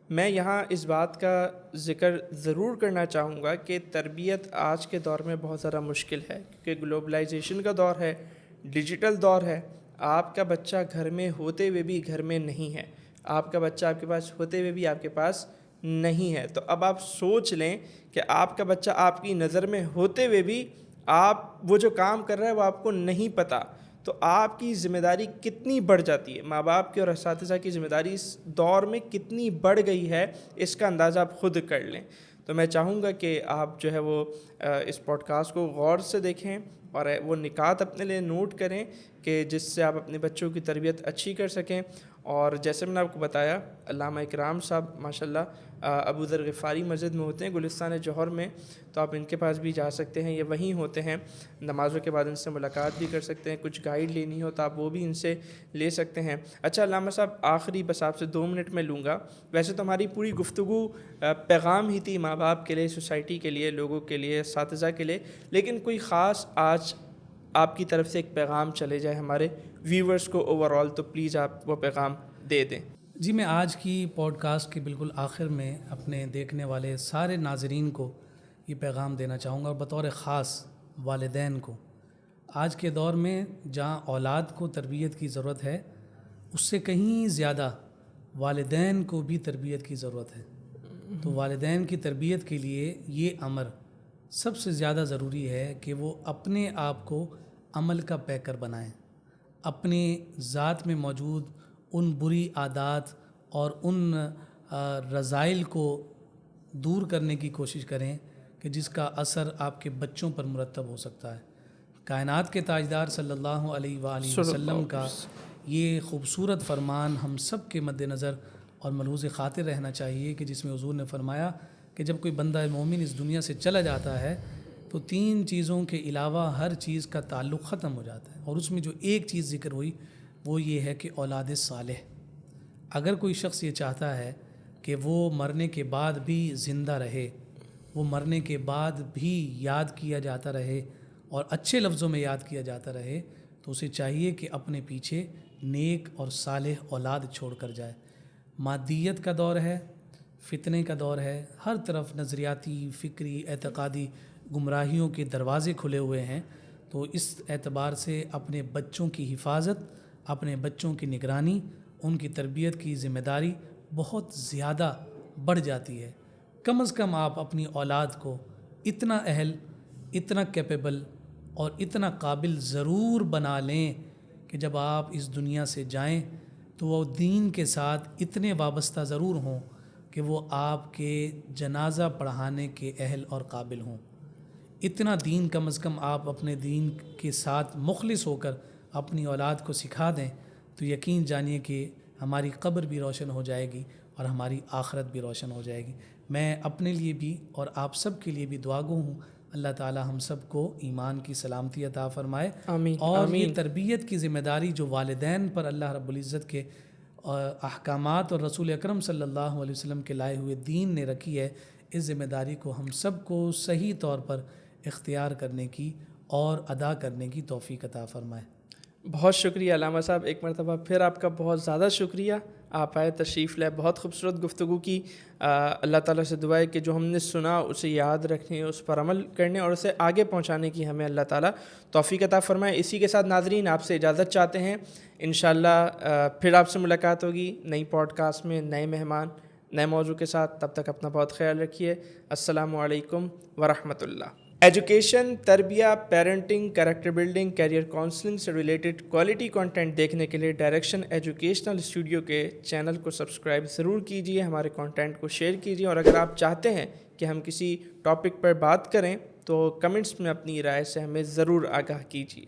میں یہاں اس بات کا ذکر ضرور کرنا چاہوں گا کہ تربیت آج کے دور میں بہت زیادہ مشکل ہے، کیونکہ گلوبلائزیشن کا دور ہے، ڈیجیٹل دور ہے۔ آپ کا بچہ گھر میں ہوتے ہوئے بھی گھر میں نہیں ہے، آپ کا بچہ آپ کے پاس ہوتے ہوئے بھی آپ کے پاس نہیں ہے۔ تو اب آپ سوچ لیں کہ آپ کا بچہ آپ کی نظر میں ہوتے ہوئے بھی آپ وہ جو کام کر رہا ہے وہ آپ کو نہیں پتہ، تو آپ کی ذمہ داری کتنی بڑھ جاتی ہے، ماں باپ کی اور اساتذہ کی ذمہ داری اس دور میں کتنی بڑھ گئی ہے، اس کا اندازہ آپ خود کر لیں۔ تو میں چاہوں گا کہ آپ جو ہے وہ اس پوڈ کاسٹ کو غور سے دیکھیں اور وہ نکات اپنے لیے نوٹ کریں کہ جس سے آپ اپنے بچوں کی تربیت اچھی کر سکیں۔ اور جیسے میں نے آپ کو بتایا، علامہ اکرام صاحب ماشاءاللہ ابو ذر غفاری مسجد میں ہوتے ہیں گلستان جوہر میں، تو آپ ان کے پاس بھی جا سکتے ہیں، یہ وہیں ہوتے ہیں، نمازوں کے بعد ان سے ملاقات بھی کر سکتے ہیں، کچھ گائیڈ لینی ہو تو آپ وہ بھی ان سے لے سکتے ہیں۔ اچھا علامہ صاحب، آخری بس آپ سے 2 منٹ میں لوں گا، ویسے تو ہماری پوری گفتگو پیغام ہی تھی ماں باپ کے لیے، سوسائٹی کے لیے، لوگوں کے لیے، اساتذہ کے لیے، لیکن کوئی خاص آج آپ کی طرف سے ایک پیغام چلے جائے ہمارے ویورز کو اوور آل، تو پلیز آپ وہ پیغام دے دیں۔ جی، میں آج کی پوڈ کاسٹ کے بالکل آخر میں اپنے دیکھنے والے سارے ناظرین کو یہ پیغام دینا چاہوں گا، اور بطور خاص والدین کو۔ آج کے دور میں جہاں اولاد کو تربیت کی ضرورت ہے، اس سے کہیں زیادہ والدین کو بھی تربیت کی ضرورت ہے۔ تو والدین کی تربیت کے لیے یہ امر سب سے زیادہ ضروری ہے کہ وہ اپنے آپ کو عمل کا پیکر بنائیں، اپنے ذات میں موجود ان بری عادات اور ان رذائل کو دور کرنے کی کوشش کریں کہ جس کا اثر آپ کے بچوں پر مرتب ہو سکتا ہے۔ کائنات کے تاجدار صلی اللہ علیہ وآلہ وسلم کا یہ خوبصورت فرمان ہم سب کے مد نظر اور ملحوظ خاطر رہنا چاہیے کہ جس میں حضور نے فرمایا کہ جب کوئی بندہ مومن اس دنیا سے چلا جاتا ہے تو 3 چیزوں کے علاوہ ہر چیز کا تعلق ختم ہو جاتا ہے، اور اس میں جو ایک چیز ذکر ہوئی وہ یہ ہے کہ اولاد صالح۔ اگر کوئی شخص یہ چاہتا ہے کہ وہ مرنے کے بعد بھی زندہ رہے، وہ مرنے کے بعد بھی یاد کیا جاتا رہے اور اچھے لفظوں میں یاد کیا جاتا رہے، تو اسے چاہیے کہ اپنے پیچھے نیک اور صالح اولاد چھوڑ کر جائے۔ مادیت کا دور ہے، فتنے کا دور ہے، ہر طرف نظریاتی، فکری، اعتقادی گمراہیوں کے دروازے کھلے ہوئے ہیں، تو اس اعتبار سے اپنے بچوں کی حفاظت، اپنے بچوں کی نگرانی، ان کی تربیت کی ذمہ داری بہت زیادہ بڑھ جاتی ہے۔ کم از کم آپ اپنی اولاد کو اتنا اہل، اتنا کیپیبل اور اتنا قابل ضرور بنا لیں کہ جب آپ اس دنیا سے جائیں تو وہ دین کے ساتھ اتنے وابستہ ضرور ہوں کہ وہ آپ کے جنازہ پڑھانے کے اہل اور قابل ہوں۔ اتنا دین کم از کم آپ اپنے دین کے ساتھ مخلص ہو کر اپنی اولاد کو سکھا دیں تو یقین جانیے کہ ہماری قبر بھی روشن ہو جائے گی اور ہماری آخرت بھی روشن ہو جائے گی۔ میں اپنے لیے بھی اور آپ سب کے لیے بھی دعاگو ہوں، اللہ تعالی ہم سب کو ایمان کی سلامتی عطا فرمائے، آمین اور آمین۔ یہ تربیت کی ذمہ داری جو والدین پر اللہ رب العزت کے احکامات اور رسول اکرم صلی اللہ علیہ وسلم کے لائے ہوئے دین نے رکھی ہے، اس ذمہ داری کو ہم سب کو صحیح طور پر اختیار کرنے کی اور ادا کرنے کی توفیق عطا فرمائے۔ بہت شکریہ علامہ صاحب، ایک مرتبہ پھر آپ کا بہت زیادہ شکریہ، آپ آئے، تشریف لائے، بہت خوبصورت گفتگو کی۔ اللہ تعالیٰ سے دعا ہے کہ جو ہم نے سنا اسے یاد رکھنے، اس پر عمل کرنے اور اسے آگے پہنچانے کی ہمیں اللہ تعالیٰ توفیق عطا فرمائے۔ اسی کے ساتھ ناظرین آپ سے اجازت چاہتے ہیں، انشاءاللہ پھر آپ سے ملاقات ہوگی نئی پوڈ کاسٹ میں، نئے مہمان، نئے موضوع کے ساتھ۔ تب تک اپنا بہت خیال رکھیے۔ السلام علیکم ورحمۃ اللہ۔ ایجوکیشن، تربیہ، parenting, character building, career counselling سے ریلیٹڈ کوالٹی کنٹینٹ دیکھنے کے لیے ڈائریکشن ایجوکیشنل اسٹوڈیو کے چینل کو سبسکرائب ضرور کیجیے، ہمارے کنٹینٹ کو شیئر کیجیے، اور اگر آپ چاہتے ہیں کہ ہم کسی ٹاپک پر بات کریں تو کمنٹس میں اپنی رائے سے ہمیں ضرور آگاہ کیجیے۔